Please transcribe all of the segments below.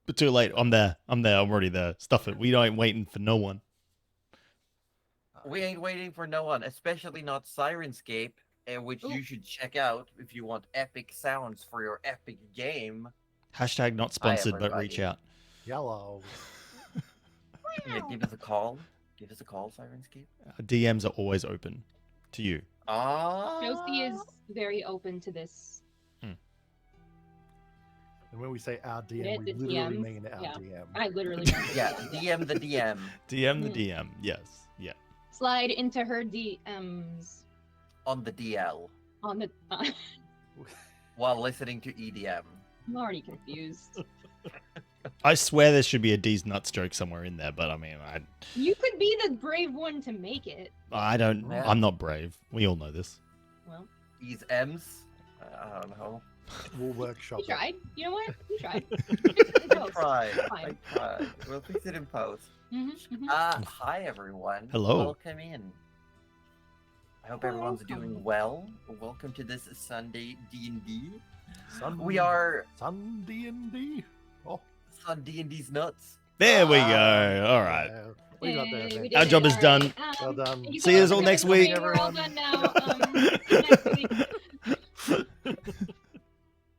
But too late. I'm there. I'm already there. Stuff it. We ain't waiting for no one. We ain't waiting for no one, especially not Sirenscape, which you should check out if you want epic sounds for your epic game. Hashtag not sponsored, but reach out. Yellow. Yeah, give us a call. Give us a call, Sirenscape. DMs are always open to you. Josie is very open to this. And when we say our DM, we literally mean our DM. I literally mean yeah, DM the DM. DM the DM. Yes. Yeah. Slide into her DMs. On the DL. On the. While listening to EDM. I'm already confused. I swear there should be a D's nuts joke somewhere in there, but I mean, You could be the brave one to make it. I don't. Yeah. I'm not brave. We all know this. Well. These M's. I don't know. We'll workshop. We tried. You know what? We tried. I tried. We'll fix it in post. Hi everyone. Hello. Welcome in. I hope everyone's doing well. Welcome to this Sunday D&D. We are Sun D&D. Oh, Sun D&D's nuts. There we go. All right. We got there. Yay, we Our did job it. is done. Well done. Thank you See you so all much next for coming. week. We're all done now. See you next week.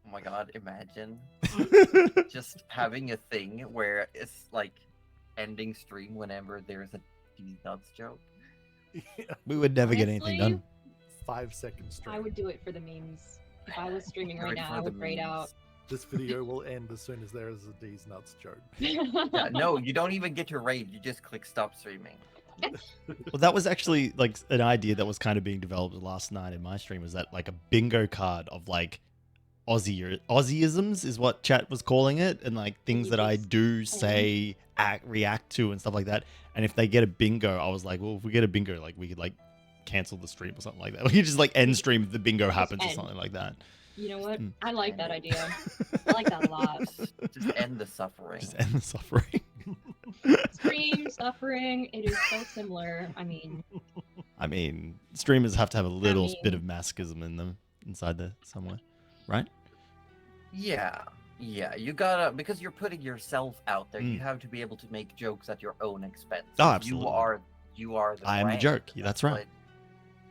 Oh my god, imagine just having a thing where it's like ending stream whenever there's a D's nuts joke. We would never get anything done. 5 seconds straight. I would do it for the memes. If I was streaming right Ready now, for I the would grade memes. out. This video will end as soon as there is a D's nuts joke. Yeah, no, you don't even get to raid. You just click stop streaming. Well, that was actually like an idea that was kind of being developed last night in my stream. Was that like a bingo card of like Aussieisms is what chat was calling it, and like things that I do say, react to, and stuff like that. And if they get a bingo, I was like, well, if we get a bingo, like we could like cancel the stream or something like that. We could just like end stream if the bingo happens or something like that. You know what? I like that idea. I like that a lot. Just end the suffering. Just end the suffering. Stream, suffering, it is so similar. I mean, streamers have to have a little bit of masochism in them inside there somewhere, right? Yeah, you gotta, because you're putting yourself out there, you have to be able to make jokes at your own expense. Oh, absolutely. You are the I am the brand. joke. Yeah, that's right.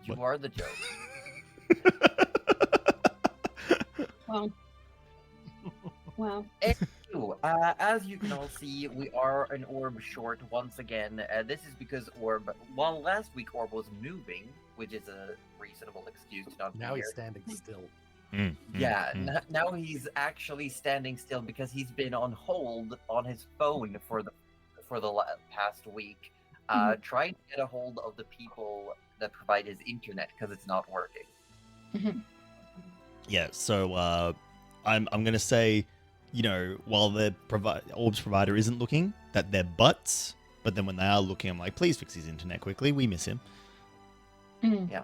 You are the joke. Wow. Anywho, as you can all see, we are an orb short once again. This is because Orb, while last week Orb was moving, which is a reasonable excuse to not be Now here. he's standing still. Now he's actually standing still because he's been on hold on his phone for the past week, trying to get a hold of the people that provide his internet because it's not working. Yeah, so I'm gonna say, you know, while the Orb's provider isn't looking, that they're butts. But then when they are looking, I'm like, please fix his internet quickly. We miss him. Yeah.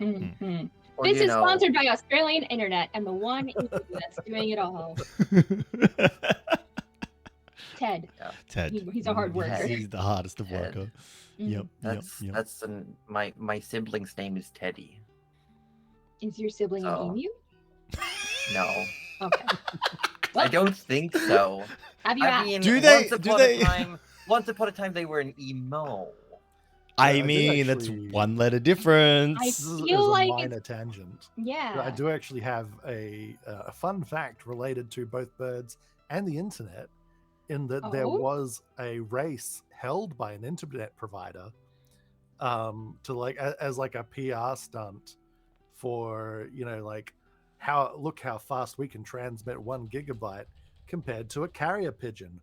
Or, This is sponsored by Australian Internet and the one that's doing it all. Ted. Yeah. Ted. He's a hard worker. He's the hardest of worker. Yep. That's my sibling's name is Teddy. Is your sibling an emu? No. Okay. I don't think so. Have you I mean, once upon a time they were an emo. I mean, that's one letter difference. I feel a like minor tangent. Yeah. I do actually have a fun fact related to both birds and the internet, in that there was a race held by an internet provider, to like as like a PR stunt for, you know, like look how fast we can transmit 1 gigabyte compared to a carrier pigeon.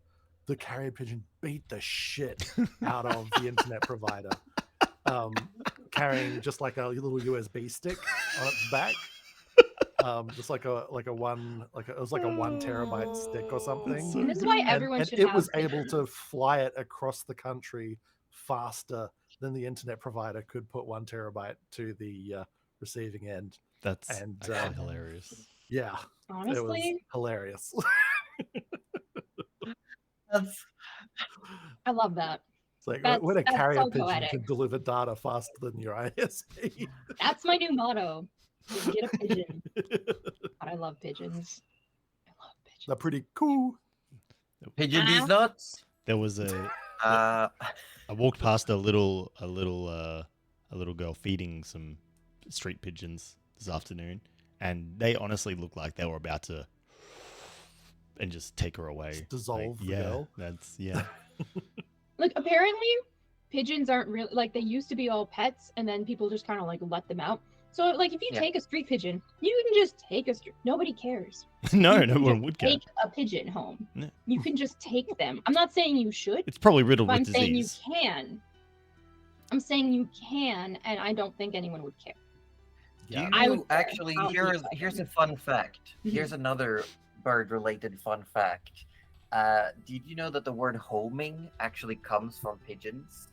The carrier pigeon beat the shit out of the internet provider, carrying just like a little USB stick on its back, just like a 1 terabyte stick or something. This is why everyone should it have was able to fly it across the country faster than the internet provider could put 1 terabyte to the receiving end. That's actually hilarious. Yeah, honestly, it was hilarious. I love that. It's like when a carrier pigeon can deliver data faster than your ISP. That's my new motto. Get a pigeon. God, I love pigeons. They're pretty cool. Pigeon these nuts. There was Uh, I walked past a little girl feeding some street pigeons this afternoon, and they honestly looked like they were about to and just take her away. Just dissolve the yeah, girl. that's Like, apparently, pigeons aren't really like they used to be all pets, and then people just kind of like let them out. So, like, if you take a street pigeon, you can just take a street. Nobody cares. no You can one just would care. take a pigeon home. No. You can just take them. I'm not saying you should. It's probably riddled But with I'm saying you disease. can. I'm saying you can, and I don't think anyone would care. Yeah. I you would care. actually I'll be here's fine. a fun fact. Mhm. Here's another bird-related fun fact. Did you know that the word homing actually comes from pigeons?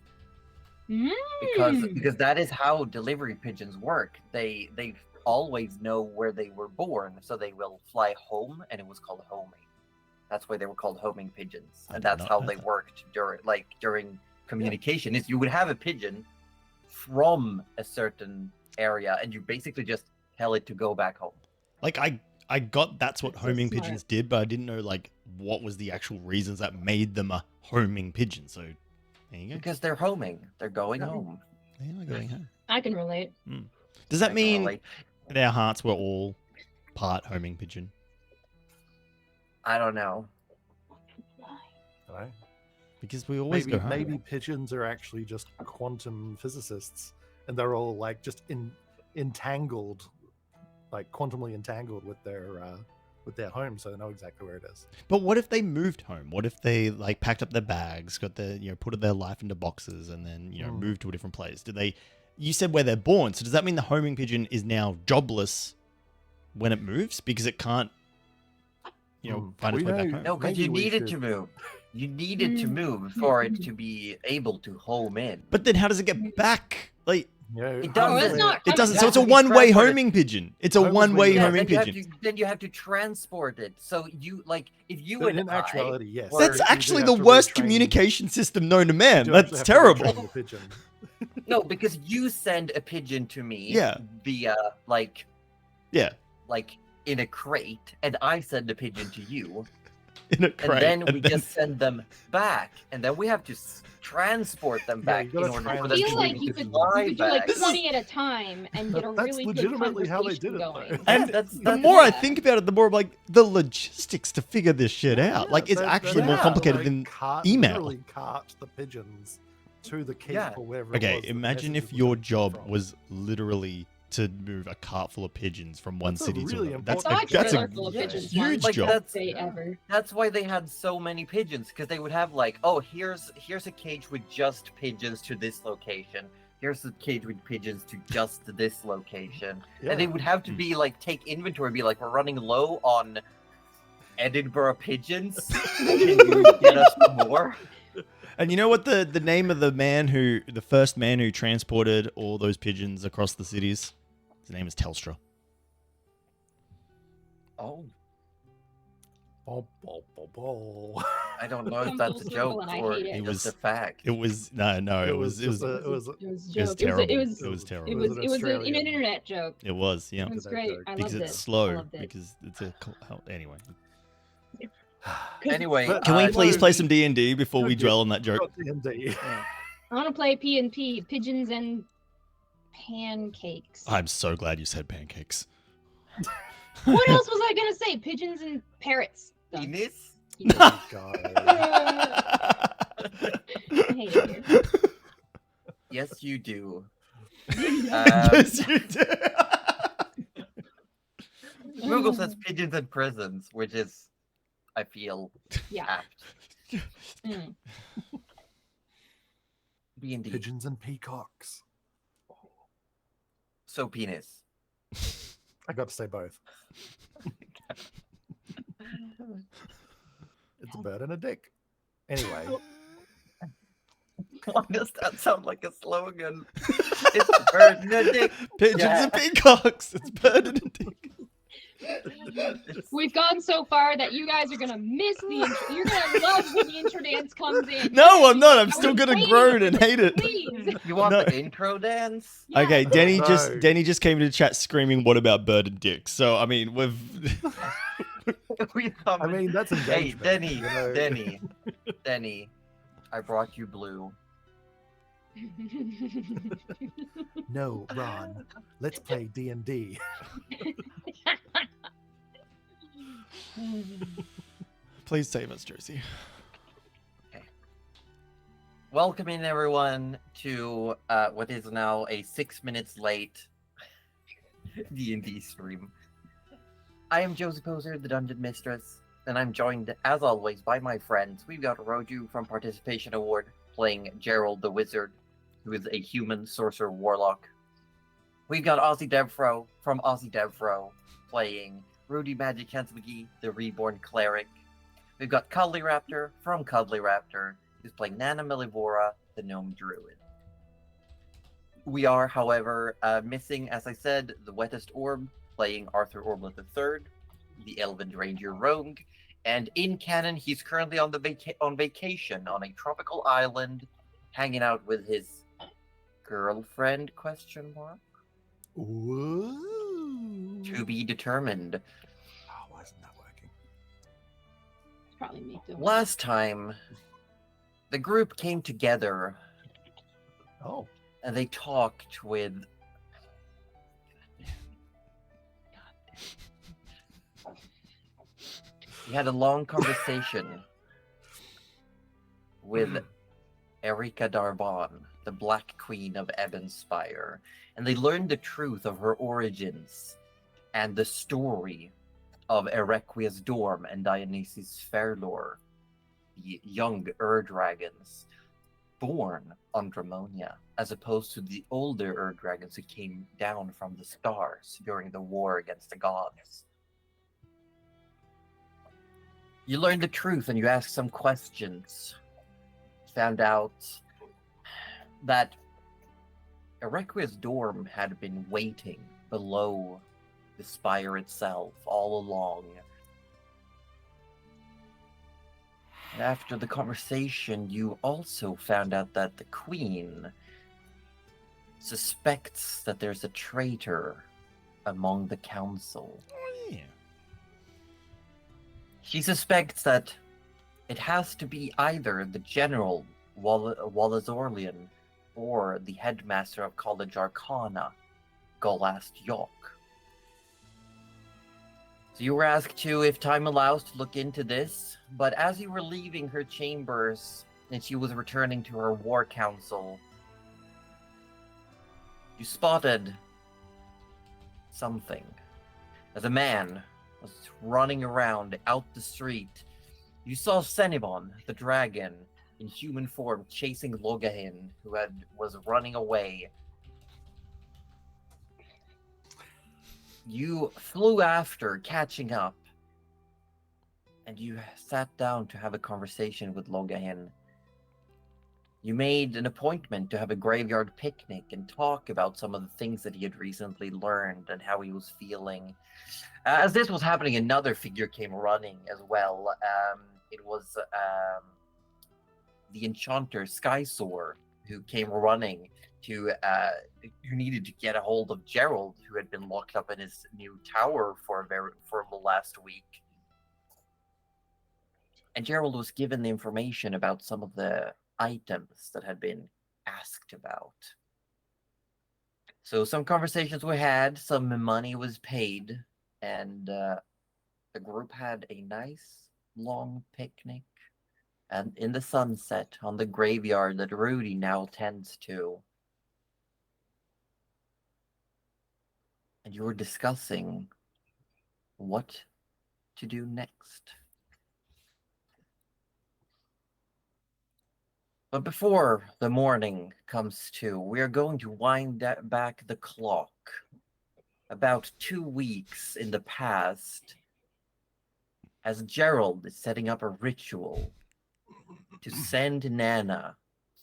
Because that is how delivery pigeons work. They always know where they were born, so they will fly home, and it was called homing. That's why they were called homing pigeons, I and did that's not how know they that. worked during communication. Is you would have a pigeon from a certain area, and you basically just tell it to go back home. Like I got that's what That's so homing smart. pigeons did, but I didn't know like what was the actual reasons that made them a homing pigeon. So there you go. Because they're homing. They're going Yeah. home. They are going home. I can relate. Does that I can mean relate. their hearts were all part homing pigeon? I don't know. Right? Because we always go home. Maybe pigeons are actually just quantum physicists, and they're all like just entangled, like quantumly entangled with their home, so they know exactly where it is. But what if they moved home? What if they like packed up their bags, got their put their life into boxes, and then moved to a different place? Do they? You said where they're born, so does that mean the homing pigeon is now jobless when it moves because it can't, find its We way back know- home? No, because you Maybe we needed to should- move. You needed to move for it to be able to home in. But then how does it get back? Like It how doesn't. do it's they- not- it doesn't. It So it's a has to be one-way transported. homing pigeon. It's a I was one-way thinking- homing then pigeon. then you have to transport it. So you if you But and in actuality, yes. were- That's you do actually have the to worst retrain- communication system known to man. you do actually That's have to retrain terrible. the pigeon. no, because you send a pigeon to me. Yeah. Via like in a crate, and I send a pigeon to you, In a crate, and then we just send them back, and then we have to transport them Yeah, back you gotta in order for I transport them them feel to like be you able could, to you fly could do like back. 20 at a time and get a That's really good legitimately how they conversation did it, going. though. And that's the that's- more I yeah. think about it, the more I'm like, the logistics to figure this shit out. Yeah, Like, it's they- actually they more have to, complicated like, than cart, email. literally cart the pigeons to the keep Yeah. or wherever. it Okay, was that the imagine if messages were your coming job from. was literally to move a cart full of pigeons from one That's a city really to another. I saw a That's trailer a full of yeah, pigeons huge once. Like, job. that's- Say ever. That's why they had so many pigeons, because they would have like, oh, here's a cage with just pigeons to this location. Here's a cage with pigeons to just this location. Yeah. And they would have to be like take inventory, be like, we're running low on Edinburgh pigeons. Can you get us some more? And you know what the name of the first man who transported all those pigeons across the cities? His name is Telstra. Oh, Bo, bo, bo, bo. I don't know if Come that's full a circle joke and I or hate it. It just was- a fact. It was no, it was just a- it was It was a it was joke. terrible. It was, It was terrible. it It was, was an it was an Australian- internet joke. It was, yeah. It was That great. joke. I Because loved it's it. I slow. loved it. Because it's a anyway. Anyway, But- Can we I please know- play some D&D before we Okay. dwell on that joke? Got D&D. I want to play P&P, pigeons and pancakes. I'm so glad you said pancakes. What else was I gonna say? Pigeons and parrots. Done. penis? Oh, God. I hate it here. Yes, you do. Yes, you do. Google says pigeons in prisons, which is, I feel, Yeah. apt. Mm. B&D. Pigeons and peacocks. So penis. I got to say both. It's a bird and a dick. Anyway, Why does that sound like a slogan? It's a bird and a dick. Pigeons Yeah. and peacocks. It's bird and a dick. We've gone so far that you guys are gonna miss the intro. You're gonna love when the intro dance comes in. No, I'm not. I'm I still was gonna waiting groan for and this, hate it. Please. You want No. the intro dance? Yeah. Okay, Danny No. just came into chat screaming, "What about bird and dick?" So I mean, we've We come I mean, that's Hey, engagement. Denny, you know? Denny, I brought you blue. No, Ron. Let's play D&D. Please save us, Josie. Welcoming everyone to what is now a 6 minutes late D&D stream. I am Josie Poser, the Dungeon Mistress, and I'm joined, as always, by my friends. We've got Roju from Participation Award playing Gerald the Wizard, who is a human sorcerer warlock. We've got AussieDevFro from AussieDevFro playing Rudy Magic Hands McGee, the Reborn Cleric. We've got Cuddly Raptor from Cuddly Raptor, who's playing Nana Melivora, the Gnome Druid. We are, however, missing, as I said, the Wettest Orb, playing Arthur Orblet III, the Elven Ranger Rogue, and in canon, he's currently on vacation on a tropical island, hanging out with his girlfriend, question mark? Whoa. To be determined. Oh, why isn't that working? It's probably me too. Last time, the group came together Oh. and they talked with... We had a long conversation with Erika Darban, the Black Queen of Ebonspire, and they learned the truth of her origins and the story of Erequia's Dorm and Dionysus Fairlore, the young Ur-dragons born on Dramonia, as opposed to the older Ur-dragons who came down from the stars during the war against the gods. You learned the truth and you asked some questions. Found out that Erequia's Dorm had been waiting below the spire itself all along. And after the conversation, you also found out that the Queen suspects that there's a traitor among the council. Oh, yeah. She suspects that it has to be either the General Wallazorlian or the Headmaster of College Arcana, Golast Yok. So you were asked to, if time allows, to look into this, but as you were leaving her chambers and she was returning to her war council, you spotted something. As a man was running around out the street, you saw Cenibon, the dragon, in human form, chasing Logahin, who was running away. You flew after, catching up, and you sat down to have a conversation with Logahin. You made an appointment to have a graveyard picnic and talk about some of the things that he had recently learned and how he was feeling. As this was happening, another figure came running as well. It was the enchanter Skysoar, who came running to who needed to get a hold of Gerald, who had been locked up in his new tower for the last week. And Gerald was given the information about some of the items that had been asked about. So some conversations were had, some money was paid, and the group had a nice long picnic and in the sunset on the graveyard that Rudy now tends to. And you were discussing what to do next. But before the morning comes to, we are going to wind back the clock about 2 weeks in the past, as Gerald is setting up a ritual to send Nana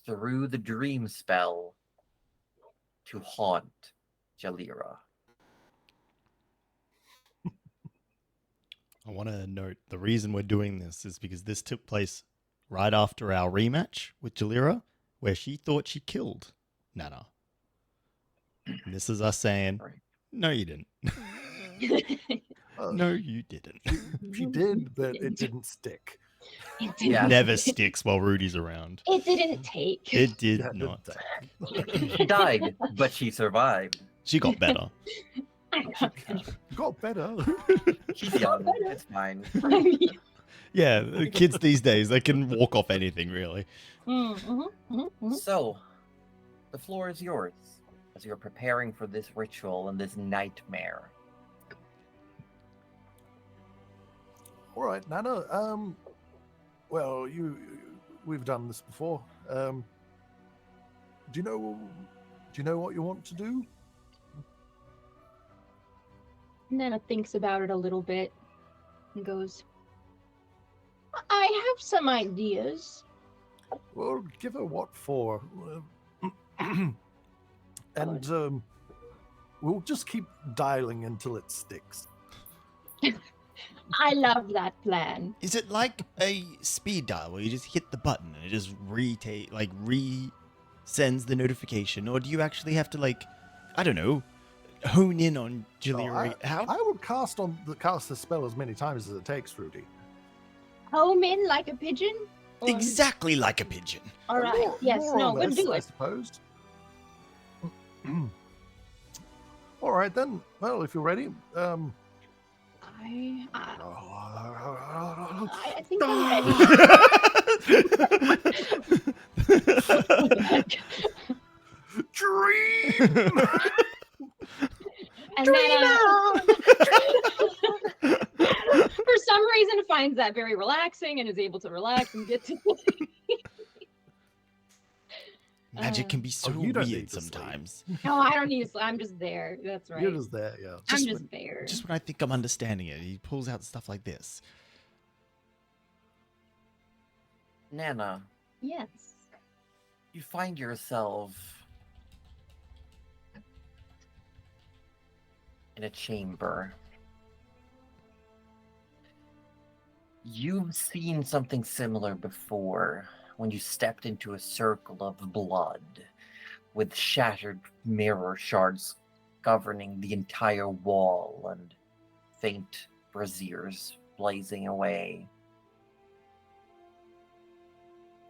through the dream spell to haunt Jalira. I want to note the reason we're doing this is because this took place right after our rematch with Jalira, where she thought she killed Nana. And this is us saying, Right. no, you didn't. No, you didn't. She did, but it didn't stick. It It Yeah. never sticks while Rudy's around. It didn't take. It did Yeah, it not. didn't take. She died, but she survived. She got better. Got better. She's young. It's fine. I mean, Yeah, the kids these days, they can walk off anything, really. So, the floor is yours as you're preparing for this ritual and this nightmare. All right, Nana. Well, we've done this before. Do you know what you want to do? Nana thinks about it a little bit and goes, I have some ideas. Well, give her what for. And we'll just keep dialing until it sticks. I love that plan. Is it like a speed dial where you just hit the button and it just sends the notification, or do you actually have to, like, I don't know, hone in on Julia? I would cast the spell as many times as it takes, Rudy. Home in like a pigeon? Or- Exactly like a pigeon. All right. Yes. More No. or We'll less, do I it. suppose. All right then. Well, if you're ready, I think I'm ready. Dream. And then, for some reason, finds that very relaxing and is able to relax and get to. Magic can be so you don't need weird to sleep. sometimes. No, I don't need to. I'm just there. That's right. You're just there, yeah. I'm Just just there. Just when I think I'm understanding it, he pulls out stuff like this. Nana, Yes. you find yourself in a chamber. You've seen something similar before when you stepped into a circle of blood with shattered mirror shards governing the entire wall and faint braziers blazing away.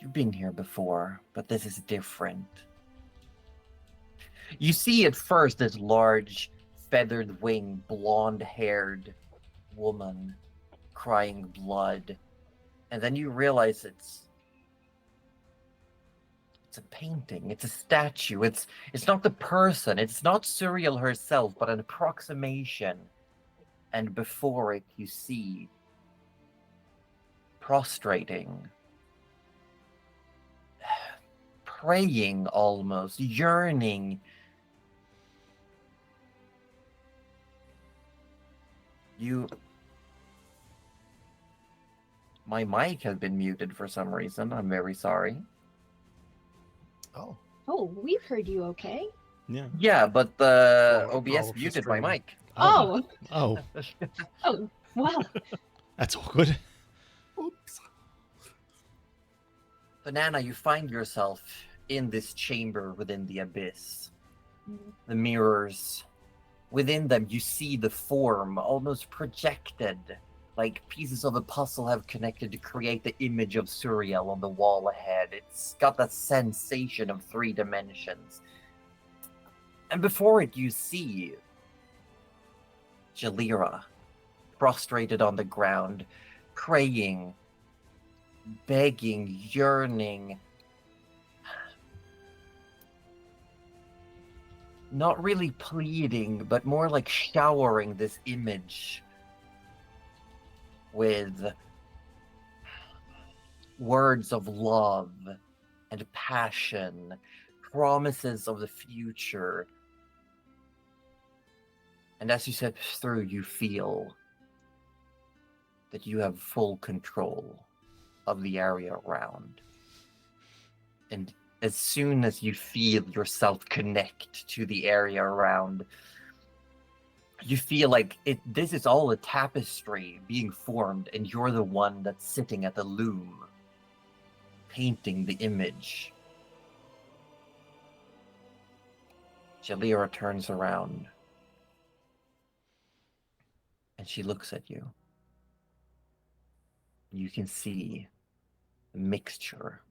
You've been here before, but this is different. You see at first this large, feathered wing, blonde-haired woman crying blood, and then you realize it's a painting, it's a statue, it's not the person, it's not Suriel herself, but an approximation. And before it, you see prostrating, praying almost, yearning. My mic has been muted for some reason. I'm very sorry. Oh, we've heard you okay. Yeah. Yeah, but the Oh, OBS the muted my stream. mic. Oh. Oh, Oh, well. that's awkward. Oops. Banana, you find yourself in this chamber within the abyss. The mirrors. Within them, you see the form almost projected, like pieces of a puzzle have connected to create the image of Suriel on the wall ahead. It's got that sensation of 3 dimensions. And before it, you see Jalira, prostrated on the ground, praying, begging, yearning. Not really pleading, but more like showering this image with words of love and passion, promises of the future. And as you step through, you feel that you have full control of the area around. And as soon as you feel yourself connect to the area around, you feel like this is all a tapestry being formed, and you're the one that's sitting at the loom, painting the image. Jalira turns around. and she looks at you. You can see a mixture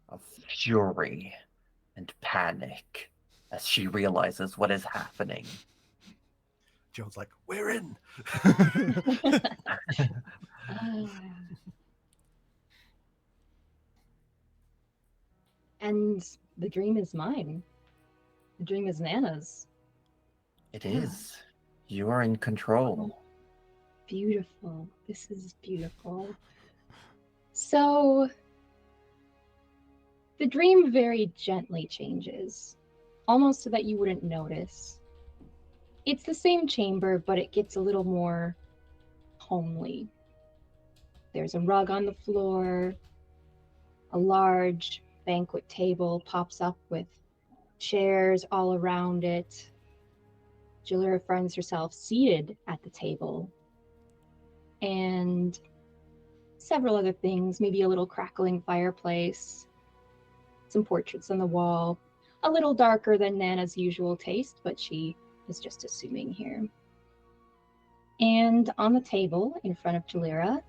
of fury and panic as she realizes what is happening. Joe's like, we're in. And the dream is mine. The dream is Nana's. It is. You are in control. Beautiful. This is beautiful. So, the dream very gently changes, almost so that you wouldn't notice. It's the same chamber, but it gets a little more homely. There's a rug on the floor. A large banquet table pops up with chairs all around it. Jalira finds herself seated at the table. And several other things, maybe a little crackling fireplace, some portraits on the wall, a little darker than Nana's usual taste, but she is just assuming here. And on the table in front of Jalira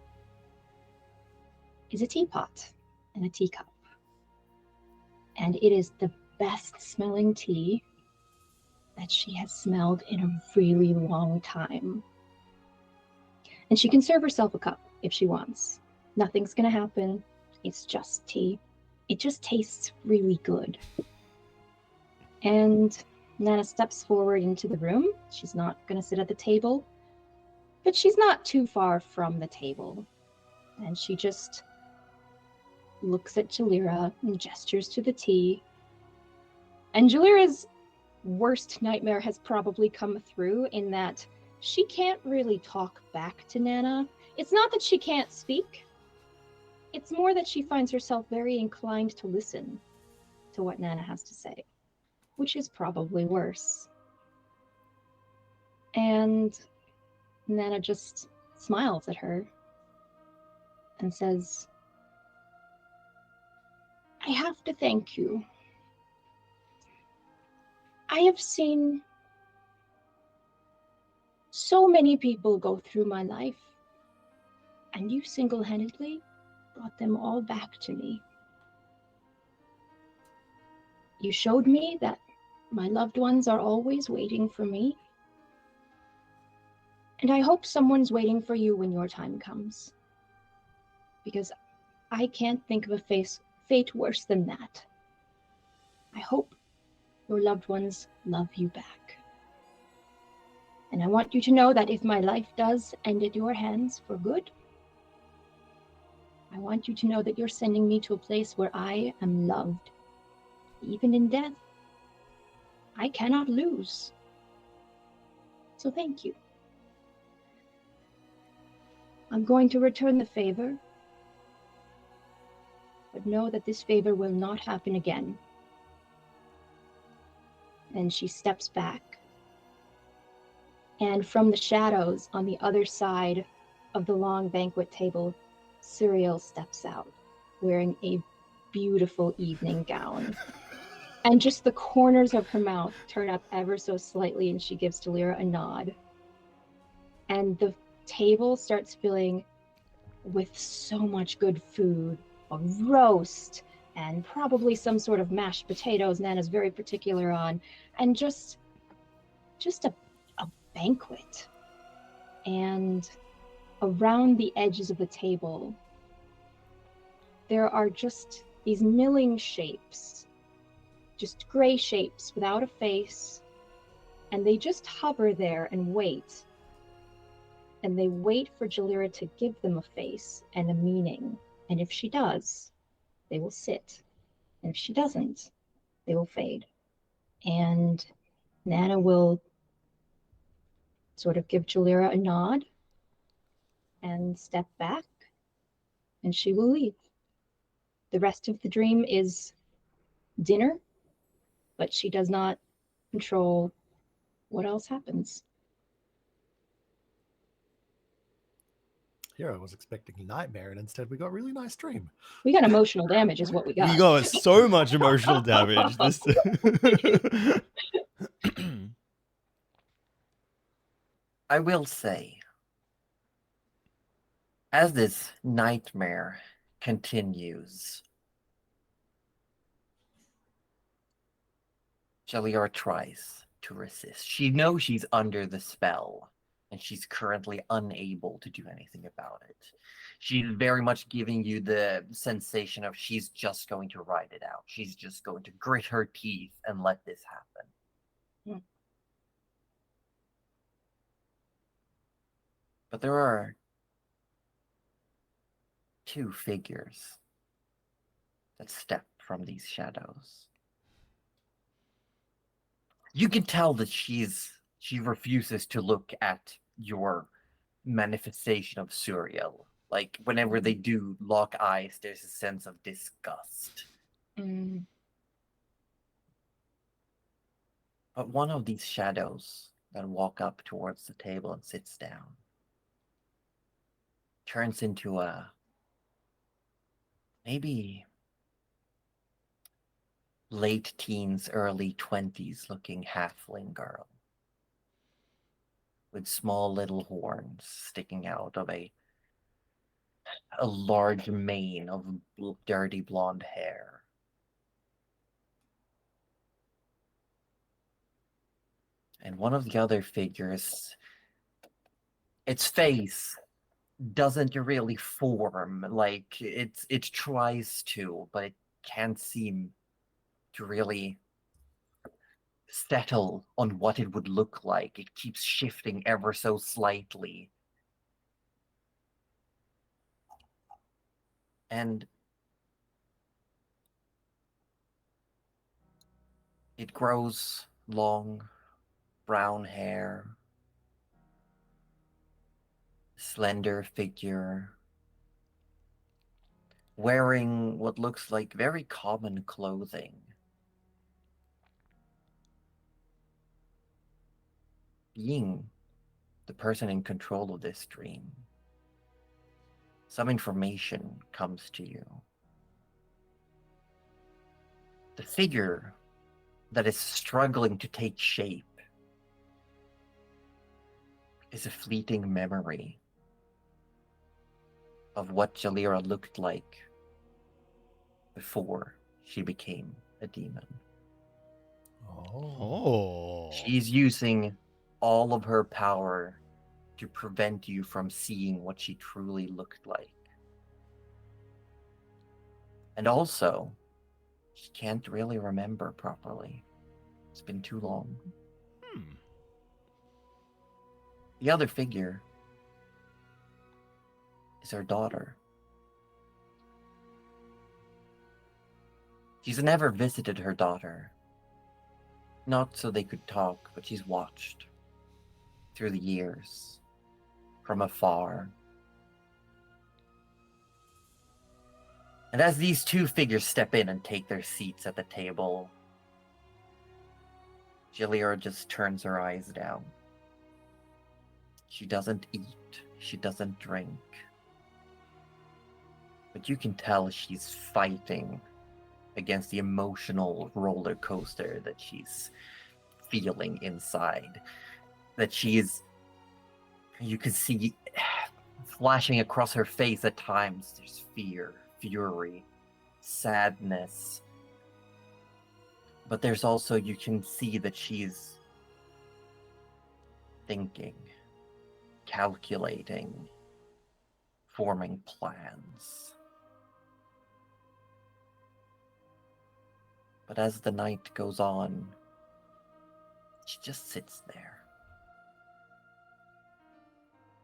is a teapot and a teacup. And it is the best smelling tea that she has smelled in a really long time. And she can serve herself a cup if she wants. Nothing's gonna happen. It's just tea. It just tastes really good. And Nana steps forward into the room. She's not gonna sit at the table, but she's not too far from the table. And she just looks at Jalira and gestures to the tea. And Jalira's worst nightmare has probably come through in that she can't really talk back to Nana. It's not that she can't speak. It's more that she finds herself very inclined to listen to what Nana has to say, which is probably worse. And Nana just smiles at her and says, I have to thank you. I have seen so many people go through my life, and you single-handedly brought them all back to me. You showed me that my loved ones are always waiting for me, and I hope someone's waiting for you when your time comes, because I can't think of a fate worse than that. I hope your loved ones love you back. And I want you to know that if my life does end at your hands for good, I want you to know that you're sending me to a place where I am loved. Even in death, I cannot lose. So thank you. I'm going to return the favor, but know that this favor will not happen again. And she steps back. And from the shadows on the other side of the long banquet table, Cyril steps out, wearing a beautiful evening gown. And just the corners of her mouth turn up ever so slightly, and she gives Jalira a nod. And the table starts filling with so much good food, a roast, and probably some sort of mashed potatoes Nana's very particular on, and just a banquet. And around the edges of the table, there are just these milling shapes, just gray shapes without a face, and they just hover there and wait. And they wait for Jalira to give them a face and a meaning. And if she does, they will sit. And if she doesn't, they will fade. And Nana will sort of give Jalira a nod and step back, and she will leave. The rest of the dream is dinner, but she does not control what else happens. Here I was expecting a nightmare, and instead we got really nice dream. We got emotional damage is what we got. We got so much emotional damage. This. I will say, as this nightmare continues, Jaliar tries to resist. She knows she's under the spell, and she's currently unable to do anything about it. She's very much giving you the sensation of she's just going to ride it out. She's just going to grit her teeth and let this happen. Hmm. But there are two figures that step from these shadows. You can tell that she refuses to look at your manifestation of Suriel. Like, whenever they do lock eyes, there's a sense of disgust. Mm. But one of these shadows that walk up towards the table and sits down turns into a maybe late teens, early 20s looking halfling girl with small little horns sticking out of a large mane of dirty blonde hair. And one of the other figures, its face doesn't really form. Like, it tries to, but it can't seem to really settle on what it would look like. It keeps shifting ever so slightly. And it grows long, brown hair, slender figure, wearing what looks like very common clothing. Being the person in control of this dream, some information comes to you. The figure that is struggling to take shape is a fleeting memory of what Jalira looked like before she became a demon. Oh. She's using all of her power to prevent you from seeing what she truly looked like. And also, she can't really remember properly. It's been too long. The other figure is her daughter. She's never visited her daughter. Not so they could talk, but she's watched through the years from afar. And as these two figures step in and take their seats at the table, Jilliard just turns her eyes down. She doesn't eat, she doesn't drink. But you can tell she's fighting against the emotional roller coaster that she's feeling inside. That you can see flashing across her face at times. There's fear, fury, sadness. But there's also, you can see that she's thinking, calculating, forming plans. But as the night goes on, she just sits there.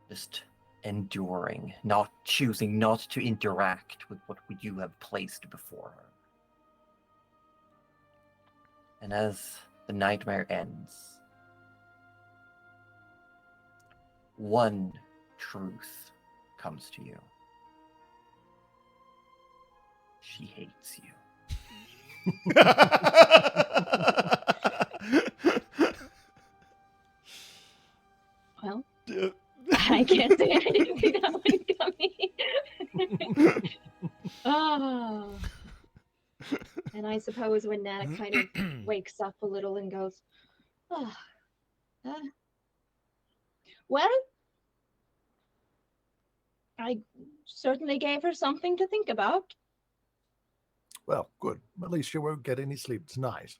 Just enduring, choosing not to interact with what you have placed before her. And as the nightmare ends, one truth comes to you. She hates you. Well, I can't say I didn't see that one coming. Oh. And I suppose when Nana kind of wakes up a little and goes, oh, Well, I certainly gave her something to think about. Well, good. At least you won't get any sleep tonight.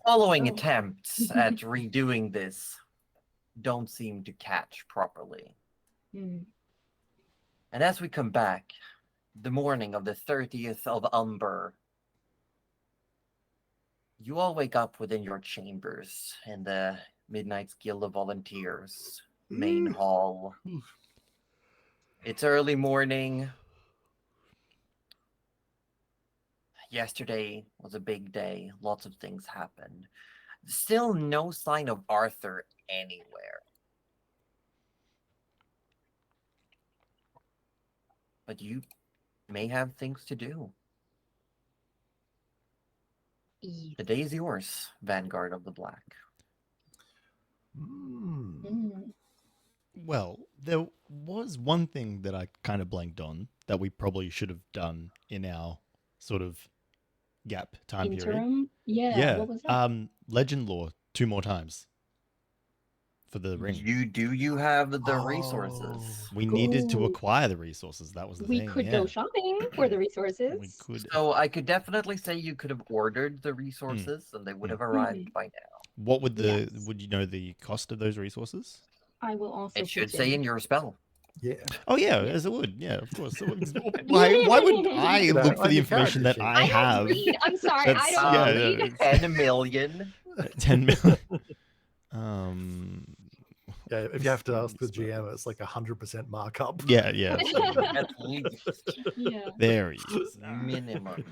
Following Oh. attempts at redoing this don't seem to catch properly. Hmm. And as we come back, the morning of the 30th of Umber, you all wake up within your chambers in the Midnight's Guild of Volunteers main hall. It's early morning. Yesterday was a big day. Lots of things happened. Still no sign of Arthur anywhere. But you may have things to do. The day is yours, Vanguard of the Black. Well, there was one thing that I kind of blanked on that we probably should have done in our sort of gap time period. Interim? Yeah. What was that? Legend lore 2 more times for the ring. You have the resources. We needed to Ooh. acquire the resources. That was the We thing. could yeah. go shopping for the resources. We could. So I could definitely say you could have ordered the resources and they would have arrived by now. What would the Yes. would you know the cost of those resources? I will also. It should put say in your spell. Yeah. Oh yeah, as it would. Yeah, of course. Why would I You know, look for on the your information that character I sheet. I have? don't read. I'm sorry. I That's- don't yeah, read. yeah. 10 million. 10 million. Yeah, if you have to ask the GM, it's like 100% markup. Yeah. At least. Yeah. There he is. Minimum.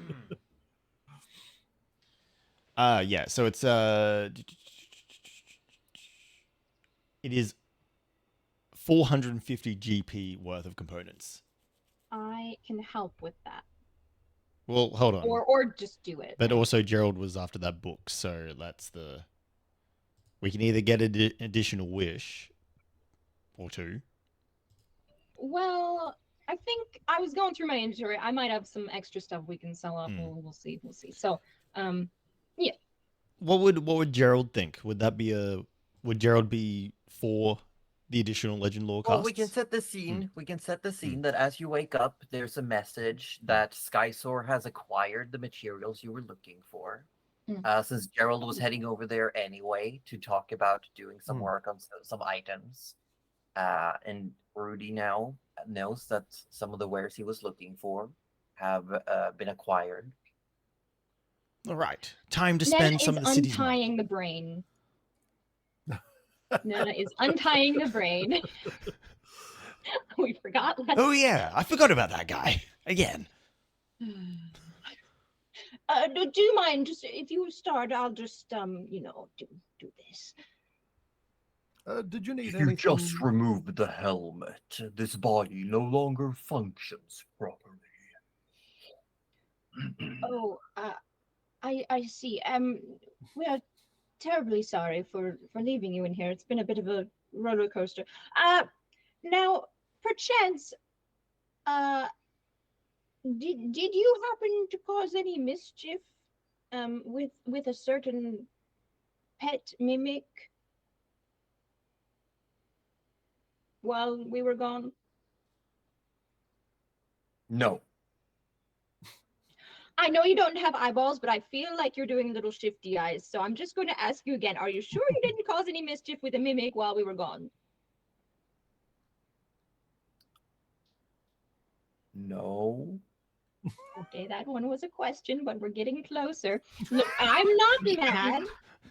Yeah. So it's it is 450 GP worth of components. I can help with that, Well, hold on. or just do it. But also Gerald was after that book, so that's the. We can either get an additional wish, or 2. Well, I think I was going through my inventory. I might have some extra stuff we can sell up. We'll see. So, yeah. What would Gerald think? Would Gerald be for the additional legend lore costs? Well, we can set the scene. We can set the scene that as you wake up, there's a message that Skysoar has acquired the materials you were looking for. Since Gerald was heading over there anyway to talk about doing some work on some items. And Rudy now knows that some of the wares he was looking for have been acquired. All right. Time to spend some of the city's money. Untying the brain. Nana is untying the brain. We forgot. Oh yeah, I forgot about that guy again. Do you mind just if you start? I'll just do this. Did you need You anything? just removed the helmet. This body no longer functions properly. Oh, I see. We are terribly sorry for leaving you in here. It's been a bit of a roller coaster. Now, perchance, did you happen to cause any mischief, with a certain pet mimic while we were gone? No. I know you don't have eyeballs, but I feel like you're doing little shifty eyes. So I'm just going to ask you again. Are you sure you didn't cause any mischief with a mimic while we were gone? No. Okay, that one was a question, but we're getting closer. Look, I'm not mad.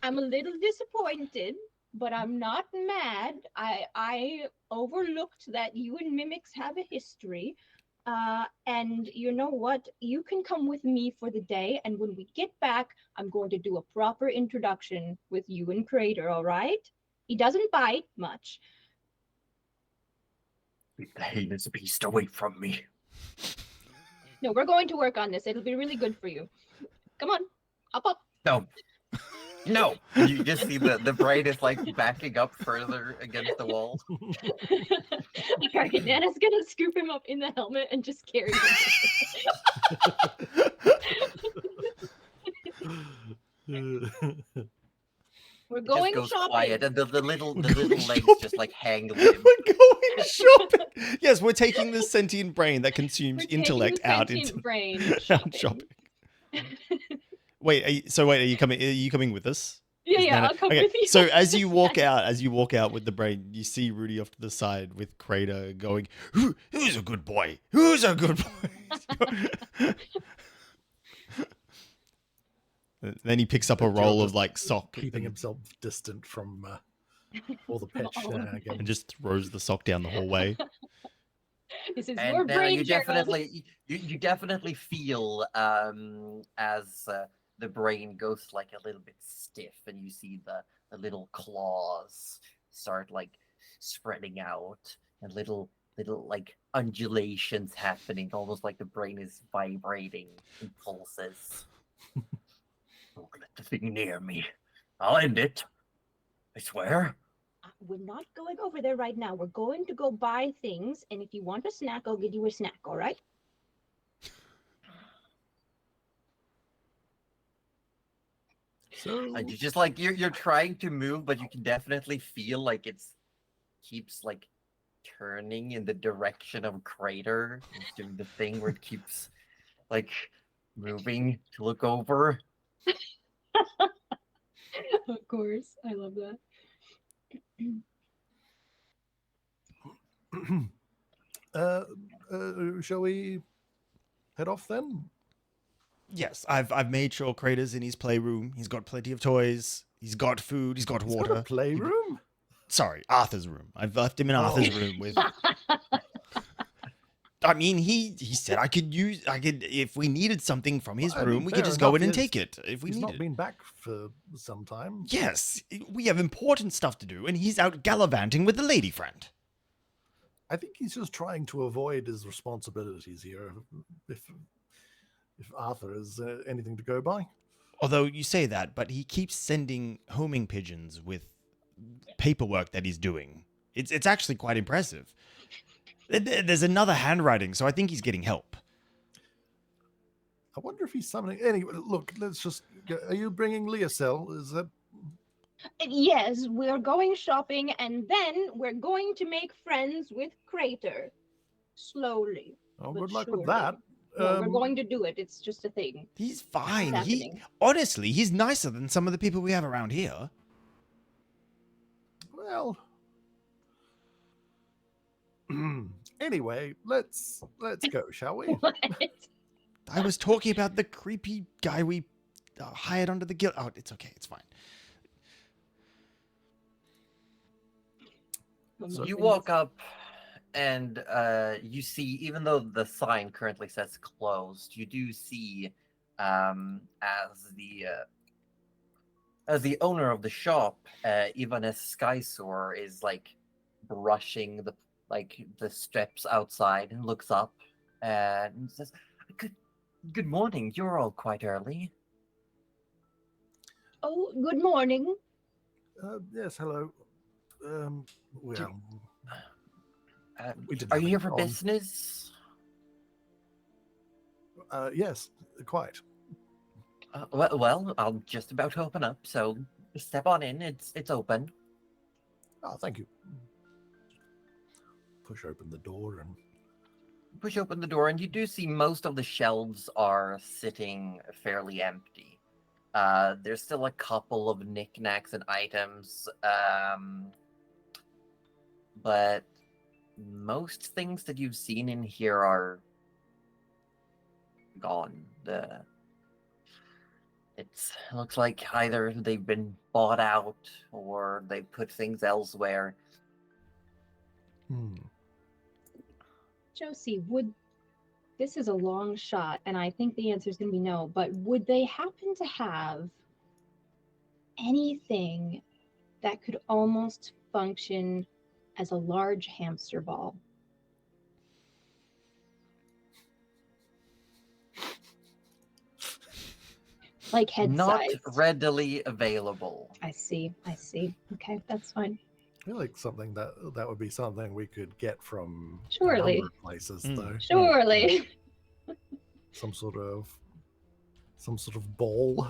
I'm a little disappointed, but I'm not mad. I overlooked that you and mimics have a history. And you know what? You can come with me for the day, and when we get back, I'm going to do a proper introduction with you and Crater, all right? He doesn't bite much. Keep the heinous beast away from me. No, we're going to work on this. It'll be really good for you. Come on, up. No. No. You just see the brain is like backing up further against the wall. All right, Nana's gonna scoop him up in the helmet and just carry him. We're It just going goes shopping. quiet, and the little We're going legs shopping. just like hang limp. We're going shopping. Yes, we're taking this sentient brain that consumes We're taking intellect the out sentient into brain out shopping. Wait, are you coming? Are you coming with us? Yeah, Is yeah, Nana- I'll come okay, with you. so as you walk out with the brain, you see Rudy off to the side with Crater going, "Who's a good boy? Who's a good boy?" Then he picks up a But Joe roll of just like sock keeping and himself distant from all the pet All of it. shenanigans. just throws the sock down the hallway. This is And your now brain, you Gerald. definitely feel as the brain goes like a little bit stiff, and you see the little claws start like spreading out, and little like undulations happening, almost like the brain is vibrating in pulses. Don't let the thing near me. I'll end it. I swear. We're not going over there right now. We're going to go buy things, and if you want a snack, I'll give you a snack, all right? So And you just like you're trying to move, but you can definitely feel like it's keeps like turning in the direction of Crater. It's doing the thing where it keeps like moving to look over. Of course. I love that. shall we head off then? Yes, I've made sure Crater's in his playroom. He's got plenty of toys. He's got food. He's got He's water. got a playroom. Sorry, Arthur's room. I've left him in Arthur's room with. I mean, he said I could if we needed something from his I mean, room, we could fair just go enough, in and yes. take it if we He's needed. not been back for some time. Yes, we have important stuff to do, and he's out gallivanting with the lady friend. I think he's just trying to avoid his responsibilities here. If Arthur is anything to go by. Although you say that, but he keeps sending homing pigeons with paperwork that he's doing. It's actually quite impressive. There's another handwriting, so I think he's getting help. I wonder if he's summoning. Anyway, look, let's just. Are you bringing Leocel? Is that? Yes, we're going shopping, and then we're going to make friends with Crater. Slowly. Oh, But good luck surely. with that. No, we're going to do it. It's just a thing. He's fine. It's He happening. honestly, he's nicer than some of the people we have around here. Well. Anyway, let's go, shall we? What? I was talking about the creepy guy we hired under the guild. Oh, it's okay. It's fine. So- You walk up, and you see, even though the sign currently says closed, you do see as the owner of the shop, Ivanes Skysor, is like brushing the steps outside and looks up and says, Good morning. You're all quite early. Oh, good morning. Yes, hello. Well, we didn't Are have you it here for on. business? Yes, quite. Well, I'll just about open up, so step on in. It's open. Oh, thank you. Push open the door and Push open the door, and you do see most of the shelves are sitting fairly empty. There's still a couple of knickknacks and items, but most things that you've seen in here are gone. It looks like either they've been bought out or they put things elsewhere. Josie, this is a long shot, and I think the answer is going to be no, but would they happen to have anything that could almost function as a large hamster ball? Like head Not size. readily available. I see. Okay, that's fine. I feel like something that would be something we could get from a Surely. number of places, Mm. though. Surely. Some sort of ball.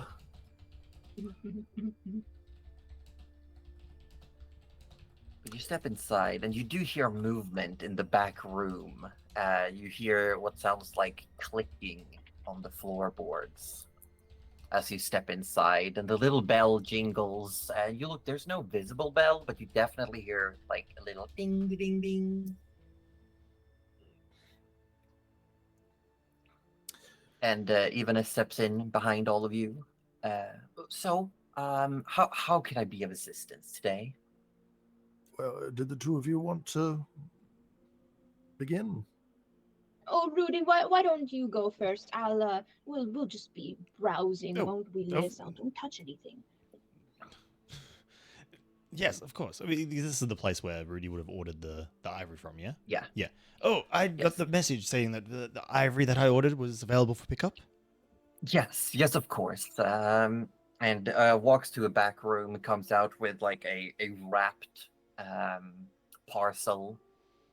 But you step inside, and you do hear movement in the back room. You hear what sounds like clicking on the floorboards as you step inside, and the little bell jingles. And you look, there's no visible bell, but you definitely hear like a little ding, ding, ding. And Ivana steps in behind all of you. How can I be of assistance today? Well, did the two of you want to begin? Oh, Rudy, why don't you go first? We'll just be browsing, Oh, won't we, Liz? Don't touch anything. Yes, of course. I mean, this is the place where Rudy would have ordered the ivory from, yeah? Yeah. Yeah. Oh, I got the message saying that the ivory that I ordered was available for pickup. Yes, of course. And walks to a back room, comes out with like a wrapped parcel,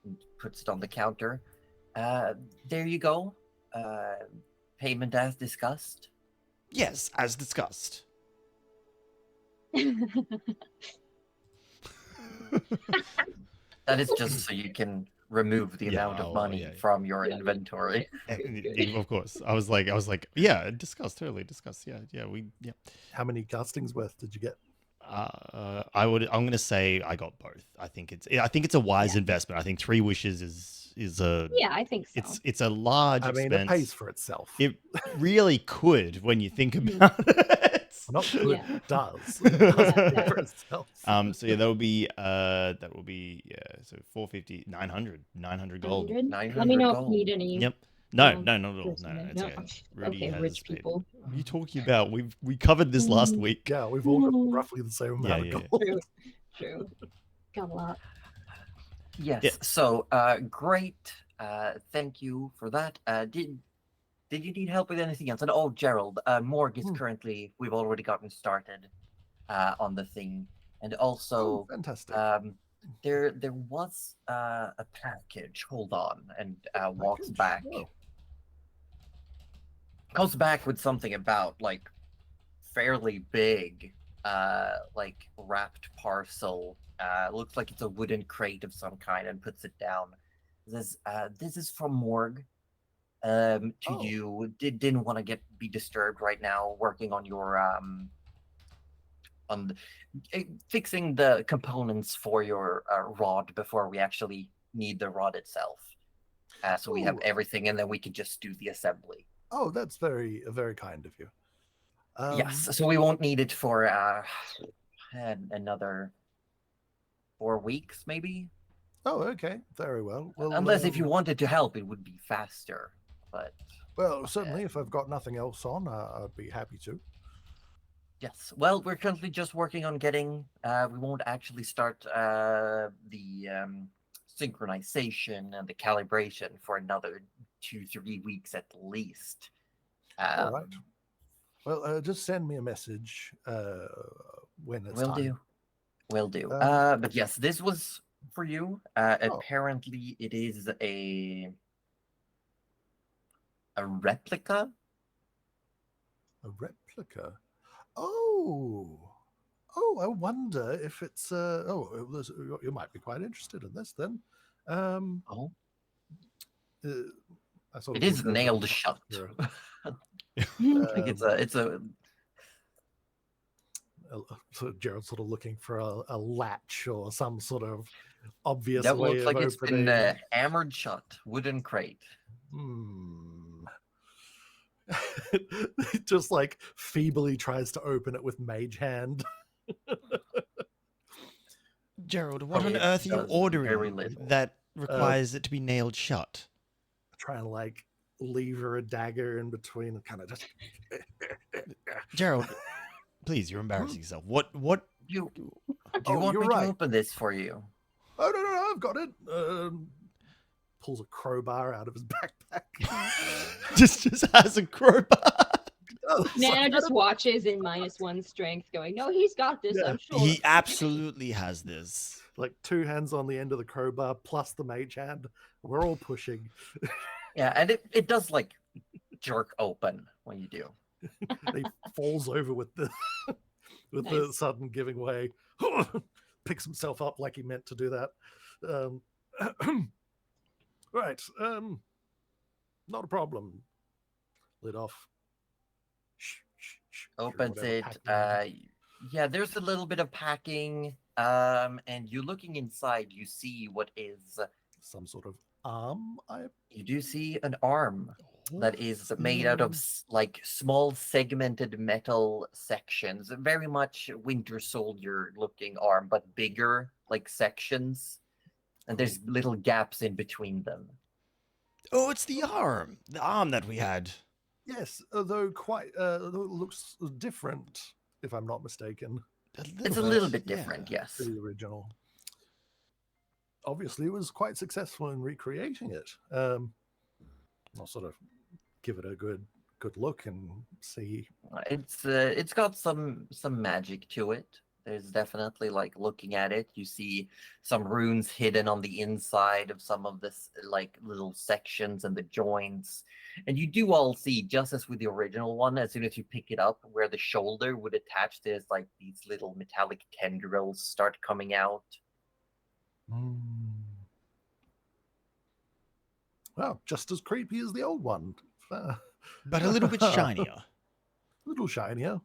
and puts it on the counter. There you go. Payment as discussed. Yes, as discussed. That is just so you can remove the amount of money from your inventory. Of course. I was like, yeah, discussed, totally discussed. Yeah. How many castings worth did you get? I'm gonna say I got both. I think it's a wise investment. I think 3 wishes is a I think so. It's a large expense. It pays for itself. It really could when you think about it. Not could, it does. It does pay for itself. So yeah, that will be so 450, 900 gold. 900? Let me know if you need any. Yep. No, not at all. No, it's okay. Rudy has rich people. What are you talking about? We covered this last week. Yeah, we've all got roughly the same amount of gold. True. Got a lot. Yes. Yeah. So, great. Thank you for that. Did you need help with anything else? And oh, Gerald, Morg is currently. We've already gotten started on the thing, and also fantastic. There was a package. Hold on, and walks back. Oh. Comes back with something about like fairly big, like wrapped parcel. Looks like it's a wooden crate of some kind, and puts it down. Says, "This is from Morg. To you. Didn't want to be disturbed right now. Working on your fixing the components for your rod before we actually need the rod itself. So we have everything, and then we can just do the assembly." Oh, that's very kind of you. Yes, so we won't need it for another 4 weeks, maybe. Oh, okay, very well. Unless if you wanted to help, it would be faster. But certainly, if I've got nothing else on, I'd be happy to. Yes. Well, we're currently just working on getting. We won't actually start the synchronization and the calibration for another 2-3 weeks at least. All right. Well, just send me a message when it's time. Will do. But yes, this was for you. Apparently, it is a replica. A replica. Oh, I wonder if it's. You might be quite interested in this then. It is nailed shut. Like it's a. So Gerald's sort of looking for a latch or some sort of obvious that way looks like of it's opening. Been hammered shut, wooden crate. Just like feebly tries to open it with mage hand. Gerald, what on earth are you ordering that requires it to be nailed shut? Try and like lever a dagger in between and kind of just. Gerald, please, you're embarrassing yourself. What? Do you want me to open this for you? Oh no, I've got it. Pulls a crowbar out of his backpack. just has a crowbar. Nana just watches in -1 strength, going, "No, he's got this. I'm sure he absolutely has this." Like 2 hands on the end of the crowbar plus the mage hand. We're all pushing. Yeah, and it does like jerk open when you do. He falls over with the the sudden giving way. picks himself up like he meant to do that. Right. Not a problem. Lid off. Opens it. Yeah, there's a little bit of packing. And you looking inside, you see what is some sort of arm. You do see an arm that is made out of like small segmented metal sections, very much Winter Soldier looking arm, but bigger like sections, and there's little gaps in between them. Oh, it's the arm that we had. Yes, although quite looks different, if I'm not mistaken. It's a little bit different, yes. To the original. Obviously, it was quite successful in recreating it. I'll sort of give it a good look and see. It's got some magic to it. There's definitely, like, looking at it, you see some runes hidden on the inside of some of this, like, little sections and the joints. And you do all see, just as with the original one, as soon as you pick it up, where the shoulder would attach, there's, like, these little metallic tendrils start coming out. Well, just as creepy as the old one. But a little bit shinier. A little shinier.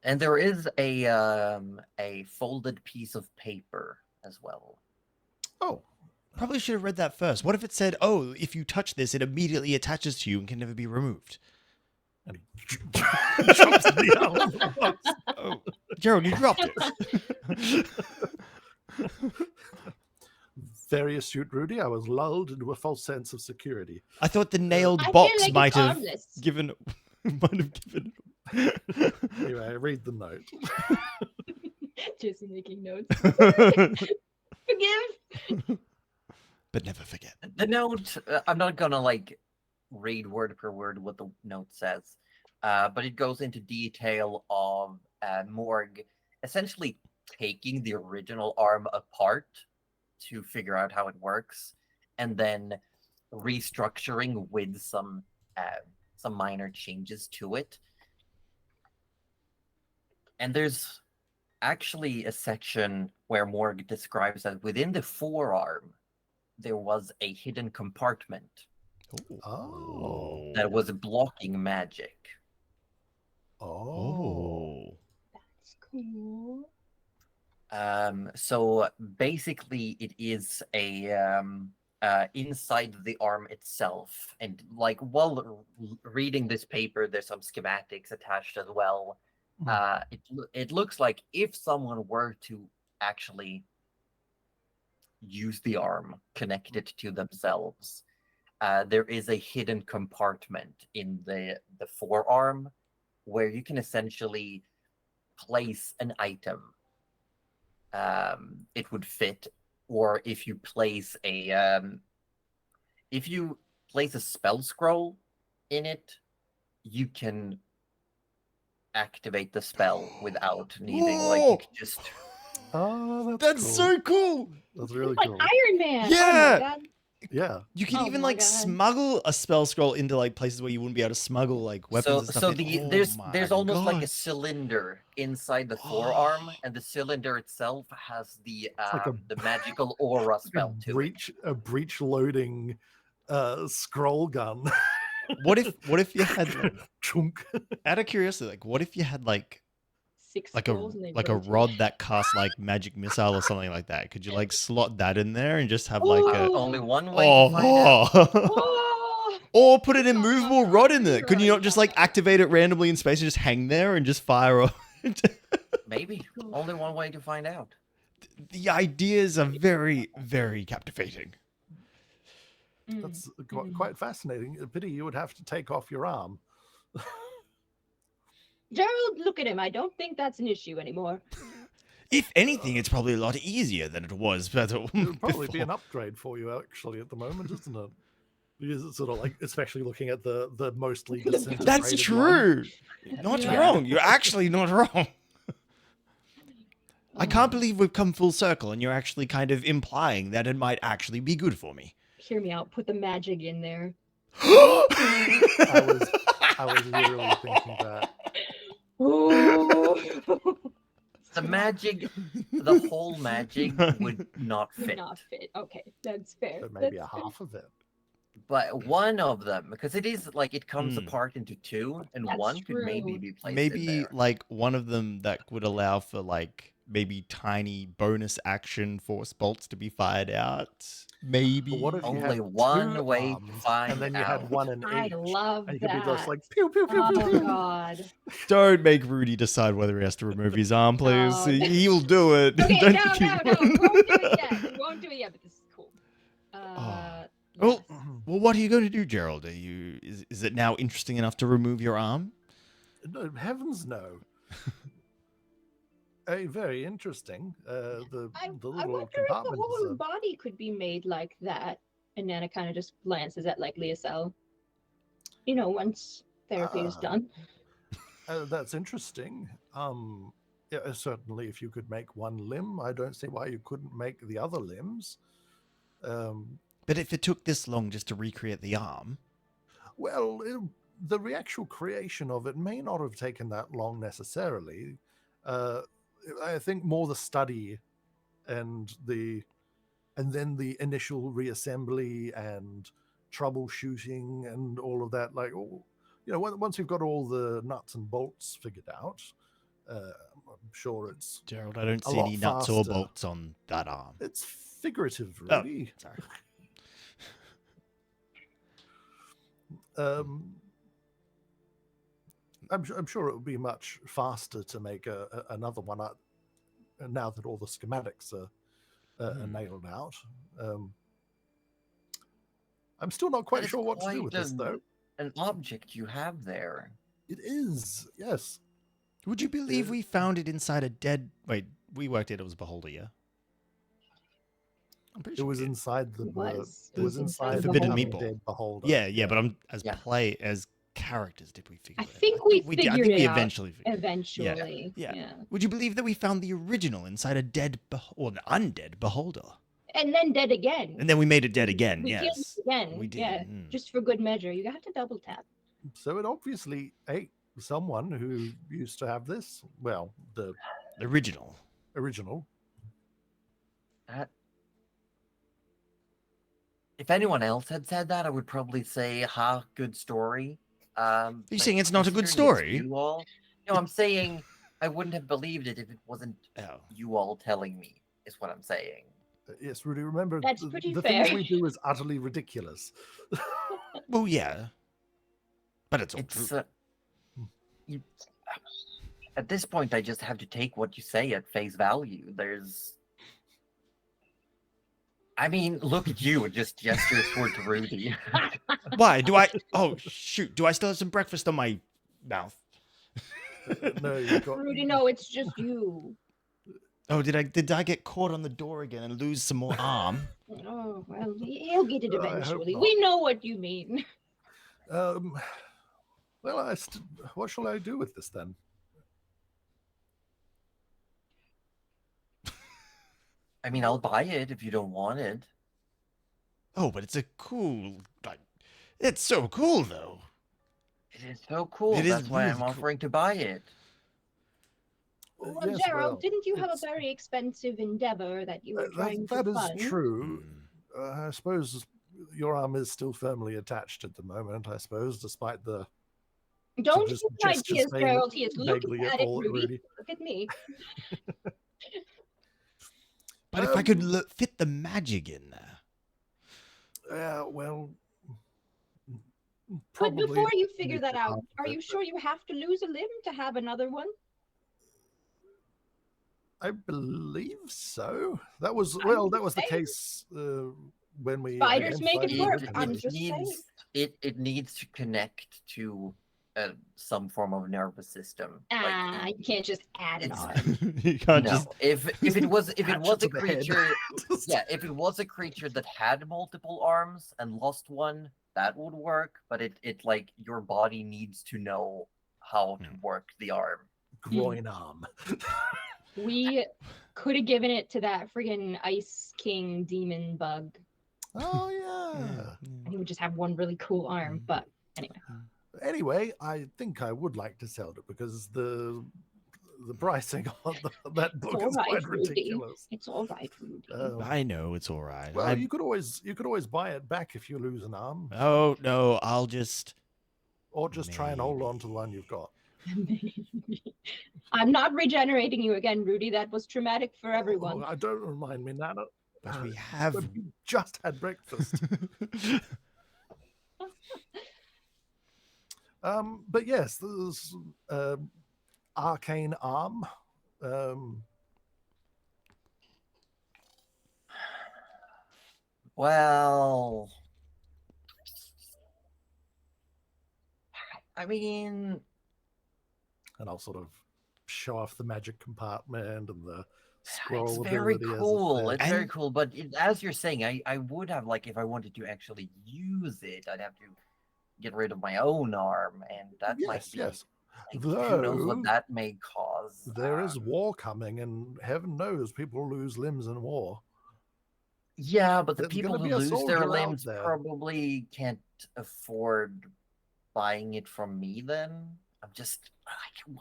And there is a folded piece of paper as well. Oh. Probably should have read that first. What if it said, oh, if you touch this, it immediately attaches to you and can never be removed? And he jumps in the box. Oh, Gerald, you dropped it. Very astute, Rudy. I was lulled into a false sense of security. I thought the nailed I box feel like might it's have harmless. given. Anyway, read the note. Jesse making notes. Forgive. But never forget. The note, I'm not gonna like read word per word what the note says, but it goes into detail of Morg essentially taking the original arm apart to figure out how it works, and then restructuring with some minor changes to it. And there's actually a section where Morg describes that within the forearm, there was a hidden compartment that was blocking magic. Oh. That's cool. So basically it is a inside the arm itself, and like while reading this paper, there's some schematics attached as well. It looks like if someone were to actually use the arm, connect it to themselves, there is a hidden compartment in the forearm where you can essentially place an item. It would fit, or if you place a spell scroll in it, you can activate the spell without needing you can just. Oh, That's cool. so cool. That's really Like cool. Iron Man. Yeah. Oh my God. Yeah. You can Oh even my like God. smuggle a spell scroll into like places where you wouldn't be able to smuggle like weapons and stuff. There's almost like a cylinder inside the forearm, and the cylinder itself has the like the magical aura spell to it. A breach loading scroll gun. What if you had, Chunk. out of curiosity, like what if you had like 6 a scrolls and they rod rotate. that casts like magic missile or something like that? Could you like slot that in there and just have like a Only one way to find out. Oh, or put an immovable rod in there? Couldn't you not just like activate it randomly in space and just hang there and just fire off? Maybe. Only one way to find out. Mm. The ideas are very, very captivating. That's quite fascinating. A pity you would have to take off your arm. Gerald, look at him. I don't think that's an issue anymore. If anything, it's probably a lot easier than it was. But It would probably be an upgrade for you, actually, at the moment, isn't it? Because it's sort of like, especially looking at the mostly disintegrated That's true. Not Yeah. wrong. You're actually not wrong. I can't believe we've come full circle and you're actually kind of implying that it might actually be good for me. Hear me out. Put the magic in there. I was literally thinking that. Ooh. The magic, the whole magic would not fit. Not fit. Okay, that's fair. So maybe That's a half of it. But one of them, because it is like it comes Hmm. apart into two, and That's one could maybe true. be placed in Maybe there. like one of them that would allow for like maybe tiny bonus action force bolts to be fired out. Maybe. But what if you Only had one two way to arms, find and then you had out. one in I each? love And you could be just that. like pew pew pew pew Oh pew. God. Don't make Rudy decide whether he has to remove his arm, please. Oh, He'll do it. Okay, Don't no, keep- no, no. We won't do it yet. We won't do it yet, but this is cool. Oh. Yes. Well, what are you going to do, Gerald? Is it now interesting enough to remove your arm? No, heavens no. Very interesting. The I little wonder if the compartment is whole body could be made like that. And Nana kind of just glances at like Leocel. You know, once therapy is done. that's interesting. Yeah, certainly, if you could make one limb, I don't see why you couldn't make the other limbs. But if it took this long just to recreate the arm, Well, the actual creation of it may not have taken that long necessarily. I think more the study and then the initial reassembly and troubleshooting and all of that. Like, once you've got all the nuts and bolts figured out, I'm sure it's Gerald, I don't A see lot any nuts or faster. bolts on that arm. it's figurative, Oh. really. Sorry. I'm sure it would be much faster to make another one now that all the schematics are nailed out. I'm still not That quite is sure what to do quite with this, though. an object you have there. It is, yes. Would you believe we found it inside a dead... Wait, we worked it was Beholder, yeah? I'm pretty It sure was we did. inside the It was. it was inside the Forbidden Becoming Meatball. Dead Beholder. Yeah, but I'm as Yeah. as characters did we figure I it out? think we did. I figured think we it out eventually figured Eventually. Yeah. Would you believe that we found the original inside a dead or an undead Beholder? And then dead again. And then we made it dead again, We killed yes. it again. We did. Yeah. Mm. Just for good measure. You have to double tap. So it obviously ate someone who used to have this. Well, the Original. original. That. If anyone else had said that, I would probably say, "Ha, good story." Are you But saying it's not a good considering it's story? You all, no, I'm saying I wouldn't have believed it if it wasn't Oh. you all telling me. Is what I'm saying. Yes, Rudy, remember That's pretty the fair. things we do is utterly ridiculous. Well, yeah. But it's all It's true. you, at this point, I just have to take what you say at face value. I mean, look at you and just gesture toward Rudy. Why? Do I... Oh, shoot. Do I still have some breakfast on my mouth? No, you've got Rudy, no, it's just you. Oh, did I get caught on the door again and lose some more arm? Oh, well, he'll get it I hope eventually. not. We know what you mean. well, what shall I do with this then? I mean, I'll buy it if you don't want it. Oh, but it's a cool... Like, it's so cool, though. It is so cool. It is That's why really I'm cool. offering to buy it. Well, Yes, Gerald, well, didn't you have a it's- very expensive endeavor that you were trying that to is fund? true. Mm. I suppose your arm is still firmly attached at the moment, I suppose, despite the Don't just give gestures ideas, saying Gerald. He is vaguely looking at it, all at Rudy. Rudy. Look at me. But if I could Um, fit the magic in there. Well, But probably before you need figure to that out, half are it, you but sure you have to lose a limb to have another one? I believe so. That was I'm well, just that was the saying. case when we Spiders make it identified work. the I'm mechanism. just saying. It needs to connect to some form of nervous system. Ah, you can't just add an it's- arm. You can't No, just... if it was Attach a it to the head. creature, yeah, if it was a creature that had multiple arms and lost one, that would work. But it like your body needs to know how to work the arm. Groin arm. We could have given it to that friggin' Ice King demon bug. Oh yeah. And he would just have one really cool arm. But anyway. Anyway, I think I would like to sell it because the pricing on that book all is right, quite Rudy. ridiculous. It's all right, Rudy. I know it's all right. Well, you could always buy it back if you lose an arm. Oh no, I'll just. Or just try and hold on to the one maybe. you've got. I'm not regenerating you again, Rudy. That was traumatic for everyone. Oh, don't remind me, Nana. But we have. But we just had breakfast. But yes, there's arcane arm. Well, I mean, And I'll sort of show off the magic compartment and the scroll it's very ability as cool. there. It's very cool. But as you're saying, I would have, like, if I wanted to actually use it, I'd have to get rid of my own arm, and that might be. Yes. Like, who knows Though, what that may cause? there is war coming, and heaven knows people lose limbs in war. Yeah, but the There's people gonna who be a lose their soldier out limbs there. probably can't afford buying it from me. Then I'm just like,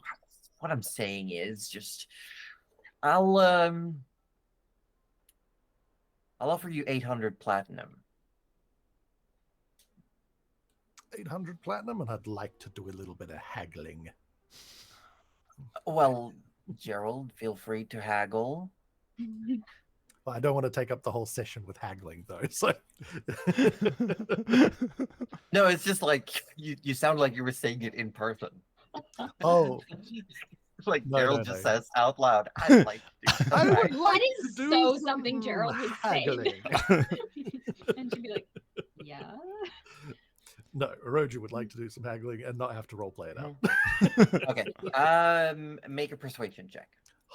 what I'm saying is just I'll offer you 800 platinum. 800 platinum, and I'd like to do a little bit of haggling. Well, Gerald, feel free to haggle. Well, I don't want to take up the whole session with haggling, though. So, No, it's just like you sound like you were saying it in person. oh, Like No, Gerald no, just no. says out loud, "I'd like to do I some would haggling." like That to is do so some something Gerald would say. haggling. And she'd be like, yeah. No, Oroju would like to do some haggling and not have to roleplay it out. Okay. Make a persuasion check.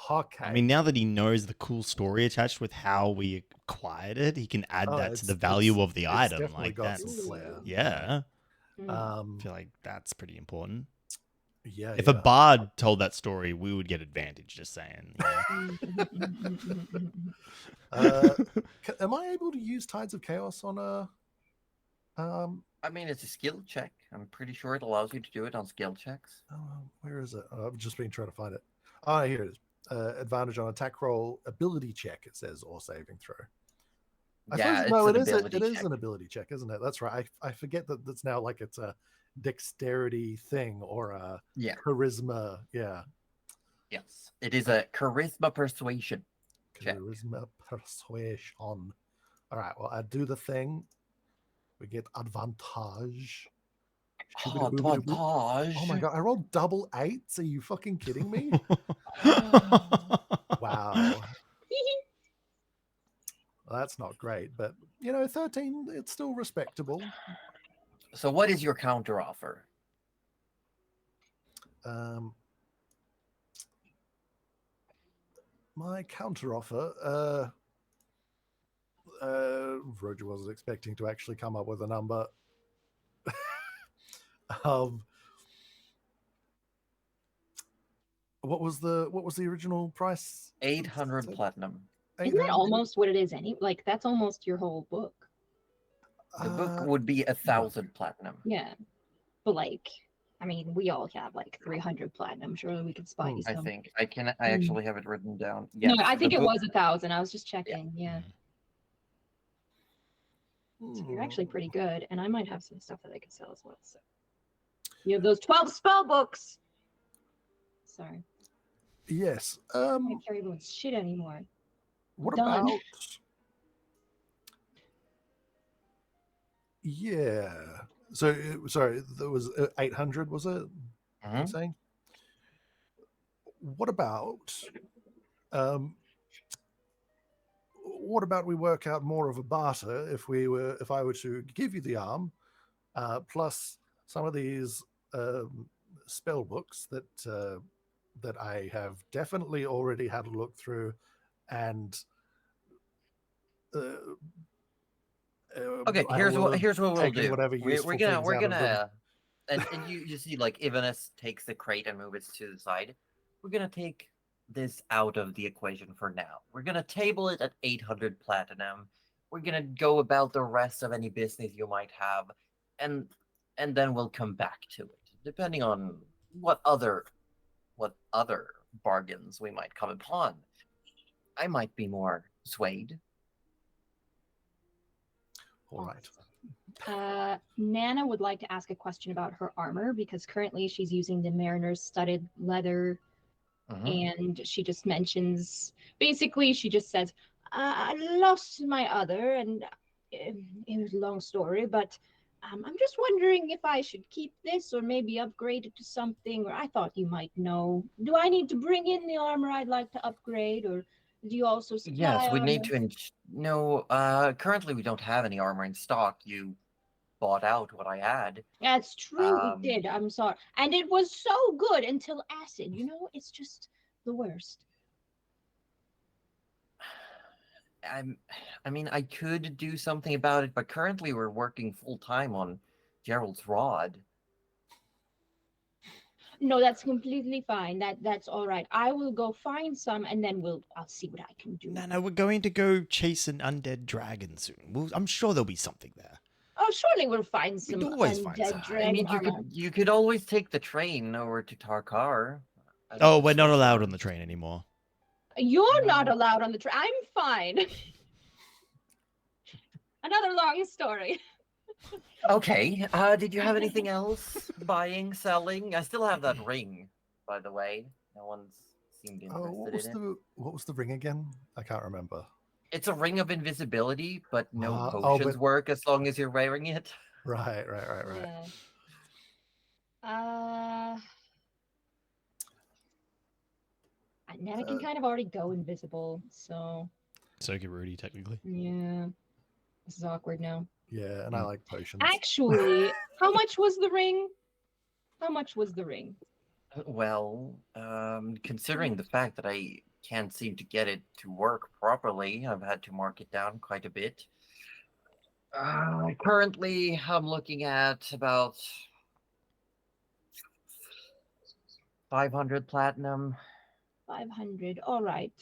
Okay. I mean, now that he knows the cool story attached with how we acquired it, he can add that to the value of the item. definitely Like got that's some flair. yeah. Mm. I feel like that's pretty important. Yeah. If a bard told that story, we would get advantage. Just saying. Am I able to use Tides of Chaos on a? I mean, it's a skill check. I'm pretty sure it allows you to do it on skill checks. Where is it? I've just been trying to find it. Oh, here it is. Advantage on attack roll, ability check. It says or saving throw. Yeah, No, it's it an is. ability It is check. an ability check, isn't it? That's right. I forget that that's now like it's a dexterity thing or a charisma. Yeah. Yes, it is a charisma persuasion check. Charisma persuasion. All right. Well, I do the thing. We get advantage. Oh, advantage. Oh my god! I rolled double eights. Are you fucking kidding me? Wow. Well, that's not great, but 13. It's still respectable. So, what is your counter offer? My counter offer. Roger wasn't expecting to actually come up with a number. What was the original price? 800 platinum. Isn't that almost what it is? Like that's almost your whole book. The book would be 1,000 platinum. Yeah, but like, I mean, we all have like 300 platinum. Surely we can spot you some. I think I can. I actually have it written down. Yes, no, I think it was 1,000. I was just checking. Yeah. So you're actually pretty good, and I might have some stuff that I could sell as well. So you have those 12 spell books. Sorry. Yes. I can't carry everyone's shit anymore. What Done. about? Yeah. So sorry, there was 800. Was it? You're saying? What about? What about we work out more of a barter if I were to give you the arm, plus some of these spell books that I have definitely already had a look through, and okay. Here's what we'll do. Whatever We're gonna and you see like Ivanus takes the crate and moves it to the side. We're gonna take this out of the equation for now. We're gonna table it at 800 platinum. We're gonna go about the rest of any business you might have, and then we'll come back to it, depending on what other bargains we might come upon, I might be more swayed. All right. Nana would like to ask a question about her armor because currently she's using the Mariner's studded leather, and she just mentions, basically, she just says, I lost my other, and it was a long story, but I'm just wondering if I should keep this or maybe upgrade it to something, or I thought you might know. Do I need to bring in the armor I'd like to upgrade, or do you also supply Yes, we need armor? to. No, currently we don't have any armor in stock. You bought out what I had. That's true, we did. I'm sorry. And it was so good until acid. You know, it's just the worst. I mean, I could do something about it, but currently we're working full time on Gerald's rod. No, that's completely fine. That's all right. I will go find some, and then I'll see what I can do. No, we're going to go chase an undead dragon soon. I'm sure there'll be something there. Oh, surely we'll find some We'd always find undead something. dragon I mean, armor. you could always take the train over to Tarkar. Oh, we're not allowed on the train anymore. You're not allowed on the train. I'm fine. Another long story. Okay. Did you have anything else? Buying, selling? I still have that ring, by the way. No one's seemed interested in it. What was the ring again? I can't remember. It's a ring of invisibility, but no but- potions work as long as you're wearing it. Right. Yeah. Nana can kind of already go invisible, so. So can Rudy, technically. Yeah. This is awkward now. Yeah, and I like potions. Actually, how much was the ring? How much was the ring? Well, considering the fact that I can't seem to get it to work properly, I've had to mark it down quite a bit. Currently, I'm looking at about 500 platinum. 500. All right.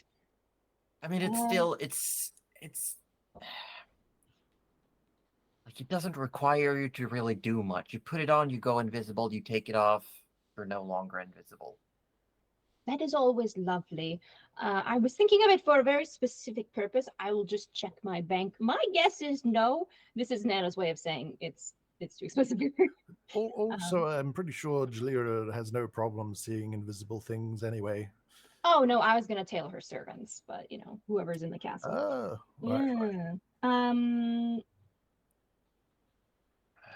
I mean, it's still, it's like, it doesn't require you to really do much. You put it on, you go invisible, you take it off, you're no longer invisible. That is always lovely. I was thinking of it for a very specific purpose. I will just check my bank. My guess is no. This is Nana's way of saying it's too expensive. Also, I'm pretty sure Jalira has no problem seeing invisible things anyway. Oh no, I was gonna tail her servants, but you know, whoever's in the castle. Oh, right.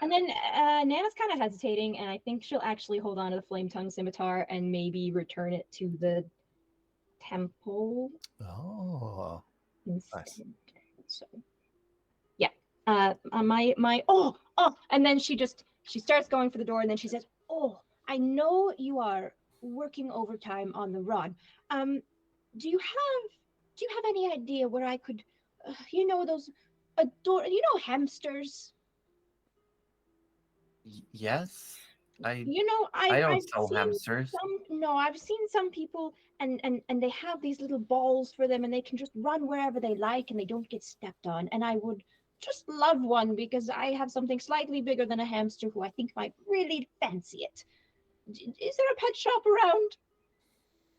And then Nana's kind of hesitating, and I think she'll actually hold on to the flame tongue scimitar and maybe return it to the temple. Oh, instead. nice. So, yeah. And then she starts going for the door, and then she says, "Oh, I know you are working overtime on the rod. Do you have any idea where I could, those hamsters? Yes, I I've don't sell seen hamsters. I've seen some people, and they have these little balls for them, and they can just run wherever they like, and they don't get stepped on. And I would just love one because I have something slightly bigger than a hamster who I think might really fancy it. Is there a pet shop around?"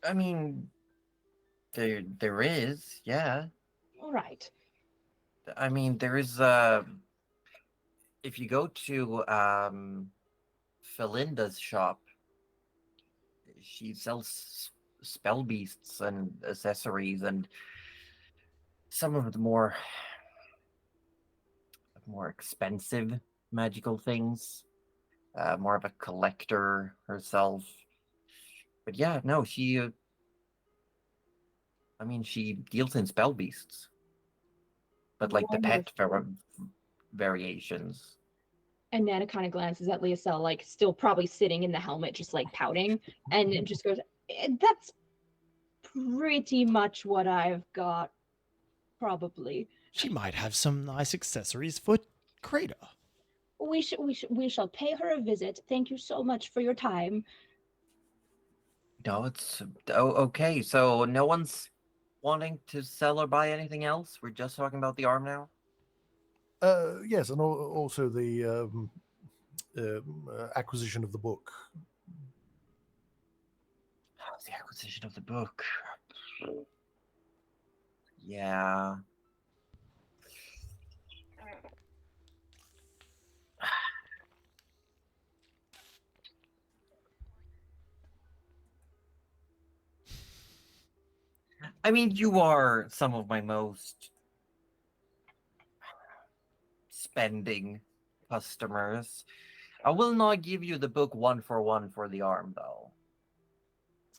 I mean, there is, yeah. All right. I mean, there is if you go to Felinda's shop, she sells spell beasts and accessories and some of the more expensive magical things. More of a collector herself. But yeah, no, she deals in spell beasts. But like the pet variations. And Nana kind of glances at Leocel, like still probably sitting in the helmet, just like pouting, and it just goes, "That's pretty much what I've got, probably." She might have some nice accessories for Crater. We shall pay her a visit. Thank you so much for your time. No, it's okay. So no one's wanting to sell or buy anything else? We're just talking about the arm now? Yes, and also the acquisition of the book. the acquisition of the book. Yeah. I mean, you are some of my most spending customers. I will not give you the book 1 for 1 for the arm, though.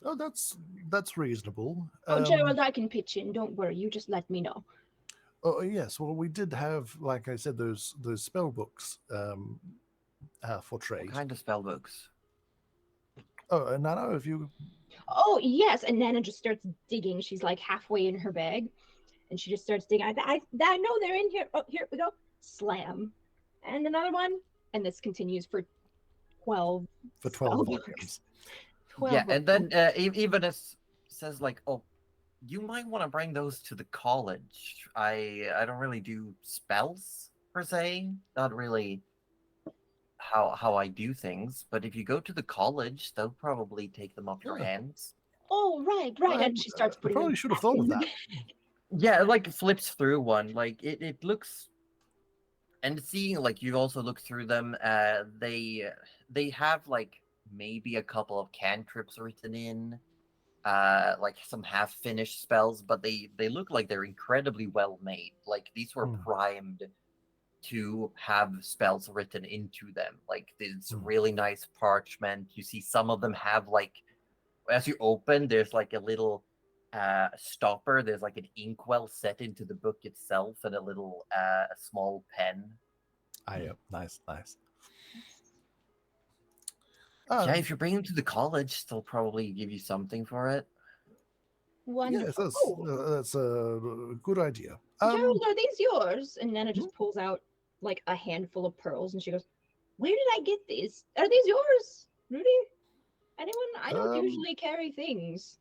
Oh, that's reasonable. Oh, Gerald, I can pitch in. Don't worry. You just let me know. Oh yes, well we did have, like I said, those spell books for trade. What kind of spell books? Oh, Nano, if you Oh, yes. And Nana just starts digging. She's like halfway in her bag. And she just starts digging. I know they're in here. Oh, here we go. Slam. And another one. And this continues for 12. for 12 spell volumes. 12 Yeah, books. and then even as says like, oh, you might want to bring those to the college. I don't really do spells per se. Not really how I do things. But if you go to the college, they'll probably take them off your Yeah. hands. Oh, right. And she starts putting Probably them should have back thought of in the that. bag. Yeah, it like flips through one. Like it looks, and seeing like you also look through them. They have like maybe a couple of cantrips written in, like some half finished spells, but they look like they're incredibly well made. Like these were primed to have spells written into them. Like it's really nice parchment. You see some of them have like, as you open, there's like a little stopper. There's like an inkwell set into the book itself, and a little a small pen. Nice. Yeah, if you bring them to the college, they'll probably give you something for it. Wonderful. Yes, that's a good idea. Gerald, are these yours? And Nana just pulls out like a handful of pearls, and she goes, "Where did I get these? Are these yours, Rudy? Anyone? I don't usually carry things.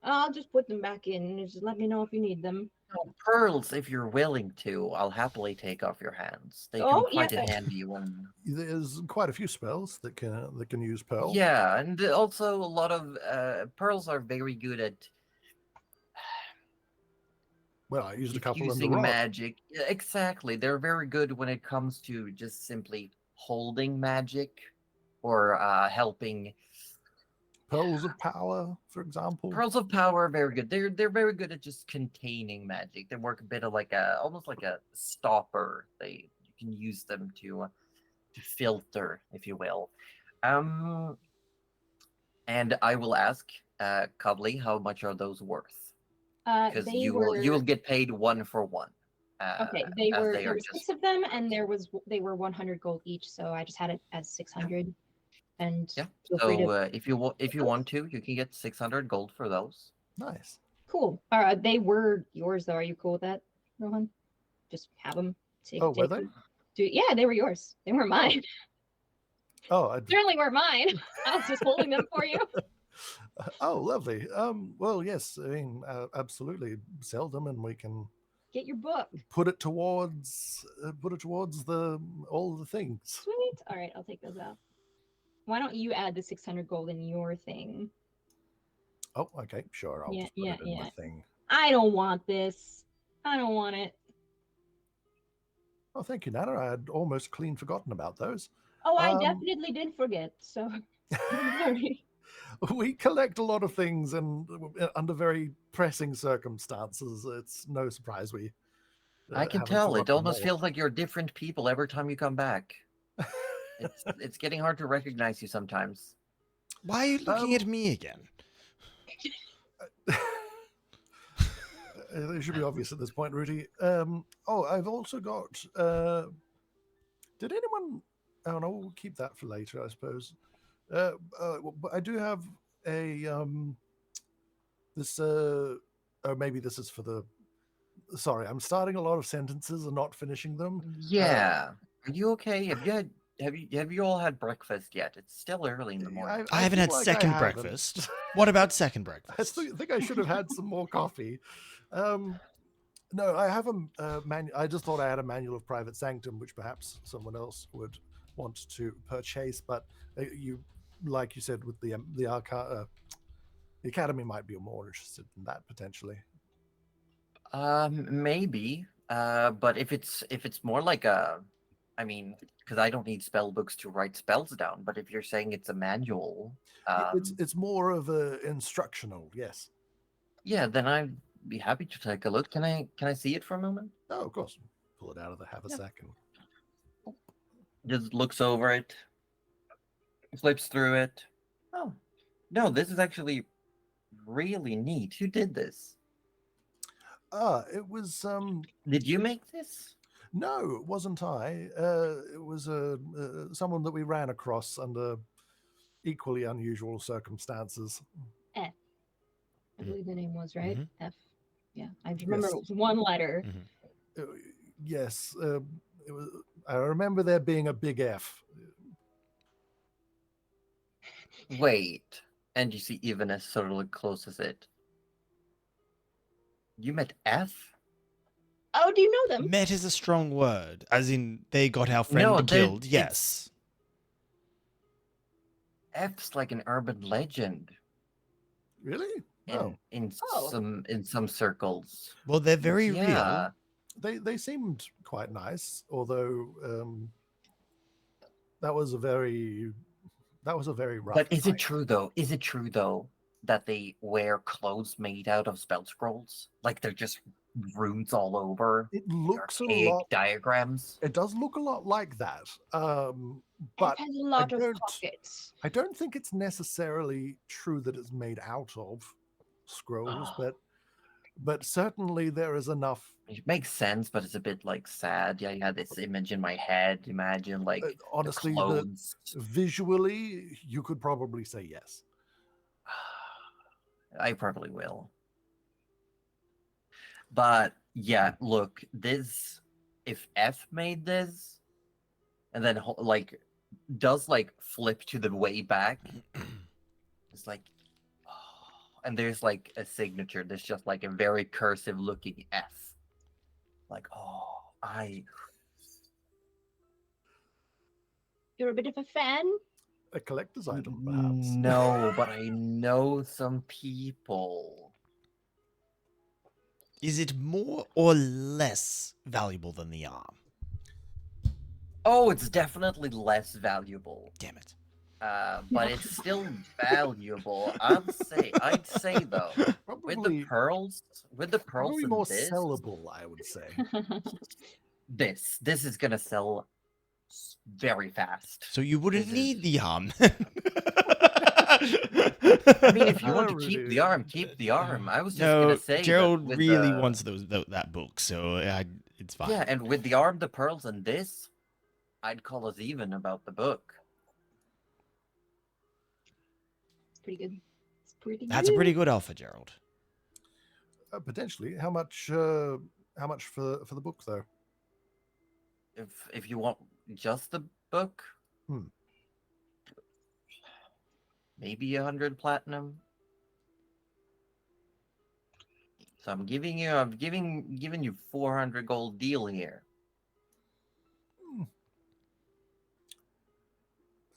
I'll just put them back in. Just let me know if you need them." No, pearls, if you're willing to, I'll happily take off your hands. They Oh, come quite yeah. in handy when. There's quite a few spells that can use pearl. Yeah, and also a lot of pearls are very good at. Well, I used a couple in the using rod. magic. Yeah, exactly, they're very good when it comes to just simply holding magic, or helping. Pearls of power, for example. Pearls of power are very good. They're very good at just containing magic. They work a bit of like almost like a stopper. You can use them to filter, if you will. And I will ask Cuddly, how much are those worth? Because you will get paid 1 for 1. Okay, there were 6 of them, and they were 100 gold each, so I just had it as 600. And yeah, feel free so to... if you want to, you can get 600 gold for those. Nice. Cool. They were yours, though. Are you cool with that, Rohan? Just have them. Were they? Yeah, they were yours. They weren't mine. Oh, Certainly weren't mine. I was just holding them for you. Oh, lovely. Well, yes. I mean, absolutely. Sell them, and we can get your book. Put it towards all the things. Sweet. All right, I'll take those out. Why don't you add the 600 gold in your thing? Oh, okay, sure. I'll just put it in my thing. I don't want this. I don't want it. Oh, thank you, Nana. I had almost clean forgotten about those. Oh, I definitely did forget. So, we collect a lot of things, and under very pressing circumstances, it's no surprise we. I can tell. It almost feels like you're different people every time you come back. It's getting hard to recognize you sometimes. Why are you looking at me again? It should be obvious at this point, Rudy. I've also got. Did anyone? Oh no, we'll keep that for later, I suppose. But I do have a this. Maybe this is for the. Sorry, I'm starting a lot of sentences and not finishing them. Yeah. Are you okay? Have you all had breakfast yet? It's still early in the morning. I haven't had second breakfast. What about second breakfast? I think I should have had some more coffee. No, I have a manual. I just thought I had a manual of Private Sanctum, which perhaps someone else would want to purchase. But you, like you said, with the The Academy might be more interested in that potentially. Maybe. But if it's more like a, I mean, because I don't need spell books to write spells down. But if you're saying it's a manual, It's more of a instructional, yes. yeah, then I'd be happy to take a look. Can I see it for a moment? Oh, of course. Pull it out of the have a Yeah. second. Just looks over it, flips through it. Oh, no, this is actually really neat. Who did this? It was Did you make this? no, it wasn't I. It was someone that we ran across under equally unusual circumstances. F. I believe the name was right. Mhm. F. Yeah, I remember Yes. it was one letter. Yes, it was. I remember there being a big F. Wait, and you see Evanes sort of closes it. You met F? Oh, do you know them? Met is a strong word, as in they got our friend No, killed. it's- Yes. F's like an urban legend Really? in Oh, in some circles. Well, they're very Yeah. they seemed quite nice, although that was a very rough. But is it fight. true though? Is it true though that they wear clothes made out of spell scrolls? Like they're just runes all over, It looks a archaic lot. diagrams. It does look a lot like that. F But has a lot of don't- pockets. I don't think it's necessarily true that it's made out of scrolls, Oh. but certainly there is enough. It makes sense, but it's a bit like sad. Yeah, I had this image in my head. Imagine like the Honestly, clothes. visually, you could probably say yes. I probably will. But yeah, look, this if F made this and then like does like flip to the way back, it's like and there's like a signature. There's just like a very cursive looking F. Like, You're a bit of a fan? A collector's item, perhaps. No, but I know some people. Is it more or less valuable than the arm? Oh, it's definitely less valuable. Damn it. But it's still valuable. I'd say though, with the Probably, pearls probably and more this, sellable, I would say. this is gonna sell very fast. So you wouldn't This need is- the arm. I mean, if you want to Not keep really. the arm, keep the arm. I was just no, gonna say that Gerald with really the- wants that book, so it's fine. Yeah, and with the arm, the pearls, and this, I'd call us even about the book. It's pretty good. It's pretty That's a good. pretty good offer, Gerald. Potentially. How much? How much for the book, though? If you want just the book, maybe 100 platinum. So I'm giving you 400 gold deal here.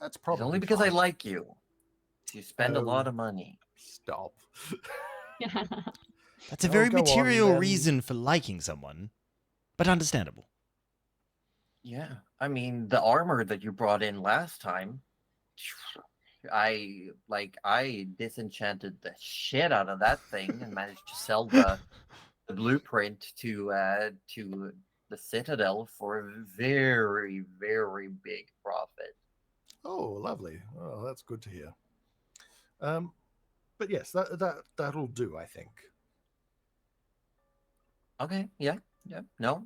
That's It's probably only because I fine. like you. You spend a lot Oh. of money. Stop. That's a Oh, very go on, material then. reason for liking someone, but understandable. Yeah, I mean the armor that you brought in last time. I disenchanted the shit out of that thing and managed to sell the blueprint to the Citadel for a very, very big profit. Oh, lovely. Oh, that's good to hear. But yes, that'll do, I think. Okay, yeah, no,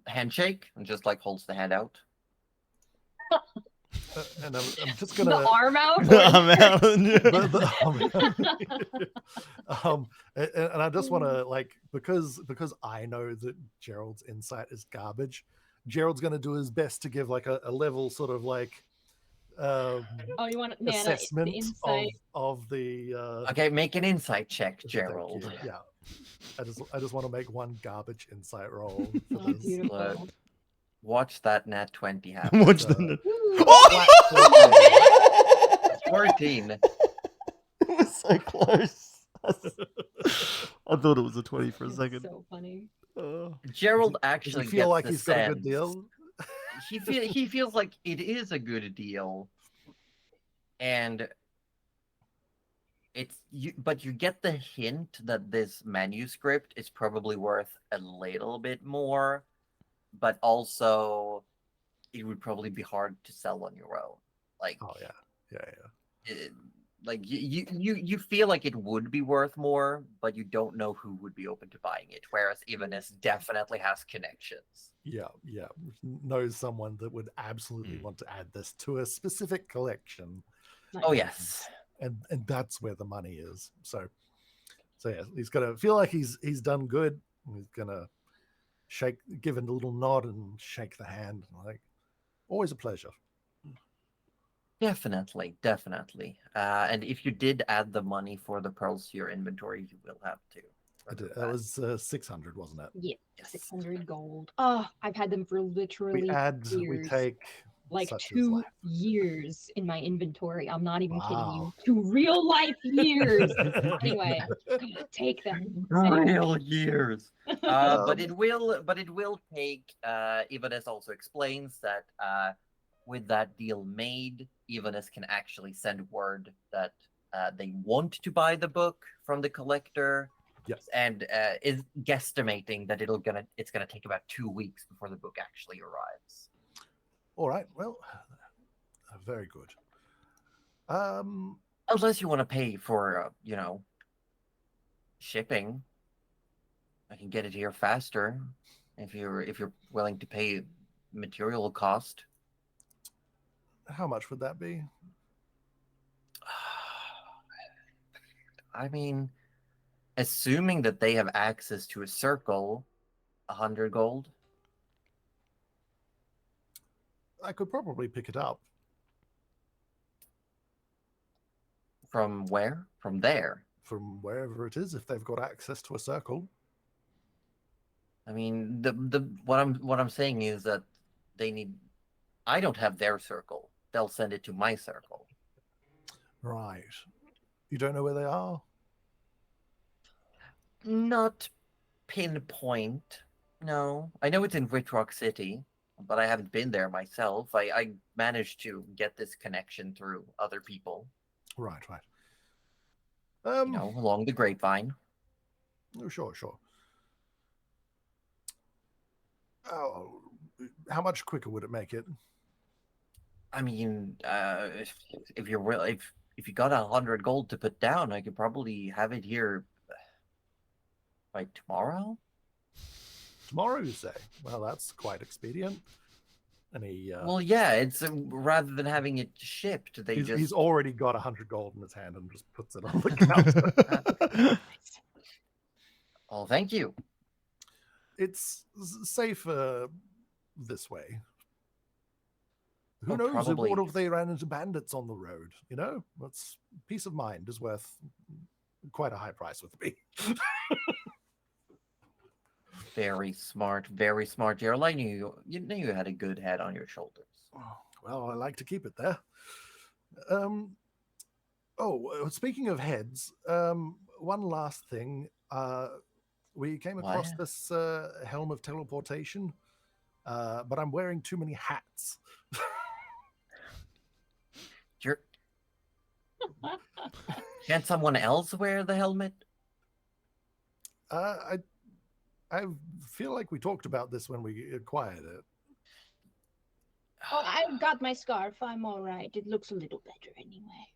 handshake, and just like holds the hand out. And I'm just The gonna. arm out? I'm out. And I just want to because I know that Gerald's insight is garbage. Gerald's going to do his best to give like a level sort of like Oh, you want the assessment insight? of the. Okay, make an insight check, thank you. Gerald. Yeah, I just want to make one garbage insight roll. For Oh, this. beautiful. Watch that nat 20 happen. Watch Uh, the. Ooh. Oh! 14. It was so close. I thought it was a 20 for a It's second. so funny. Gerald Does actually he feel gets like the he's got a good sense. deal? He feels like it is a good deal, and but you get the hint that this manuscript is probably worth a little bit more, but also it would probably be hard to sell on your own. Like, Oh yeah. like you feel like it would be worth more, but you don't know who would be open to buying it. Whereas Ivanis definitely has connections. Yeah. Knows someone that would absolutely want to add this to a specific collection. Oh yes. And that's where the money is. So yeah, he's gonna feel like he's done good. He's gonna give a little nod and shake the hand. Like, always a pleasure. Definitely. And if you did add the money for the pearls to your inventory, you will have to. I did. That was 600, wasn't it? Yeah, Yes. 600 gold. Oh, I've had them for literally We years. take like such as 2 life. years in my inventory. I'm not even kidding you. Wow. 2 real life years. Anyway, gotta take them. Real years. But it will take. Ivanis also explains that with that deal made, Ivanis can actually send word that they want to buy the book from the collector. Yes. And is guesstimating that it's gonna take about 2 weeks before the book actually arrives. All right. Well, very good. Unless you want to pay for shipping, I can get it here faster if you're willing to pay material cost. How much would that be? I mean, assuming that they have access to a circle, 100 gold. I could probably pick it up. From where? From there. From wherever it is, if they've got access to a circle. I mean, what I'm saying is that they need. I don't have their circle. They'll send it to my circle. Right. You don't know where they are? Not pinpoint. No, I know it's in Whitrock City, but I haven't been there myself. I managed to get this connection through other people. Right. Along the grapevine. Sure. Oh, how much quicker would it make it? I mean, if you got 100 gold to put down, I could probably have it here by tomorrow. Tomorrow, you say? Well, that's quite expedient. And he. Well, yeah, it's rather than having it shipped, he's already got 100 gold in his hand and just puts it on the counter. Oh, thank you. It's safer this way. Who Oh, knows? probably. What if they ran into bandits on the road? That's peace of mind is worth quite a high price with me. Very smart, Gerald. I knew you had a good head on your shoulders. Well, I like to keep it there. Speaking of heads, one last thing. We came across this helm of teleportation, but I'm wearing too many hats. Can't someone else wear the helmet? I feel like we talked about this when we acquired it. Oh, I've got my scarf. I'm all right. It looks a little better anyway.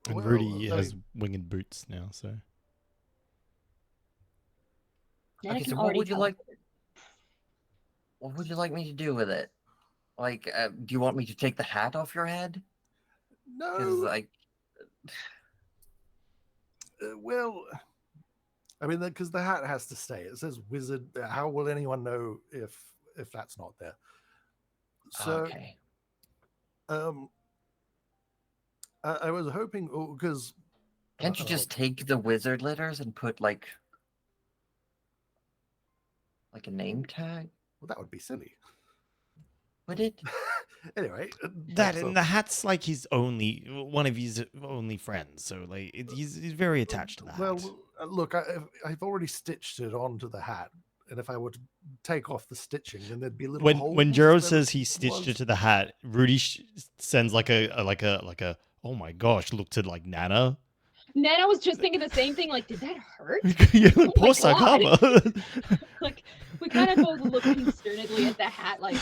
And Rudy has winged boots now, so. Okay, so what would you like? What would you like me to do with it? Like, do you want me to take the hat off your head? No. Well, I mean, because the hat has to stay. It says wizard. How will anyone know if that's not there? So, okay. I was hoping because. Can't you just take the wizard letters and put like a name tag? Well, that would be silly. Would it? Anyway, and the hat's like one of his only friends, so like he's very attached to that. Well, Look, I've already stitched it onto the hat, and if I were to take off the stitching, then there'd be little holes. When Gerald where says he stitched it to the hat, Rudy sends like a oh my gosh look to like Nana. Nana was just thinking the same thing. Like, did that hurt? Yeah, Oh my poor God. Sakaba. Like, we kind of both looked concernedly at the hat. Like,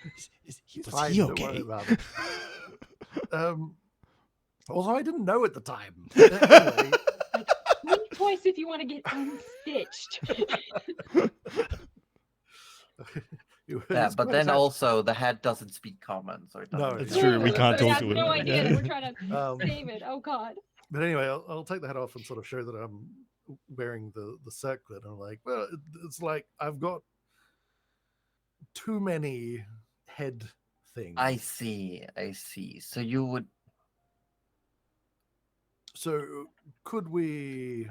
Was Fine, he don't worry okay? about it. Although I didn't know at the time. Anyway, think twice if you want to get unstitched. Yeah, but then also the hat doesn't speak common, so it doesn't. No, It's true, we can't We talk have to it. no idea Yeah. that we're trying to save it. Oh God. But anyway, I'll take the hat off and sort of show that I'm wearing the circlet. And I'm like, well, it's like I've got too many head things. I see. So you would. So could we?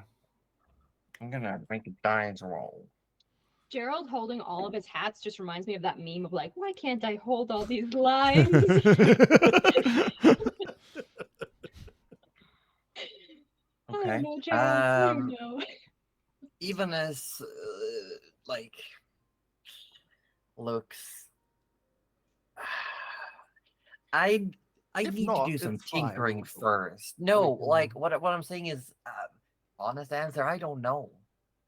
I'm gonna make a dice roll. Gerald holding all of his hats just reminds me of that meme of like, why can't I hold all these lines? I Okay. don't know, Gerald. You know. Even as like looks, I If need not, to do some it's fine, tinkering also. first. No, can- like what I'm saying is, honest answer, I don't know.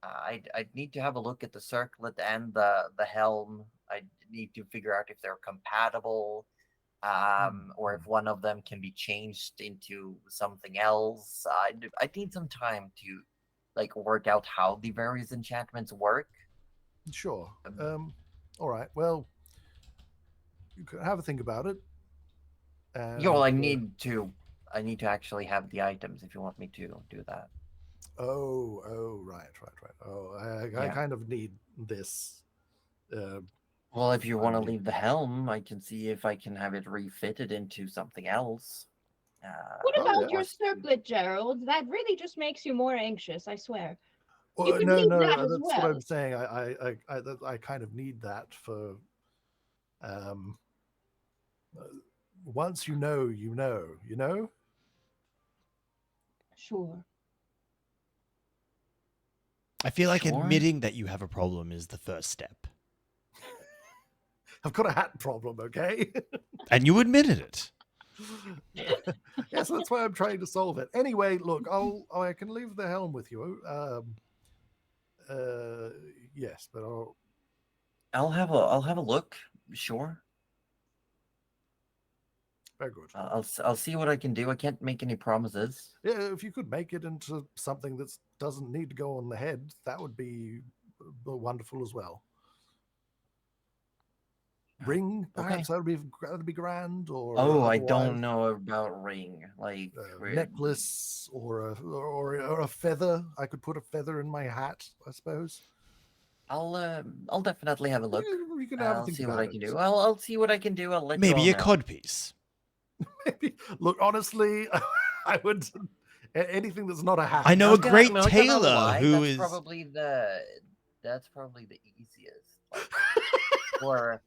I'd need to have a look at the circlet and the helm. I need to figure out if they're compatible, or if one of them can be changed into something else. I need some time to like work out how the various enchantments work. Sure. All right. Well, you could have a think about it. Yo, I and, need to actually have the items if you want me to do that. Oh, right. Oh, I Yeah. kind of need this. Well, if you want to Finding. leave the helm, I can see if I can have it refitted into something else. What Oh, about yeah. your circlet, Gerald? That really just makes you more anxious, I swear. Well, can no, leave no, that as that's what well. I'm saying. I kind of need that for. Once you know, you know. You know. Sure. I feel like Sure. admitting that you have a problem is the first step. I've got a hat problem. Okay. And you admitted it. Yes, that's why I'm trying to solve it. Anyway, look, I can leave the helm with you. Yes, but I'll have a look. Sure. very good. I'll see what I can do. I can't make any promises. Yeah, if you could make it into something that doesn't need to go on the head, that would be wonderful as well. Ring, perhaps that'd be grand. Or Oh, I otherwise, don't know about ring. Like necklace or a feather. I could put a feather in my hat, I suppose. I'll definitely have a look. You can have a I'll think see about what I it. can do. I'll see what I can do. I'll let you Maybe all a know. codpiece. Maybe. Look, honestly, I would anything that's not a hat. I know I'm a gonna- great I'm not gonna tailor lie, who that's is. probably the easiest. Like, or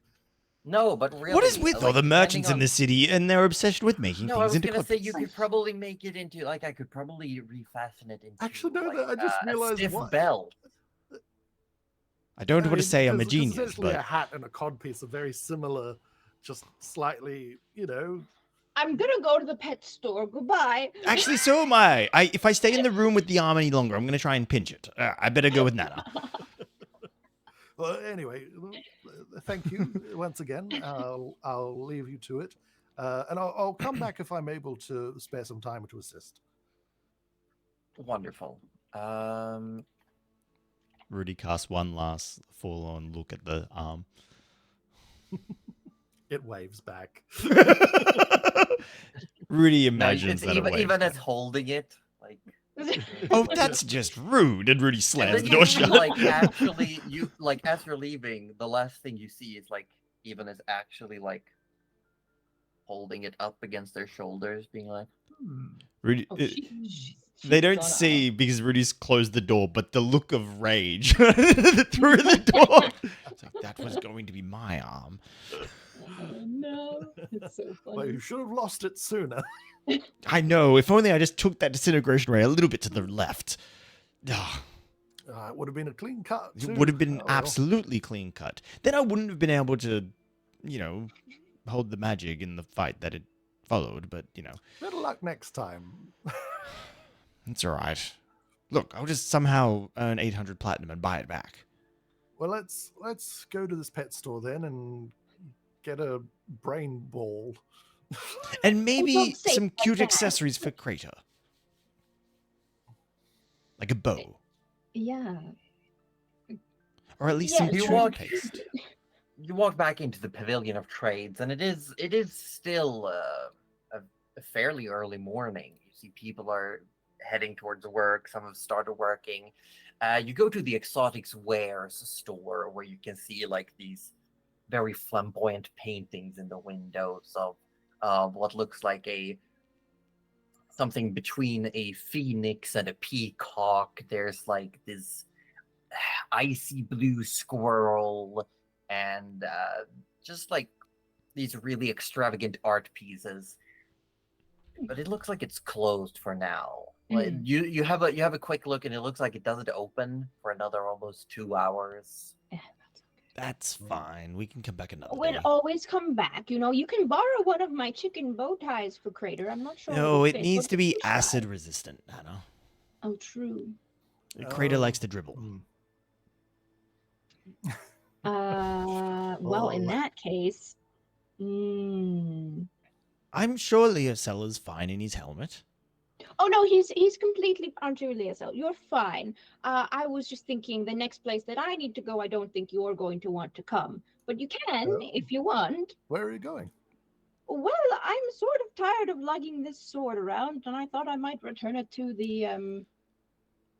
no, but really, What is with all like, the merchants in depending the city and their obsession with making No, I things was into gonna say you codpiece? could probably make it into like I could probably refasten it into Actually, no, like, I just a realized stiff what- belt. I don't want to say I'm a because genius, essentially a but hat and a codpiece are very similar, just slightly, I'm gonna go to the pet store. Goodbye. actually, so am I. If I stay in the room with the arm any longer, I'm going to try and pinch it. I better go with Nana. Well, anyway, thank you once again. I'll leave you to it, and I'll come back if I'm able to spare some time to assist. Wonderful. Rudy casts one last forlorn look at the arm. It waves back. Rudy No, imagines that it waves even as back. holding it, like. Oh, like- that's just rude. And Rudy And slams then the you door see, shut. like actually, you like as you're leaving, the last thing you see is like even is actually like holding it up against their shoulders, being like, Rudy, Oh, they don't gone see because Rudy's closed the door, but the look of rage through the door. It's like, that was going to be my arm. Oh no, it's so Well, funny. you should have lost it sooner. I know. If only I just took that disintegration ray a little bit to the left. Ah, It would have been a clean cut. it Too. would have been Oh, well. absolutely clean cut. Then I wouldn't have been able to, you know, hold the magic in the fight that it followed. But you know, Better luck next time. it's all right. Look, I'll just somehow earn 800 platinum and buy it back. Well, let's go to this pet store then and get a brain ball. And maybe don't say some like cute that. accessories for Crater. Like a bow. Yeah. Or at least Yes. some You walk- toothpaste. You walk back into the Pavilion of Trades, and it is still a fairly early morning. You see people are heading towards work. Some have started working. You go to the exotics wares store where you can see like these very flamboyant paintings in the windows of what looks like something between a phoenix and a peacock. There's like this icy blue squirrel and just like these really extravagant art pieces. But it looks like it's closed for now. Like you have a quick look and it looks like it doesn't open for another almost 2 hours. Yeah, That's fine. We can come back another we'll day. always come back. You know, you can borrow one of my chicken bow ties for Crater. I'm not sure. No, it'll it fit, needs but to be you try. acid resistant, Nano. Oh, true. Crater Oh, likes to dribble. Well, in Oh. that case, I'm sure Leocella's fine in his helmet. oh no, he's completely Aunt so you're fine. I was just thinking the next place that I need to go, I don't think you're going to want to come, but you can Oh. if you want. Where are you going? Well, I'm sort of tired of lugging this sword around, and I thought I might return it to the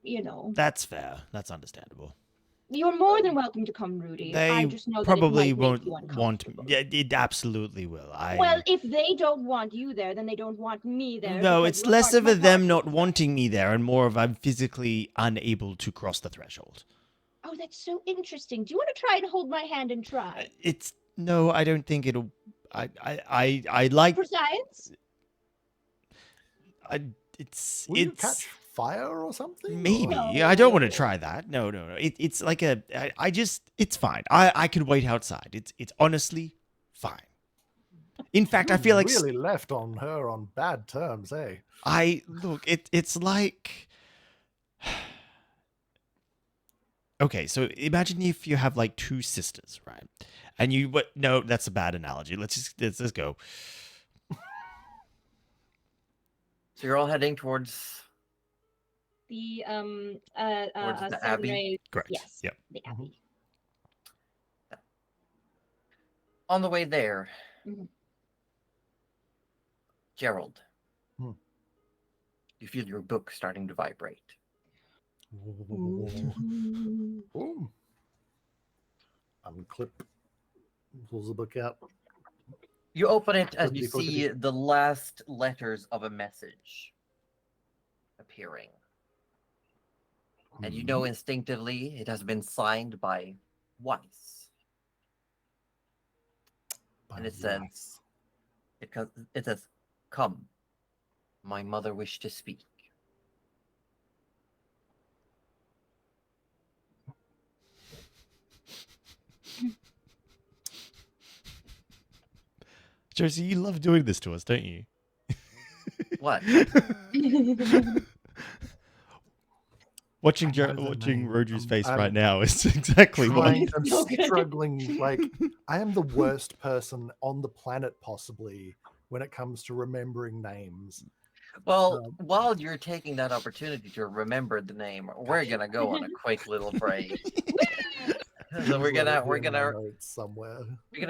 you know. That's fair. That's understandable. You're more than welcome to come, Rudy. They I just know probably that it might won't make you want. uncomfortable. Yeah, it absolutely will. Well, if they don't want you there, then they don't want me there. No, because it's your less heart's of my a them heart. not wanting me there and more of I'm physically unable to cross the threshold. Oh, that's so interesting. Do you want to try and hold my hand and try? It's no, I don't think it'll. I like. For science? Will you catch fire or something? Maybe. Or- I don't want to try that. No. It's like it's fine. I could wait outside. It's honestly fine. In fact, I You feel like really left on her on bad terms, eh? it's like okay, so imagine if you have like two sisters, right? And no, that's a bad analogy. Let's go. So you're all heading towards The Towards the Seven Abbey? Rays- Correct. Yes, Yep. the Abbey. on the way there. Mhm. Gerald, Hmm. you feel your book starting to vibrate. Ooh. Unclip. Pulls the book out. You open it as Could you be, could see the last letters of a message appearing. And you know instinctively it has been signed by Weiss. And it says, it says, "Come, my mother wished to speak." Josie, you love doing this to us, don't you? What? Watching I know the watching name. Roju's face I'm right now is exactly what. I'm So good. struggling. Like, I am the worst person on the planet, possibly, when it comes to remembering names. Well, while you're taking that opportunity to remember the name, we're gonna go on a quick little break. So we're Let gonna it be in my notes somewhere.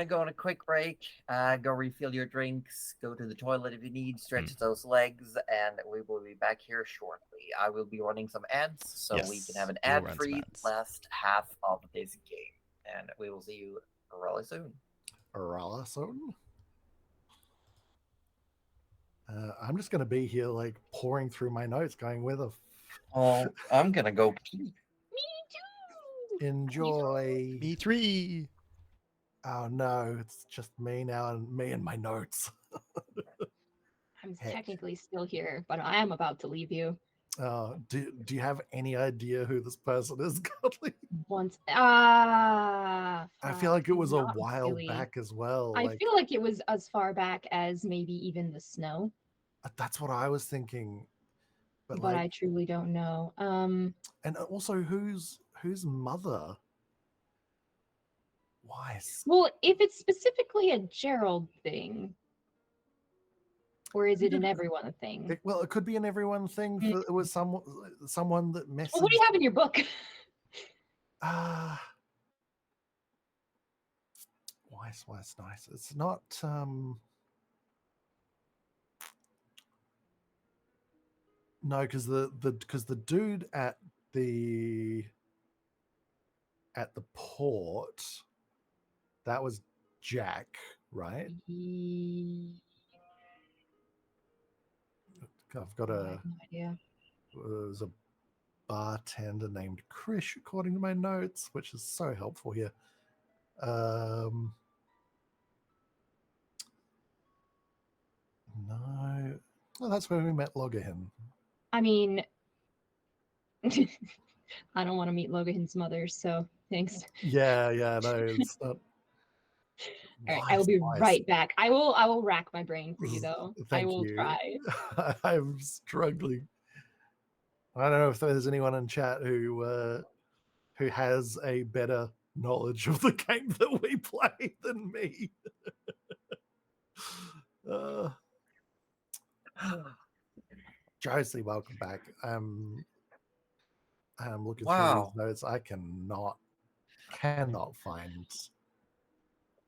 go on a quick break. Go refill your drinks. Go to the toilet if you need. Stretch those legs, and we will be back here shortly. I will be running some ads, so we can Yes, have an we'll run some ad-free ads. last half of this game, and we will see you really soon. Ralason? I'm just going to be here, like, pouring through my notes, going, where the Oh, I'm gonna go pee. enjoy. Me three. Oh no, it's just me now and me and my notes. I'm Heck. technically still here, but I am about to leave you. Do you have any idea who this person is, Godly? Once I feel like it was a not while really. back as well. I Like feel like it was as far back as maybe even the snow, that's what I was thinking. but like, I truly don't know. and also whose mother? Weiss. Well, if it's specifically a Gerald thing, or is it an everyone thing? It could be an everyone thing. It was someone that messaged. Well, what do you have in your book? Weiss, nice. It's not. No, because the dude at the port, that was Jack, right? I've got I have no idea. There's a bartender named Krish, according to my notes, which is so helpful here. No, that's where we met Loggerhin. I mean, I don't want to meet Logan's mother, so thanks. Yeah, no, it's not. All right, I will be right back. I will rack my brain for you though. I will try. I'm struggling. I don't know if there's anyone in chat who has a better knowledge of the game that we play than me. Josie, welcome back. I'm looking through these notes. I cannot find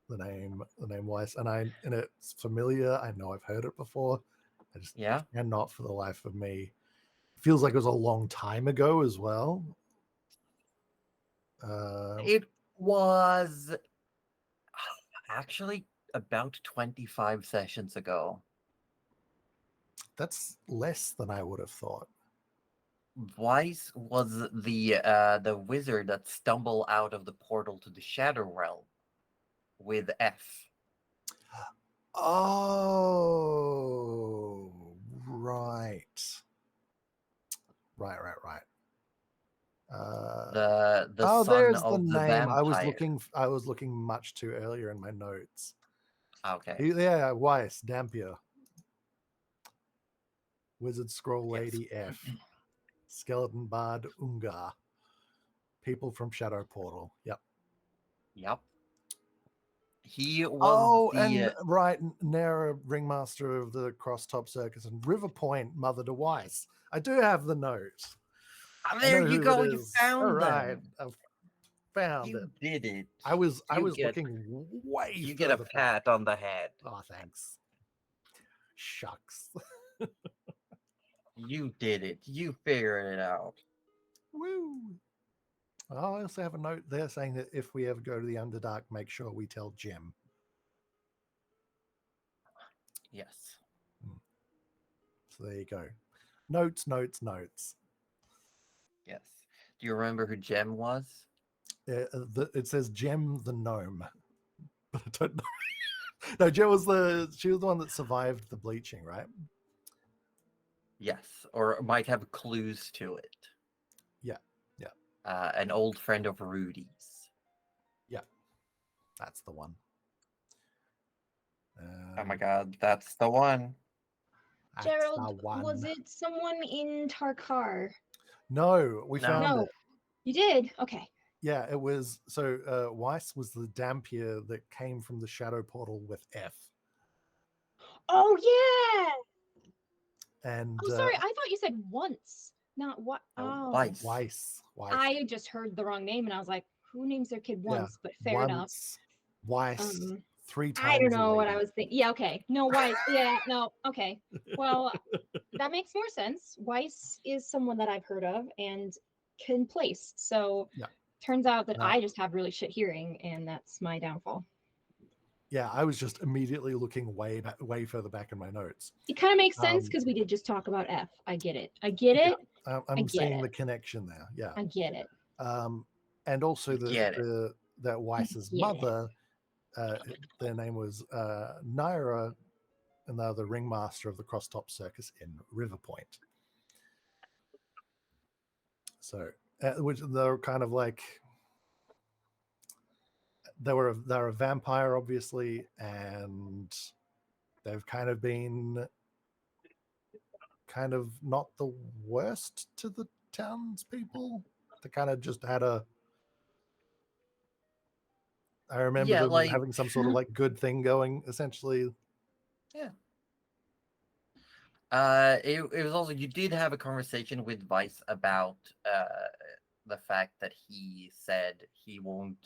the name Weiss, and it's familiar. I know I've heard it before. I just cannot for the life of me. It feels like it was a long time ago as well. It was actually about 25 sessions ago. That's less than I would have thought. Weiss was the wizard that stumbled out of the portal to the Shadow Realm with F. Oh, right. The son there's of the the name. vampire. I was looking much too earlier in my notes. Okay. Yeah, Weiss, Dampier. Wizard Scroll Lady F. Skeleton Bard Ungar. People from Shadow Portal. Yep. He was Nara, Ringmaster of the Crosstop Circus, and River Point, Mother to Weiss. I do have the note. There you go. You found them. I've found it. You did it. I was looking way. You get a pat on the head. Oh, thanks. Shucks. You did it. You figured it out. Woo. I also have a note there saying that if we ever go to the Underdark, make sure we tell Jim. Yes. So there you go. Notes. Yes. Do you remember who Jem was? It says Jem the gnome, but I don't know. No, Jem was she was the one that survived the bleaching, right? Yes, or might have clues to it. Yeah. An old friend of Rudy's. Yeah, that's the one. Oh my god, that's the one. Gerald, was it someone in Tarkar? No, we found it. You did? Okay. Yeah, it was. So Weiss was the Dampier that came from the Shadow Portal with F. Oh, yeah! And sorry, I thought you said once, not what. Oh, Weiss. I just heard the wrong name, and I was like, "Who names their kid once?" But fair enough. Weiss 3 times. I don't know what I was thinking. Yeah, okay. No, Weiss. Yeah, no, okay. Well, that makes more sense. Weiss is someone that I've heard of and can place. So, turns out that I just have really shit hearing, and that's my downfall. Yeah, I was just immediately looking way further back in my notes. It kind of makes sense because we did just talk about F. I get it. I'm seeing the connection there. Yeah, I get it. And also that Weiss's mother their name was Naira, and they're the ringmaster of the Crosstop Circus in River Point. So, which they're kind of like, they're a vampire, obviously, and they've kind of been kind of not the worst to the townspeople. They kind of just had a. I remember Yeah, them like- having some sort of like good thing going, essentially. Yeah. It was also, you did have a conversation with Vice about the fact that he said he won't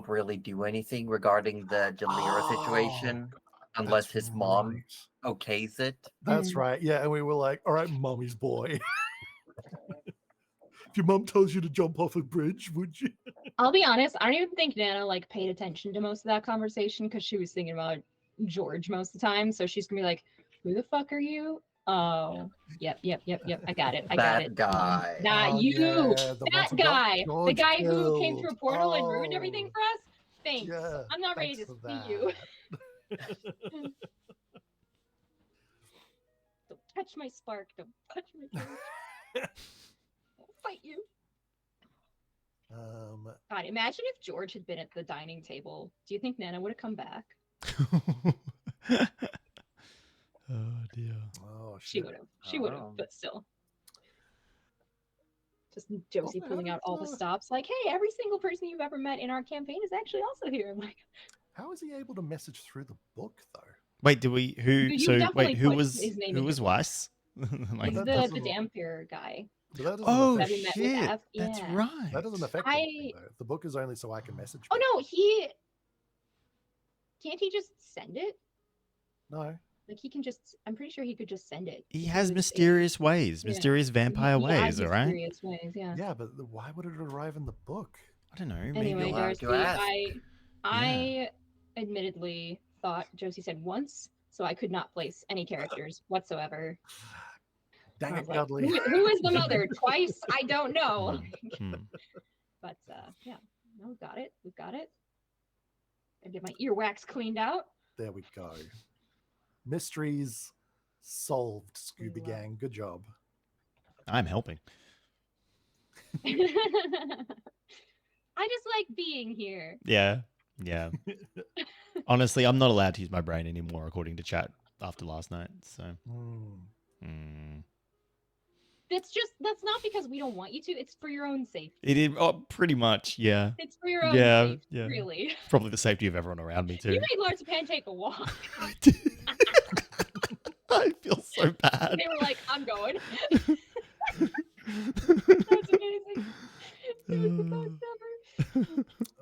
really do anything regarding the Jalira situation unless That's his mom right. okays it. That's right. Yeah, and we were like, "All right, mommy's boy. If your mom tells you to jump off a bridge, would you?" I'll be honest, I don't even think Nana like paid attention to most of that conversation because she was thinking about George most of the time. So she's gonna be like, "Who the fuck are you?" Oh, yep. I got it. That guy. Not Oh, you. yeah, the That ones who got guy. The George guy who came through a killed. portal and ruined Oh, everything for us. Thanks. yeah, I'm not ready thanks to for see you. that. Don't touch my spark. Don't touch my George. I'll fight you. God, imagine if George had been at the dining table. Do you think Nana would have come back? Oh dear. Oh, She shit. would have. She would have, but still. Just Josie pulling out all the stops, like, "Hey, every single person you've ever met in our campaign is actually also here." I'm like, How is he able to message through the book, though? Wait, did we? Who? You So definitely wait, who put was his name who in was your Weiss? But he's that the doesn't- Dampier guy. But that doesn't Oh affect, That we met with shit! F, That's yeah. right. that doesn't affect anything, though. The book is only so I can message Oh people. no, can't he just send it? No. Like he can just. I'm pretty sure he could just send it. He if has was mysterious ways, Yeah. mysterious vampire He has ways. All right. mysterious ways, yeah. Yeah, but why would it arrive in the book? I don't know. Maybe Anyway, you'll have Darcy, to ask. I admittedly thought Josie said once, so I could not place any characters whatsoever. Dang I it, was like, Dudley. who is the mother? Twice? I don't know. Hmm. But yeah, no, got it. We've got it. Gotta get my earwax cleaned out. There we go. Mysteries solved, Scooby Wow. Gang. Good job. I'm helping. I just like being here. Yeah. Yeah. Honestly, I'm not allowed to use my brain anymore, according to chat after last night. So. That's not because we don't want you to. It's for your own safety. It is pretty much, yeah. It's for your own Yeah, safety, yeah. really. Probably the safety of everyone around me too. You made Lawrence Pan take a walk. I feel so bad. They were like, "I'm going." That's amazing. It was the best ever.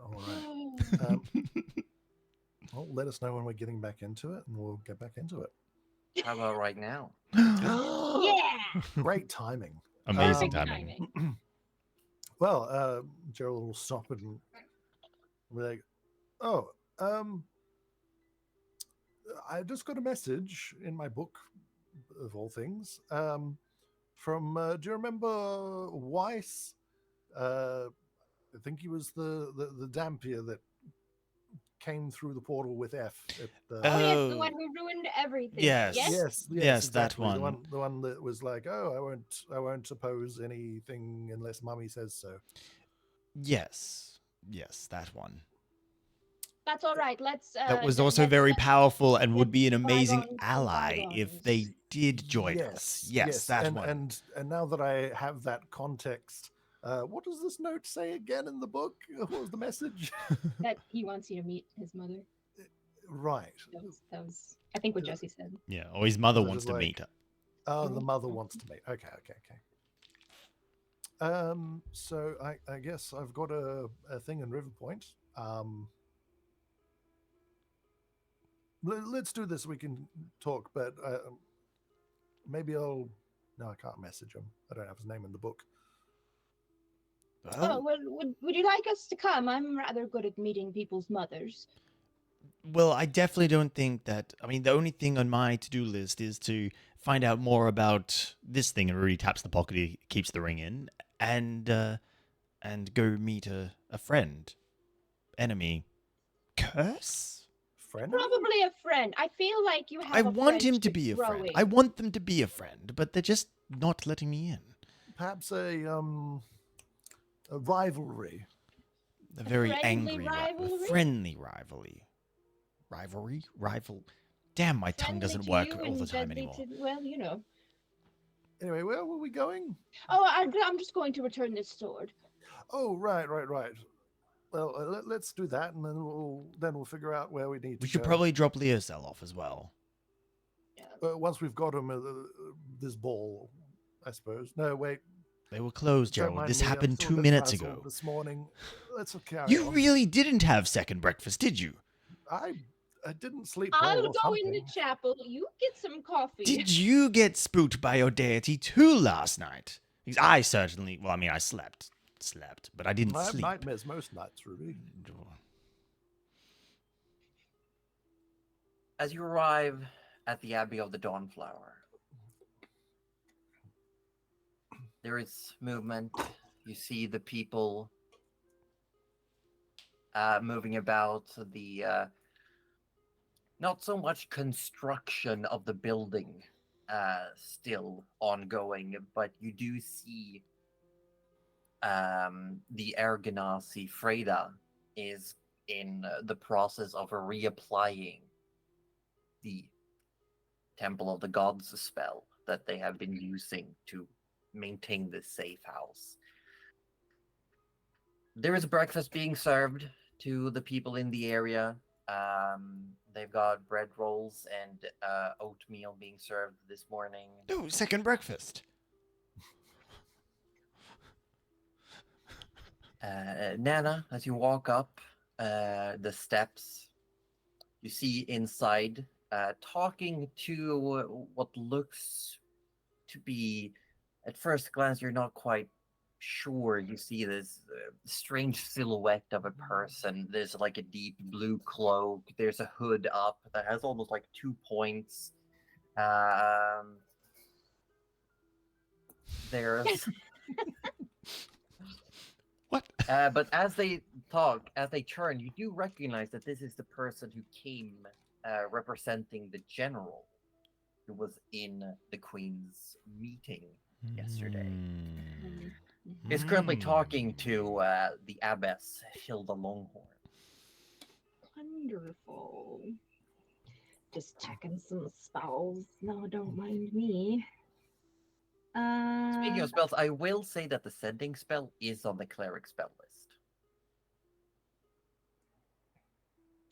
All right. Well, let us know when we're getting back into it, and we'll get back into it. How about right now? Yeah. Great timing. Amazing Perfect timing. Well, Gerald will stop and be like, "Oh, I just got a message in my book, of all things, from. Do you remember Weiss? I think he was the Dampier that came through the portal with F. At the, Oh, yes, the Oh. one who ruined everything. Yes. yes, that exactly. one. The one that was like, "Oh, I won't oppose anything unless Mummy says so." Yes, that one. That's all right. Let's. That was also very powerful and would be an amazing ally if they did join us. Yes, that one. And now that I have that context, what does this note say again in the book? What was the message? That he wants you to meet his mother. Right. That was I think what Jesse said. Yeah, or his mother Was it wants just to like- meet her. Oh, the mother wants to meet. Okay. So I guess I've got a thing in River Point. Let's do this. We can talk, but maybe I'll. No, I can't message him. I don't have his name in the book. Oh, well, would you like us to come? I'm rather good at meeting people's mothers. Well, I definitely don't think that. I mean, the only thing on my to-do list is to find out more about this thing. And Rudy taps the pocket, he keeps the ring in, and go meet a friend, enemy, curse? Friend? Probably a friend. I feel like you have. I a want him to friendship be a friend. growing. I want them to be a friend, but they're just not letting me in. Perhaps a rivalry. A very friendly angry rivalry? friendly rivalry. Rival. Damn, my tongue Friendly doesn't to work you all the and time deadly anymore. to- well, you know. Anyway, where were we going? Oh, I'm just going to return this sword. Oh, right. Well, let's do that, and then we'll figure out where we need to We should go. probably drop Leocel off as well. Once we've got him this ball, I suppose. No, wait. They were closed, Don't Gerald. mind This me, I'm happened still a 2 bit minutes frazzled ago. This morning. Let's carry You on. really didn't have second breakfast, did you? I didn't sleep I'll well or go in something. the chapel. You get some coffee. Did you get spooked by your deity too last night? Because I certainly, well, I mean, I slept, but I didn't I have sleep. nightmares most nights, Ruby. As you arrive at the Abbey of the Dawnflower, there is movement. You see the people moving about, the not so much construction of the building still ongoing, but you do see the Ergonasi Freda is in the process of reapplying the Temple of the Gods spell that they have been using to maintain this safe house. There is breakfast being served to the people in the area. They've got bread rolls and oatmeal being served this morning. No, second breakfast. Nana, as you walk up the steps, you see inside, talking to what looks to be, at first glance, you're not quite sure. You see this strange silhouette of a person. There's like a deep blue cloak. There's a hood up that has almost like 2 points. There's What? but as they talk, as they turn, you do recognize that this is the person who came representing the general who was in the Queen's meeting yesterday. Is currently talking to the abbess Hilda Longhorn. Wonderful. Just checking some spells. No, don't mind me. Speaking of spells, I will say that the sending spell is on the cleric spell list.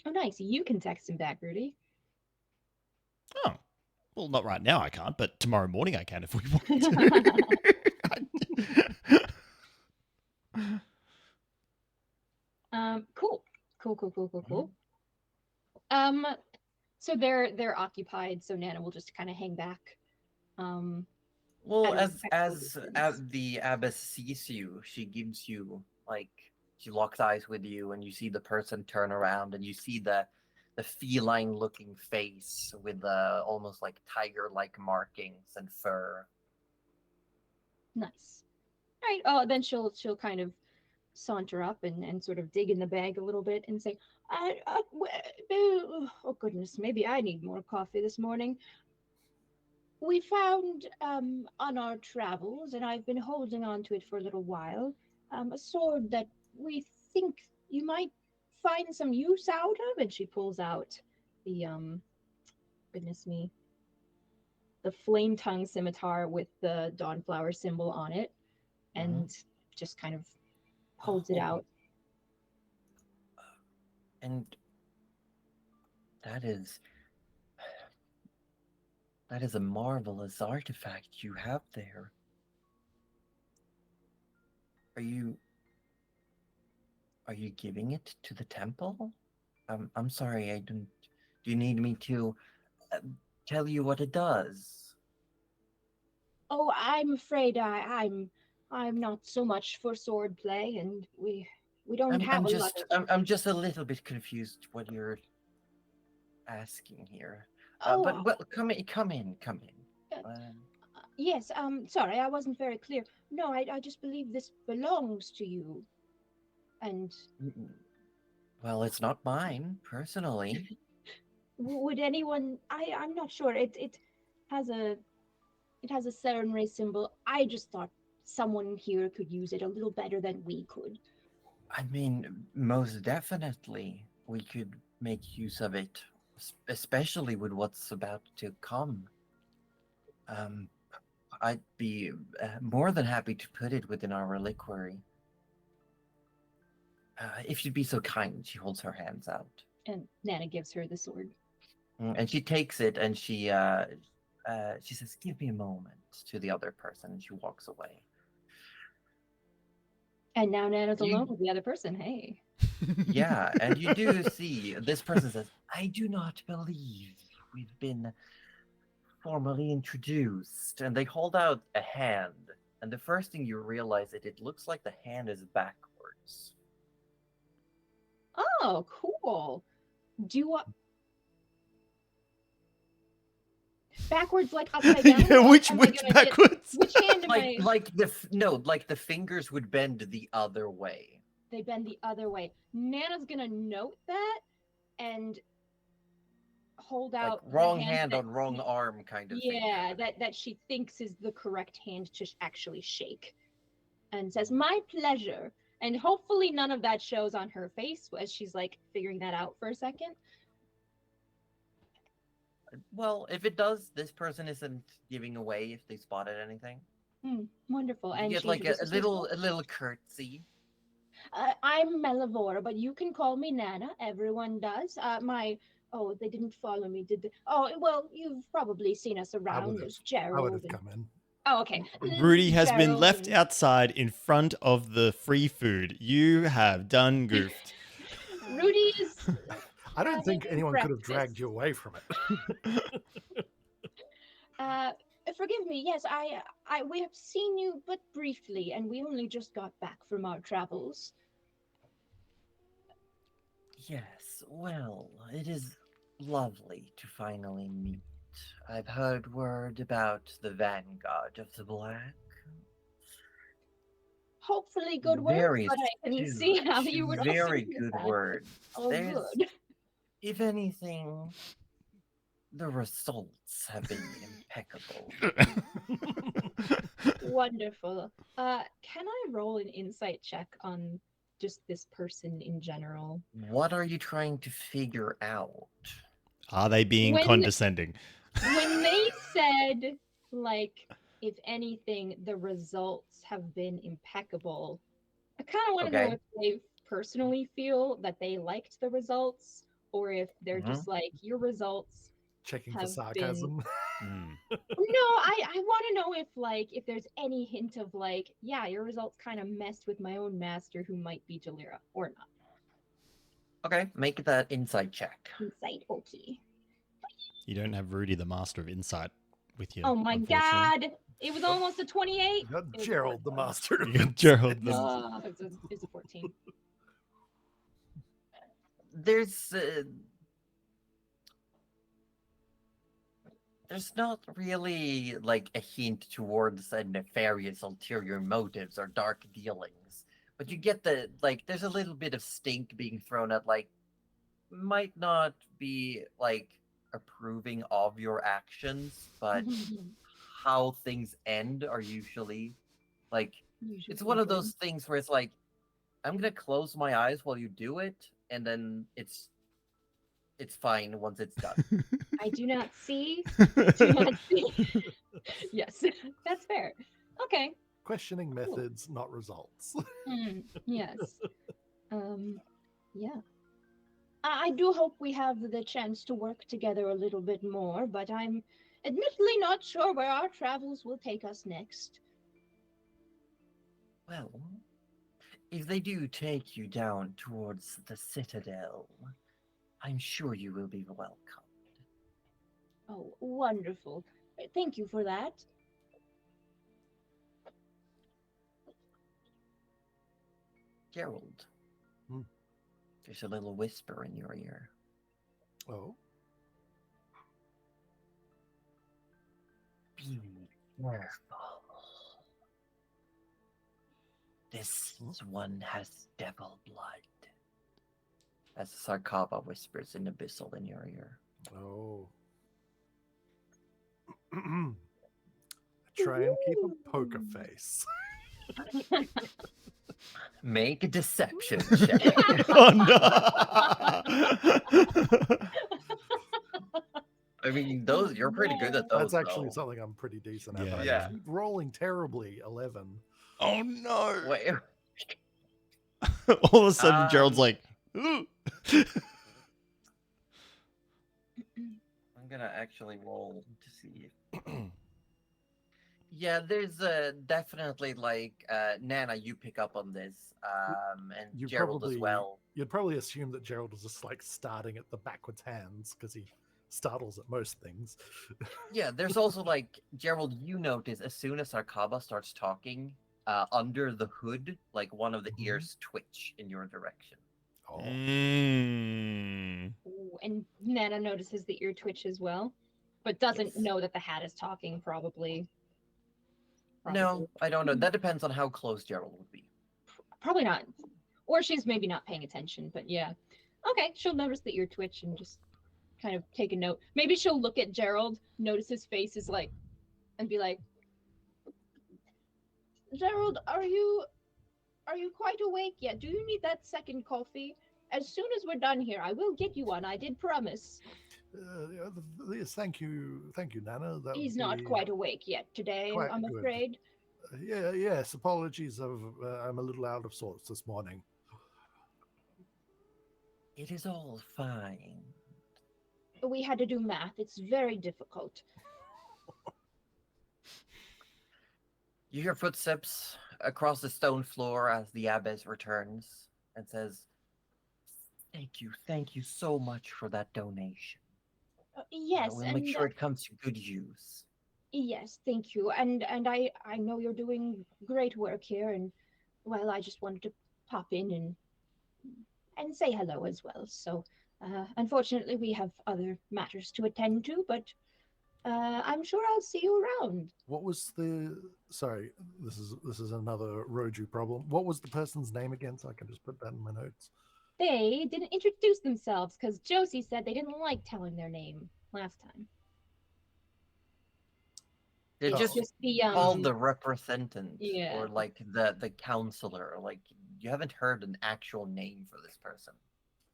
Oh, nice. You can text him back, Rudy. Oh. Well, not right now I can't, but tomorrow morning I can if we want to. Cool. So they're occupied, so Nana will just kind of hang back. Well, At a as respectful the abbess sees you, she gives you, like, she locks eyes with you, and you see the person turn around, and you see the feline-looking face with almost like tiger-like markings and fur. Nice. All right. Oh, then she'll kind of saunter up and sort of dig in the bag a little bit and say, "Oh goodness, maybe I need more coffee this morning. We found on our travels, and I've been holding on to it for a little while, a sword that we think you might find some use out of." And she pulls out the goodness me, the flame tongue scimitar with the Dawnflower symbol on it, and just kind of holds it out. And that is a marvelous artifact you have there. Are you giving it to the temple? I'm sorry, I don't. Do you need me to tell you what it does? Oh, I'm afraid I'm not so much for sword play, and we don't have a lot of. I'm just a little bit confused what you're asking here. Oh, But well, come in. yes. Sorry, I wasn't very clear. No, I just believe this belongs to you. And Well, it's not mine, personally. Would anyone? I'm not sure. It has a it has a Seren Ray symbol. I just thought someone here could use it a little better than we could. I mean, most definitely, we could make use of it, especially with what's about to come. Um, I'd be more than happy to put it within our reliquary. If you'd be so kind, she holds her hands out. And Nana gives her the sword. And she takes it and she says, "Give me a moment," to the other person, and she walks away. And now Nana's alone with the other person. Hey. Yeah, and you do see this person says, "I do not believe we've been formally introduced." And they hold out a hand, and the first thing you realize is it looks like the hand is backwards. Oh, cool. Do you want backwards, like upside down? Yeah, which backwards? Which hand am I? Like the fingers would bend the other way. They bend the other way. Nana's gonna note that and hold Like out wrong the hand that on wrong arm kind of thing. Yeah, that she thinks is the correct hand to actually shake. And says, "My pleasure." And hopefully none of that shows on her face as she's like figuring that out for a second. Well, if it does, this person isn't giving away if they spotted anything. Wonderful. And you get like a little curtsy. I'm Melivora, but you can call me Nana. Everyone does. Oh, they didn't follow me, did they? Oh, well, you've probably seen us around. There's Gerald. I would have come in. Oh, okay. Rudy has been Gerald left and- outside in front of the free food. You have done goofed. Rudy is. I don't think anyone could have breakfast. dragged you away from it. Forgive me. Yes, we have seen you but briefly, and we only just got back from our travels. Yes, well, it is lovely to finally meet. I've heard word about the Vanguard of the Black. Hopefully good words, Very but I can astute, see how you would also very use good that. words. Oh, There's, good. if anything, the results have been impeccable. Wonderful. Can I roll an insight check on just this person in general? What are you trying to figure out? Are they being condescending? When they said, like, if anything, the results have been impeccable, I kind of want to know if they personally feel that they liked the results, or if they're just like, your results checking for sarcasm. No, I want to know if there's any hint of like, yeah, your results kind of messed with my own master who might be Jalira or not. Okay, make that insight check. Insight, okay. You don't have Rudy, the master of insight, with you. Oh my god! It was almost a 28. You got Gerald, the master of You got Gerald. It's a 14. There's not really like a hint towards a nefarious ulterior motives or dark dealings, but you get there's a little bit of stink being thrown at might not be approving of your actions, but how things end are usually it's one of those things where it's like, I'm gonna close my eyes while you do it, and then it's fine once it's done. I do not see. Yes, that's fair. Okay. Questioning methods, not results. Yes. Yeah. I do hope we have the chance to work together a little bit more, but I'm admittedly not sure where our travels will take us next. Well, if they do take you down towards the Citadel, I'm sure you will be welcomed. Oh, wonderful. Thank you for that. Gerald, there's a little whisper in your ear. Oh? Be careful. This one has devil blood. as Sarkava whispers in abyssal in your ear. Oh. Try and keep a poker face. Make a deception check. Oh no! I mean, those you're pretty good at those. That's actually though. something I'm pretty decent at. Yeah, But I yeah. keep rolling terribly. 11. Oh no! Wait, All of a sudden, Gerald's Um, like, ooh. I'm gonna actually roll to see. Yeah, there's definitely like Nana, you pick up on this, and You Gerald as well. You'd probably assume that Gerald is just like starting at the backwards hands because he startles at most things. Yeah, there's also like Gerald. You notice as soon as Arkaba starts talking, under the hood, like one of the Mhm. ears twitch in your direction. Oh, Mm. Ooh, and Nana notices the ear twitch as well, but doesn't Yes. know that the hat is talking, probably. No, I don't know. That depends on how close Gerald would be. Probably not. Or she's maybe not paying attention, but yeah. Okay, she'll notice the ear twitch and just kind of take a note. Maybe she'll look at Gerald, notice his face is like, and be like, Gerald, are you quite awake yet? Do you need that second coffee? As soon as we're done here, I will get you one. I did promise. yes, thank you, Nana. That He's would not be quite awake yet today, quite I'm good. afraid. Yes. Apologies, I'm a little out of sorts this morning. It is all fine. We had to do math. It's very difficult. You hear footsteps across the stone floor as the abbess returns and says, Thank you so much for that donation. Yes, We'll and make sure it comes to good use. yes, thank you. And I know you're doing great work here, and well, I just wanted to pop in and say hello as well. So, unfortunately, we have other matters to attend to, but I'm sure I'll see you around. What was the? Sorry, this is another Roju problem. What was the person's name again? So I can just put that in my notes. They didn't introduce themselves because Josie said they didn't like telling their name last time. They're Oh. just called the representative Yeah. or like the counselor. Like you haven't heard an actual name for this person.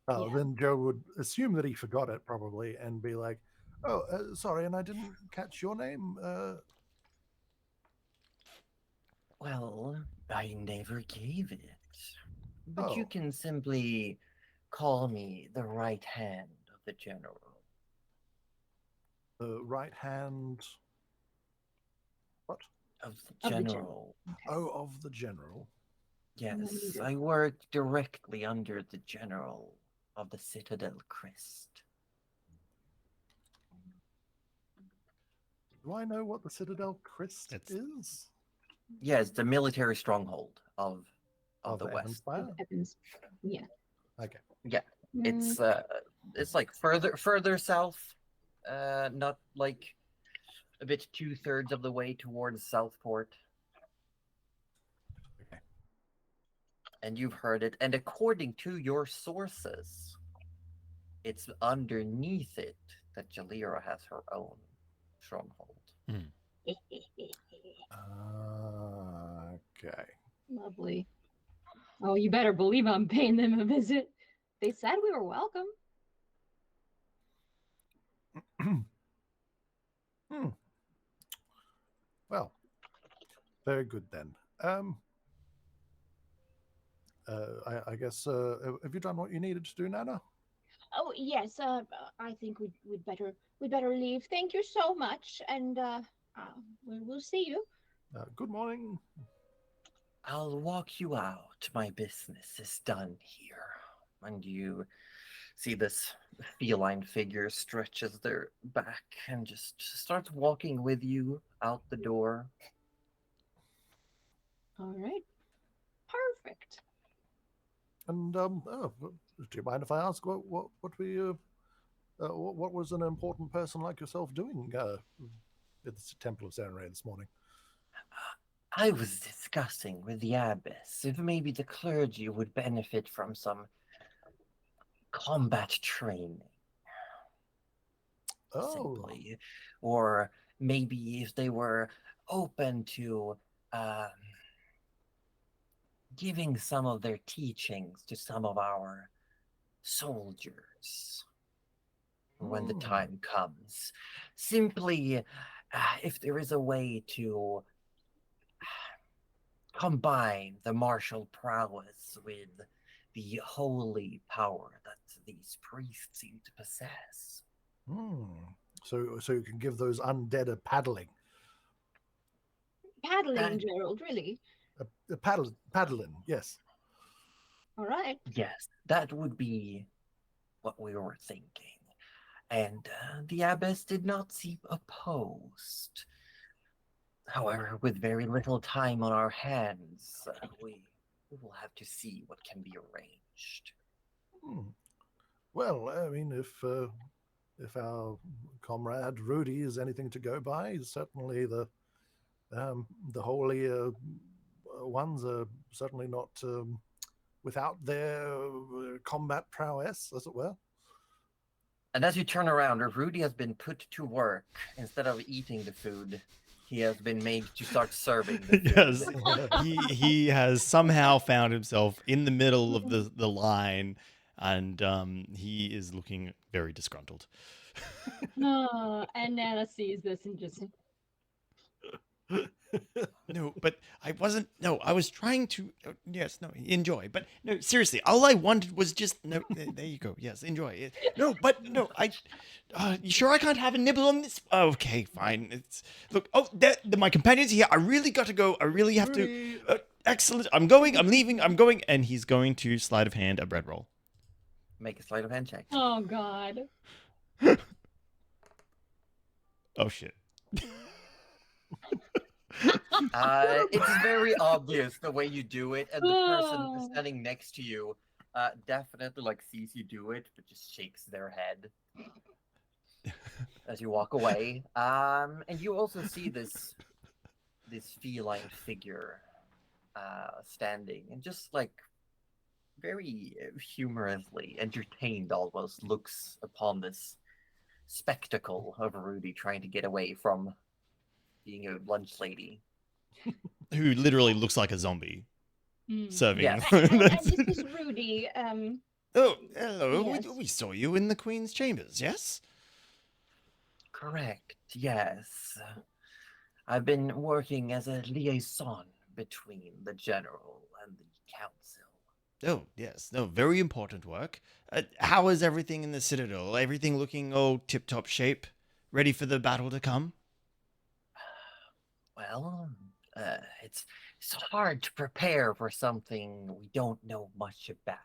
Oh, Yeah. then Joe would assume that he forgot it probably and be like, "Oh, sorry, and I didn't catch your name." Well, I never gave it. But you Oh. can simply call me the right hand of the general. The right hand. What? Of the Of the general. Oh, of the general. Yes, I work directly under the general of the Citadel Crest. Do I know what the Citadel Crest is? Yes, the military stronghold of the West. Empire? Evans. Yeah. Okay. Yeah, Mm, it's like further south, not like a bit 2/3 of the way towards Southport. Okay. And you've heard it, and according to your sources, it's underneath it that Jalira has her own stronghold. Okay. Lovely. Oh, you better believe I'm paying them a visit. They said we were welcome. Well, very good then. I guess have you done what you needed to do, Nana? Oh yes. I think we'd better leave. Thank you so much, and we'll see you. Good morning. I'll walk you out. My business is done here. And you see this feline figure stretches their back and just starts walking with you out the door. All right. Perfect. And do you mind if I ask what was an important person like yourself doing at the Temple of Zanray this morning? I was discussing with the abbess if maybe the clergy would benefit from some combat training, Oh, simply. Or maybe if they were open to giving some of their teachings to some of our soldiers when the time comes. Simply, if there is a way to combine the martial prowess with the holy power that these priests seem to possess. So you can give those undead a paddling. Paddling, Gerald, really? A paddling, yes. All right. Yes, that would be what we were thinking. And the abbess did not seem opposed. However, with very little time on our hands, we will have to see what can be arranged. Well, I mean, if our comrade Rudy is anything to go by, certainly the holy ones are certainly not without their combat prowess, as it were. And as you turn around, Rudy has been put to work. Instead of eating the food, he has been made to start serving the food. Yes, he has somehow found himself in the middle of the line, and he is looking very disgruntled. And Nana sees this and just... No, but I wasn't. No, I was trying to. Yes, no, enjoy. But no, seriously, all I wanted was just. No, there you go. Yes, enjoy. No, but no, you sure I can't have a nibble on this? Okay, fine. It's look. Oh, my companion's here. I really got to go. I really have to. Excellent. I'm going. I'm leaving. I'm going. And he's going to sleight of hand a bread roll. Make a sleight of hand check. Oh God. Oh shit. It's very obvious the way you do it, and the person standing next to you definitely like sees you do it, but just shakes their head as you walk away. And you also see this feline figure standing, and just like very humorously entertained, almost looks upon this spectacle of Rudy trying to get away from being a lunch lady. Who literally looks like a zombie. Serving. Yes. And this is Rudy. Oh, hello. Yes. We saw you in the Queen's chambers, yes? Correct, yes. I've been working as a liaison between the General and the Council. Oh, yes. No, very important work. How is everything in the Citadel? Everything looking all tip-top shape? Ready for the battle to come? Well, it's hard to prepare for something we don't know much about.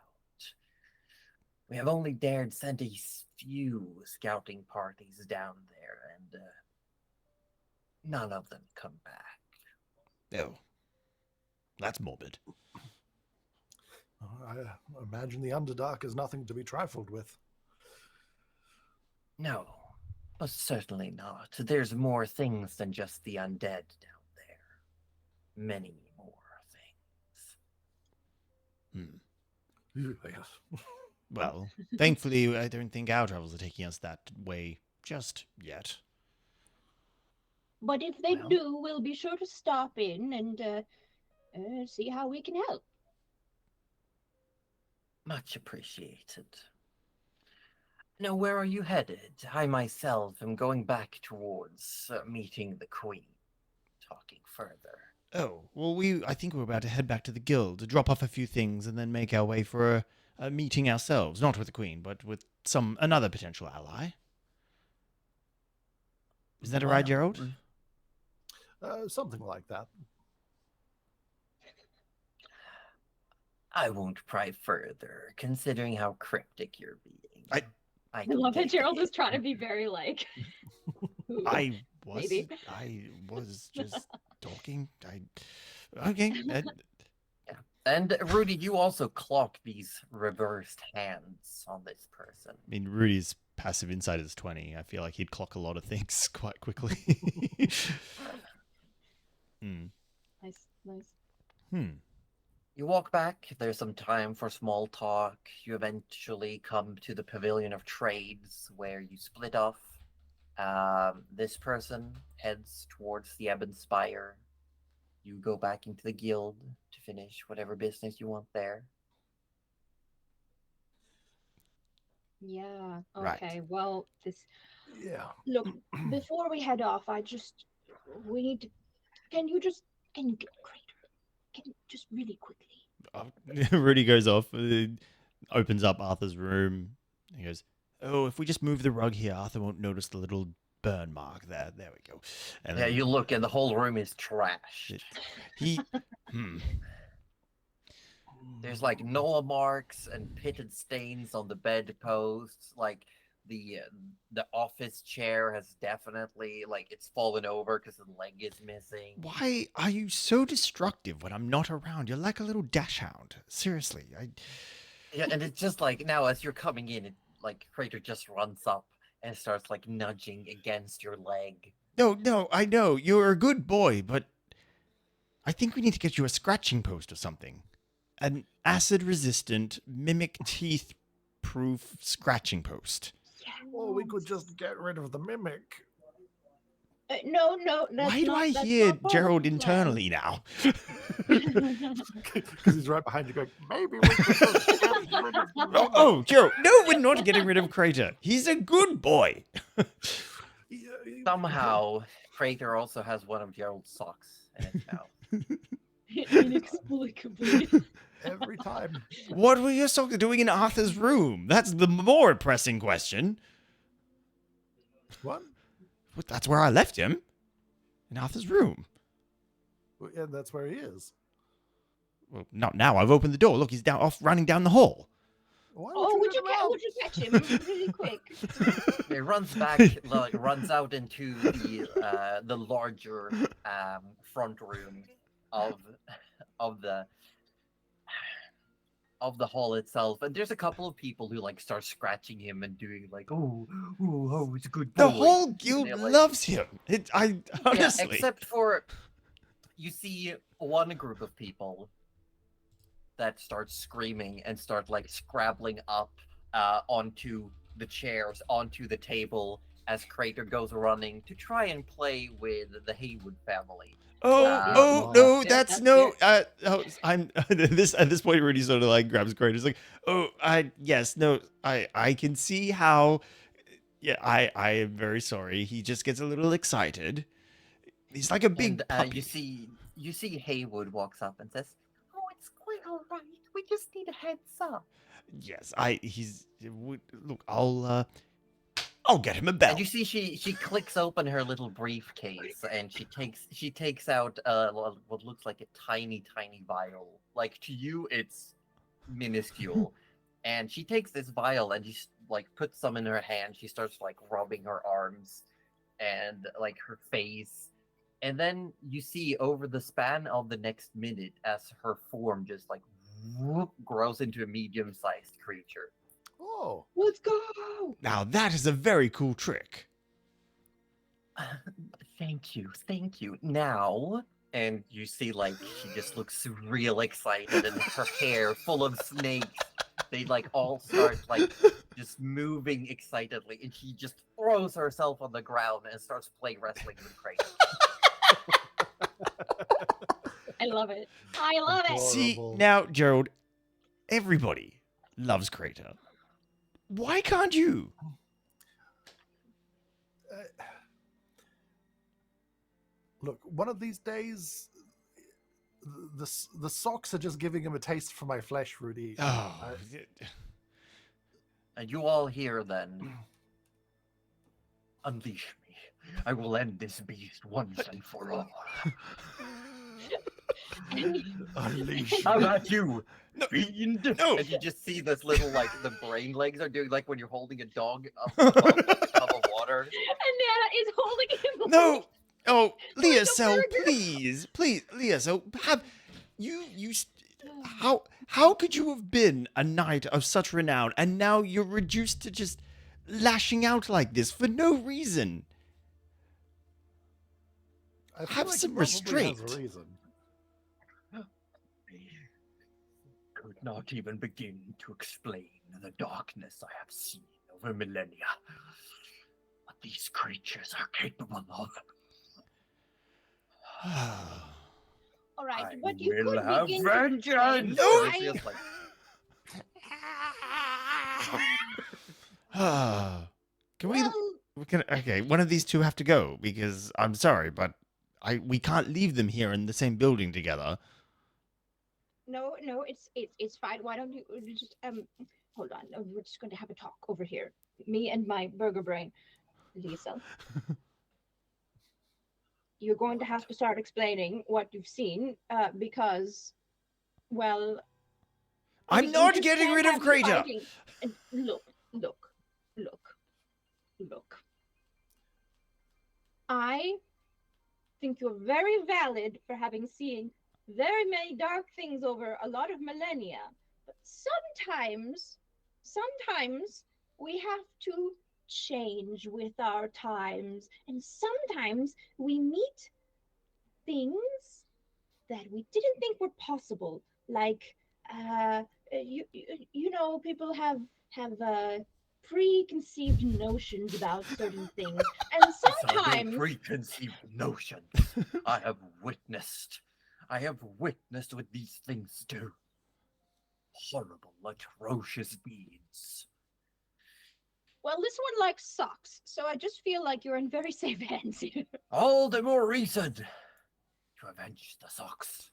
We have only dared send a few scouting parties down there, and none of them come back. Oh, that's morbid. I imagine the Underdark is nothing to be trifled with. No, certainly not. There's more things than just the undead down there. Many more things. Yes. Well, thankfully, I don't think our travels are taking us that way just yet. But if they do, we'll be sure to stop in and see how we can help. Much appreciated. Now, where are you headed? I myself am going back towards meeting the Queen, talking further. Oh, well, I think we're about to head back to the guild to drop off a few things and then make our way for a meeting ourselves, not with the Queen, but with another potential ally. Is that right, Gerald? Something like that. I won't pry further, considering how cryptic you're being. I love that Gerald is trying to be very like. I was just talking. Okay. Yeah. And Rudy, you also clock these reversed hands on this person. I mean, Rudy's passive insight is 20. I feel like he'd clock a lot of things quite quickly. Nice. You walk back, there's some time for small talk. You eventually come to the Pavilion of Trades where you split off. This person heads towards the Ebon Spire. You go back into the guild to finish whatever business you want there. Yeah. Right. Okay. Well, Yeah. look, before we head off, we need to. Can you get Crater? Can you just really quickly? Rudy goes off, opens up Arthur's room. He goes, "Oh, if we just move the rug here, Arthur won't notice the little burn mark there. There we go." And Yeah, then you look and the whole room is trashed. he, There's like Noah marks and pitted stains on the bedposts. Like the office chair has definitely like it's fallen over because the leg is missing. Why are you so destructive when I'm not around? You're like a little dash hound. Seriously, Yeah, and it's just like now as you're coming in, it like Crater just runs up and starts like nudging against your leg. No, I know you're a good boy, but I think we need to get you a scratching post or something. An acid-resistant, mimic teeth-proof scratching post. Or we could just get rid of the mimic. No, Why do I hear Gerald internally now? Because he's right behind you going, maybe we could just get rid of the mimic. Oh, Gerald, no, we're not getting rid of Crater. He's a good boy. Somehow, Crater also has one of Gerald's socks in his mouth. Inexplicably. Every time. What were your socks doing in Arthur's room? That's the more pressing question. What? Well, that's where I left him. In Arthur's room. Well, yeah, that's where he is. Well, not now. I've opened the door. Look, he's off running down the hall. Why Would you let him out? catch him really quick? It runs back, like, runs out into the larger front room of the hall itself, and there's a couple of people who like start scratching him and doing like, oh, it's a good boy. The whole guild They're like- loves him. Honestly. Yeah, except for you see one group of people that start screaming and start like scrabbling up onto the chairs, onto the table as Crater goes running to try and play with the Haywood family. No, Yeah, that's that's no. I'm at this point. Rudy sort of like grabs Crater. He's like, I can see how. Yeah, I am very sorry. He just gets a little excited. He's like a big And puppy. you see Haywood walks up and says, "Oh, it's quite all right. We just need a heads up." Yes, look. I'll get him a bell. And you see she clicks open her little briefcase and she takes out what looks like a tiny vial. Like to you it's minuscule. And she takes this vial and she like puts some in her hand. She starts like rubbing her arms and like her face. And then you see over the span of the next minute as her form just like grows into a medium-sized creature. Oh. Let's go. Now that is a very cool trick. Thank you. Now, and you see like she just looks real excited, and her hair full of snakes. They like all start like just moving excitedly, and she just throws herself on the ground and starts play wrestling with Crater. I love it. I love it. See, Horrible. now, Gerald, everybody loves Crater. Why can't you? Look, one of these days, the socks are just giving him a taste for my flesh, Rudy. Oh, And you all hear then. Unleash me. I will end this beast once and for all. Unleash How me. about you, No. fiend? No. And you just see this little, like, the brain legs are doing like when you're holding a dog up above like, a tub of water. And Nana is holding him. no. Oh, Leah, a so burger. please, Leah, so how could you have been a knight of such renown and now you're reduced to just lashing out like this for no reason? I feel Have like some he probably has a restraint. reason. could not even begin to explain the darkness I have seen over millennia. What these creatures are capable of. All right, I but you will could have begin to explain vengeance! why- It feels like- Can Well, okay, one of these two have to go because I'm sorry, but we can't leave them here in the same building together. no, it's fine. Why don't you just hold on? We're just going to have a talk over here. Me and my burger brain, Lisa. You're going to have to start explaining what you've seen, because, well, I'm you not just getting can't rid of have me Crater. fighting. And look. I think you're very valid for having seen very many dark things over a lot of millennia. But sometimes we have to change with our times. And sometimes we meet things that we didn't think were possible. Like, you know, people have preconceived notions about certain things. And These are no sometimes preconceived notions. I have witnessed what these things do. Horrible, atrocious deeds. well, this one likes socks, so I just feel like you're in very safe hands here. All the more reason to avenge the socks.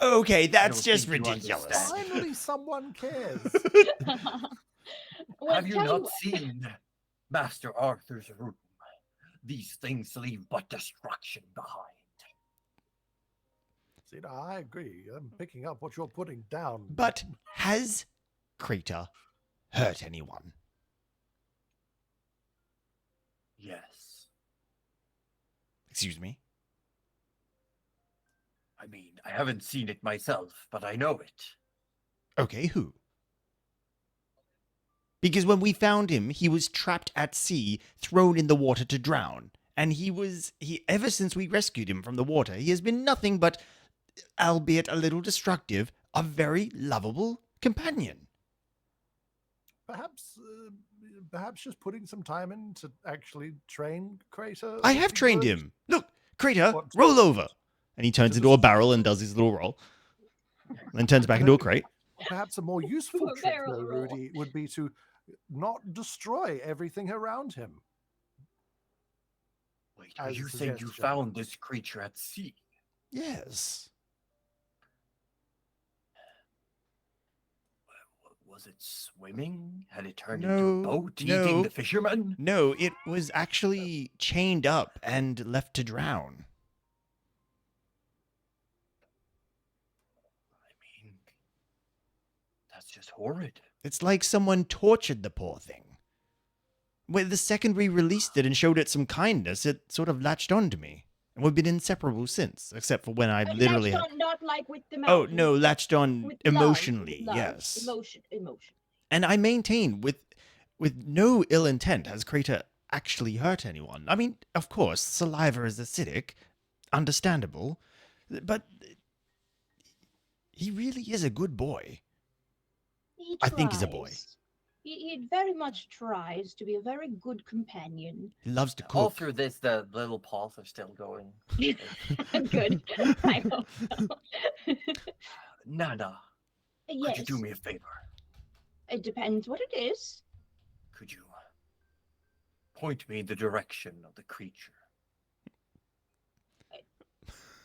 Okay, that's don't just think you ridiculous. understand. Finally, someone cares. Well, Have you tell not what- seen Master Arthur's room? These things leave but destruction behind. See, no, I agree. I'm picking up what you're putting down. But has Crater hurt anyone? Yes. Excuse me? I mean, I haven't seen it myself, but I know it. Okay, who? Because when we found him, he was trapped at sea, thrown in the water to drown. And ever since we rescued him from the water, he has been nothing but, albeit a little destructive, a very lovable companion. Perhaps just putting some time in to actually train Crater. I would have be trained good. him. Look, Crater, What? roll over. And he turns To into the a barrel and does his little roll. And then turns back into a crate. Perhaps a more useful A trick, barrel though, roll. Rudy, would be to not destroy everything around him. Wait, are As a you saying you suggestion. found this creature at sea? Yes. Was it swimming? Had it turned No, into a boat no. eating the fishermen? No, it was actually chained up and left to drown. I mean, that's just horrid. It's like someone tortured the poor thing. Well, the second we released it and showed it some kindness, it sort of latched on to me. And we've been inseparable since, except for when I literally latched had... on, not like with the mouth. Oh, no, latched on with love, emotionally, with love. yes. Emotion. And I maintain, with no ill intent, has Crater actually hurt anyone. I mean, of course, saliva is acidic, understandable, but he really is a good boy. He I think he's a boy. tries. He very much tries to be a very good companion. He loves to All cook. through this, the little paws are still going. Good. I hope so. Nana, Yes. could you do me a favor? It depends what it is. Could you point me in the direction of the creature?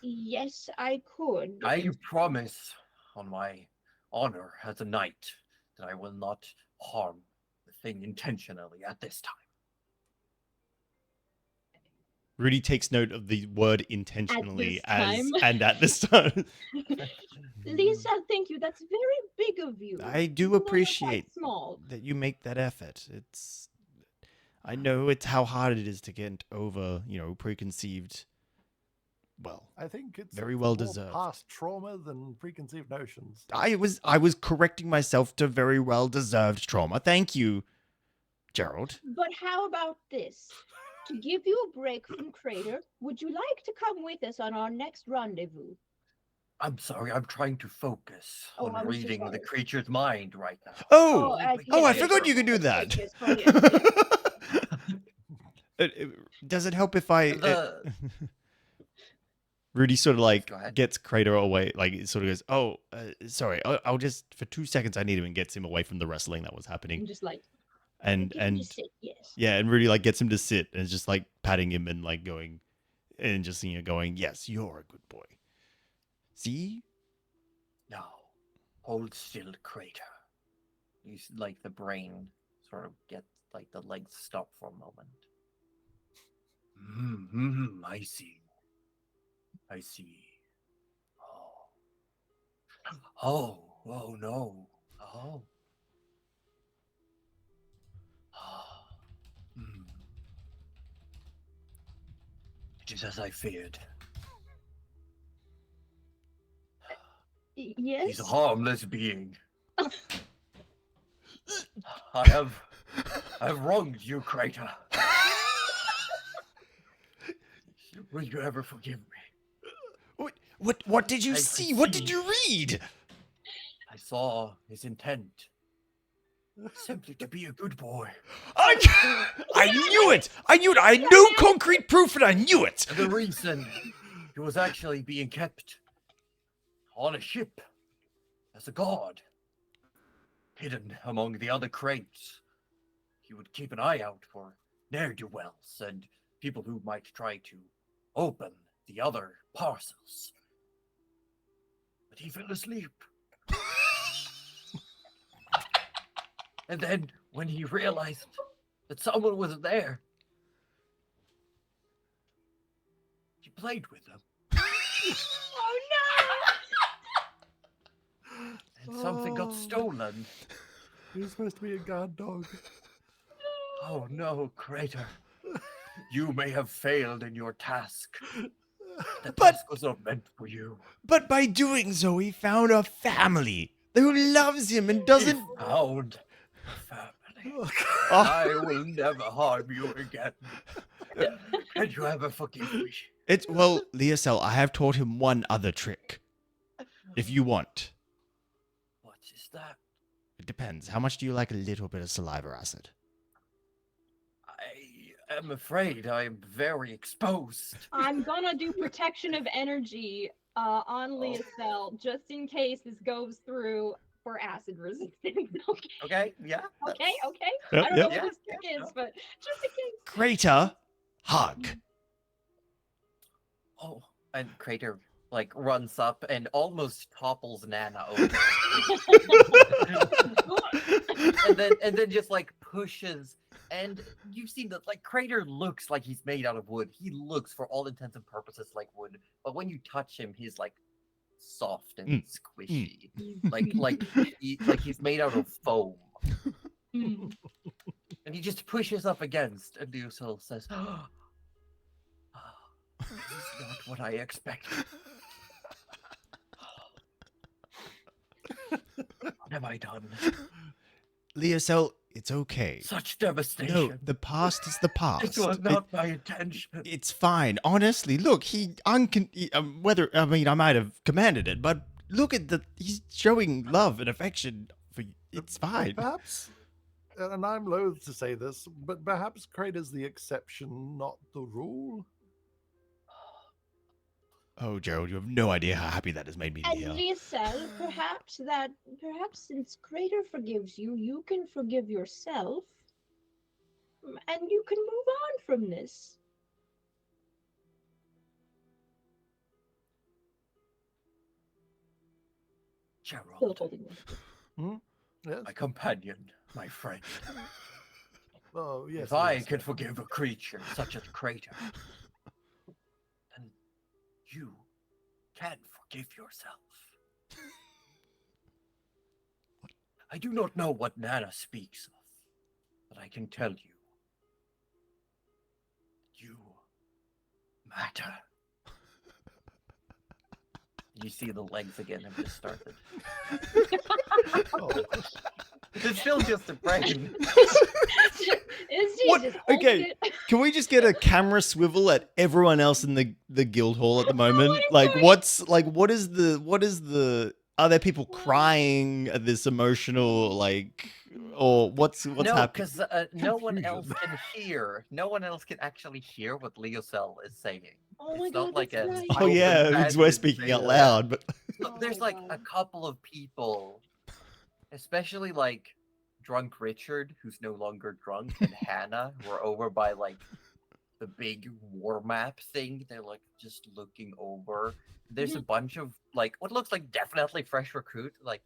Yes, I could. I promise on my honor as a knight that I will not harm the thing intentionally at this time. Rudy takes note of the word intentionally time. and at this time. Lisa, thank you. That's very big of you. I do Even though you're quite appreciate small. that you make that effort. I know it's how hard it is to get over, preconceived. Well, I think it's very well more deserved. past trauma than preconceived notions. I was correcting myself to very well deserved trauma. Thank you, Gerald. But how about this? To give you a break from Crater, would you like to come with us on our next rendezvous? I'm sorry, I'm trying to focus Oh, on I'm so reading the sorry. creature's mind right now. Oh, Yes, I yes, forgot you yes, could do yes, that. yes, yes. Does it help if I? The Rudy sort of like Go ahead. gets Crater away, like it sort of goes, "Oh, sorry, I'll just for 2 seconds I need him," and gets him away from the wrestling that was happening. I'm just like, And you can just sit, yes. yeah, and Rudy like gets him to sit and is just like patting him and like going, and just going, "Yes, you're a good boy." See? No, hold still, Crater. You like the brain sort of gets like the legs stop for a moment. I see. I see. Oh no. Oh. It is as I feared. Yes. He's a harmless being. I have wronged you, Crater. Will you ever forgive me? What did you I see? could What did see. you read? I saw his intent. Simply to be a good boy. I knew it! I knew it! I had no concrete proof and I knew it! The reason he was actually being kept on a ship as a guard, hidden among the other crates. He would keep an eye out for ne'er-do-wells and people who might try to open the other parcels. But he fell asleep. And then, when he realized that someone was there, he played with them. Oh And something got stolen. You're supposed to be a guard dog. Oh no, Crater. You may have failed in your task. The task was not meant for you. But by doing so, he found a family who loves him and He doesn't. found a family. Oh. I will never harm you again. Can you ever forgive me? Well, Leocel, I have taught him one other trick. If you want. What is that? It depends. How much do you like a little bit of saliva acid? I am afraid I am very exposed. I'm gonna do protection of energy on Leocel just in case this goes through for acid resistance. Okay, yeah. Okay. Yep, I don't know yep. what this trick is, but just in case. Crater, hug. Oh, and Crater like runs up and almost topples Nana over. and then just like pushes, and you've seen that like Crater looks like he's made out of wood. He looks for all intents and purposes like wood, but when you touch him, he's like soft and squishy. Like he's made out of foam. And he just pushes up against, and Leocel says, "Oh, this is not what I expected. What have I done? Leocel, it's okay. Such devastation. No, the past is the past. This was not my intention." It's fine. Honestly, look, whether I might have commanded it, but look at he's showing love and affection for you. It's fine. Perhaps, and I'm loath to say this, but perhaps Crater's the exception, not the rule. Oh, Gerald, you have no idea how happy that has made me to And hear. Leocel, perhaps since Crater forgives you, you can forgive yourself, and you can move on from this. Still Gerald, holding me. Yes. my companion, my friend. Oh, yes. If I yes. can forgive a creature such as Crater, then you can forgive yourself. I do not know what Nana speaks of, but I can tell you, you matter. You see the legs again have just started. Oh. It's still just a brain. Is he What? just holding Okay. it? Can we just get a camera swivel at everyone else in the guild hall at the moment? is Like, going- what is the? Are there people crying at this emotional like, or what's No, happening? because no one else Confusion. can hear. No one else can actually hear what Leocell is saying. Oh my It's not god, like that's a right. Oh yeah, open because we're bandwidth speaking out thing. loud, but So Oh there's my like a God. couple of people, especially like drunk Richard, who's no longer drunk, and Hannah, who are over by like the big war map thing. They're like just looking over. There's a bunch of like what looks like definitely fresh recruit. Like,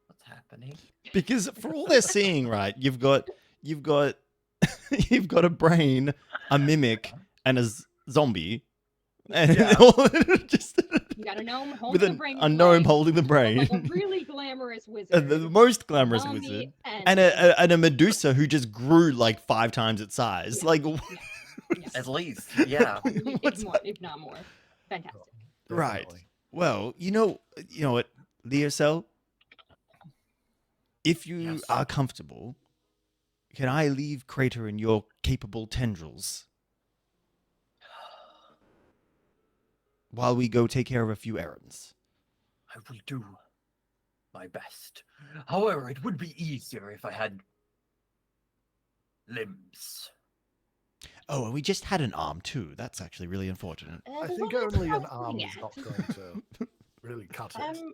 what's happening? because for all they're seeing, right, you've got you've got a brain, a mimic, and a zombie, and Yeah. just You got a gnome with holding a an brain. unknown holding the Like brain. a really glamorous wizard. The most glamorous zombie, wizard, and and a Medusa who just grew like 5 times its size. Yeah. Like, Yeah. At least, yeah. if not more. Fantastic. right? Definitely. Well, you know what, Leocell. If you Yes. are comfortable, can I leave Crater in your capable tendrils while we go take care of a few errands? I will do my best. However, it would be easier if I had limbs. Oh, and we just had an arm too. That's actually really unfortunate. I there's think always only an something arm is yet. not going to really cut it.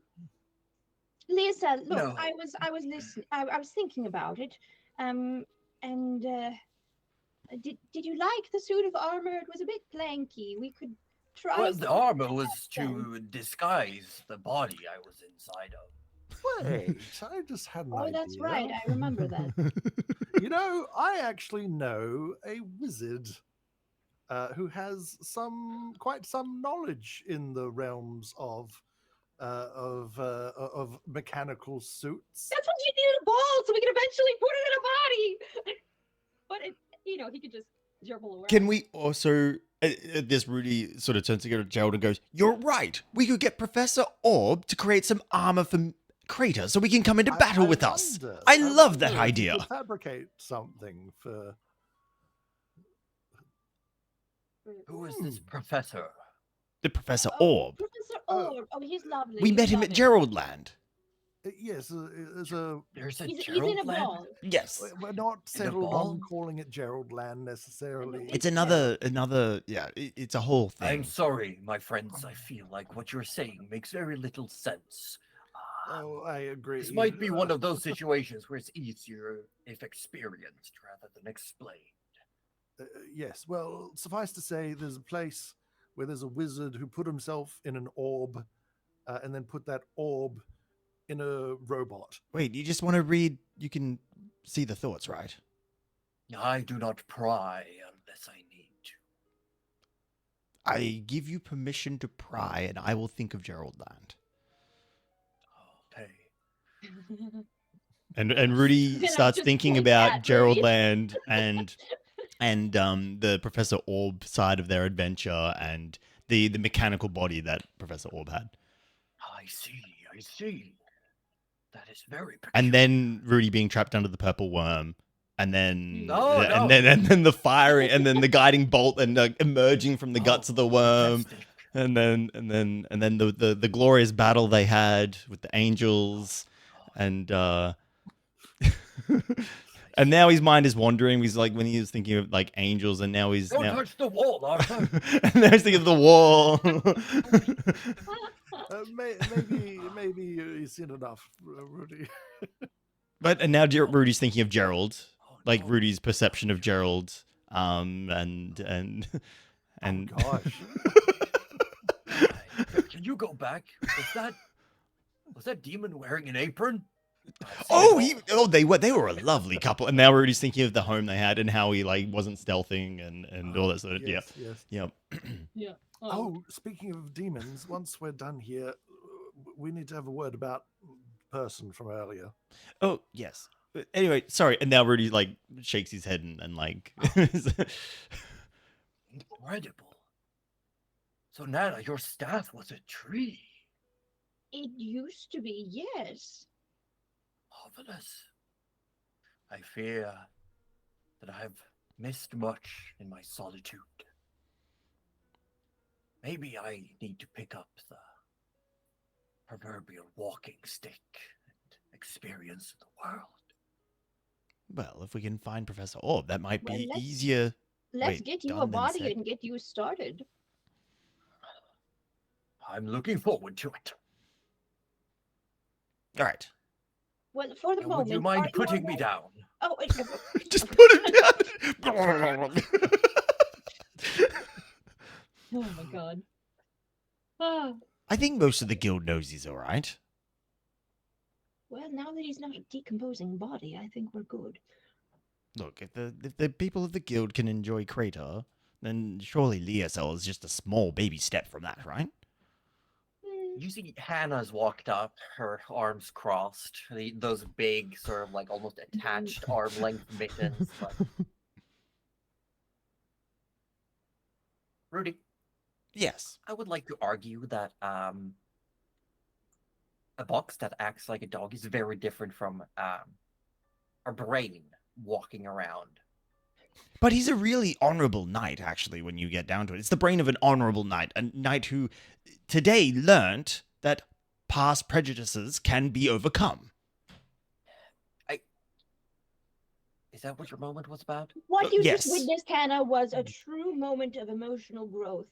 Lisa, look, No. I was listening. I was thinking about it. And did you like the suit of armor? It was a bit planky. We could try. Well, the something armor like was that then. to disguise the body I was inside of. Wait, I just had an Oh, idea. that's right. I remember that. You know, I actually know a wizard who has quite some knowledge in the realms of mechanical suits. That's what you need a ball so we can eventually put it in a body. But he could just gerbil around. Can we also? This Rudy sort of turns to go to Gerald and goes, "You're right. We could get Professor Orb to create some armor for Crater so we can come into battle with us. I love that wonder if you idea." could fabricate something for. Who is this professor? The Professor Orb. Professor Oh. Orb. Oh, he's lovely. We met We him love at Geraldland. Yes, there's a. There's a He's Gerald in a lad? ball. Yes. We're not settled ball? on calling it Gerald Land necessarily. It's another. Yeah. It's a whole thing. I'm sorry, my friends. I feel like what you're saying makes very little sense. Oh, I agree. This might be one of those situations where it's easier if experienced rather than explained. Yes, well, suffice to say, there's a place where there's a wizard who put himself in an orb and then put that orb in a robot. Wait, you just want to read? You can see the thoughts, right? I do not pry unless I need to. I give you permission to pry, and I will think of Geraldland. Okay. And Rudy Yeah, starts just thinking point about at Rudy. Geraldland and the Professor Orb side of their adventure and the mechanical body that Professor Orb had. I see. That is very peculiar. And then Rudy being trapped under the purple worm, and then No, and no. then the firing, and then the guiding bolt, and emerging from the guts of the worm, fantastic. and then the glorious battle they had with the angels, and and now his mind is wandering. He's like when he was thinking of like angels, and now he's Don't now touch the wall, Arthur. and now he's thinking of the wall. Maybe you've seen enough, Rudy. But and now Rudy's thinking of Gerald, Oh, like no. Rudy's perception of Gerald, and Oh, gosh. Can you go back? Was that demon wearing an apron? they were a lovely couple, and now Rudy's thinking of the home they had and how he like wasn't stealthing and all that sort of Yes. yeah. Yeah. Oh, speaking of demons, once we're done here, we need to have a word about person from earlier. Oh yes. But anyway, sorry. And now Rudy like shakes his head and like. Incredible. So Nana, your staff was a tree. It used to be, yes. Marvelous. I fear that I've missed much in my solitude. Maybe I need to pick up the proverbial walking stick and experience the world. Well, if we can find Professor Orb, that might Well, be let's- easier. Let's Wait, get you a done then body said? and get you started. I'm looking forward to it. All right. Well, for the And moment, would you mind are putting me alright? down? Oh, Just okay. put him down. Oh my god. Ah. I think most of the guild knows he's all right. Well, now that he's not a decomposing body, I think we're good. Look, if the people of the guild can enjoy Krator, then surely Leosel is just a small baby step from that, right? You see Hannah's walked up, her arms crossed, those big, sort of like almost attached arm-length mittens. Like... Rudy, Yes. I would like to argue that a box that acts like a dog is very different from a brain walking around. But he's a really honorable knight, actually, when you get down to it. It's the brain of an honorable knight, a knight who today learnt that past prejudices can be overcome. Is that what your moment was about? What you yes. just witnessed, Hannah, was a true moment of emotional growth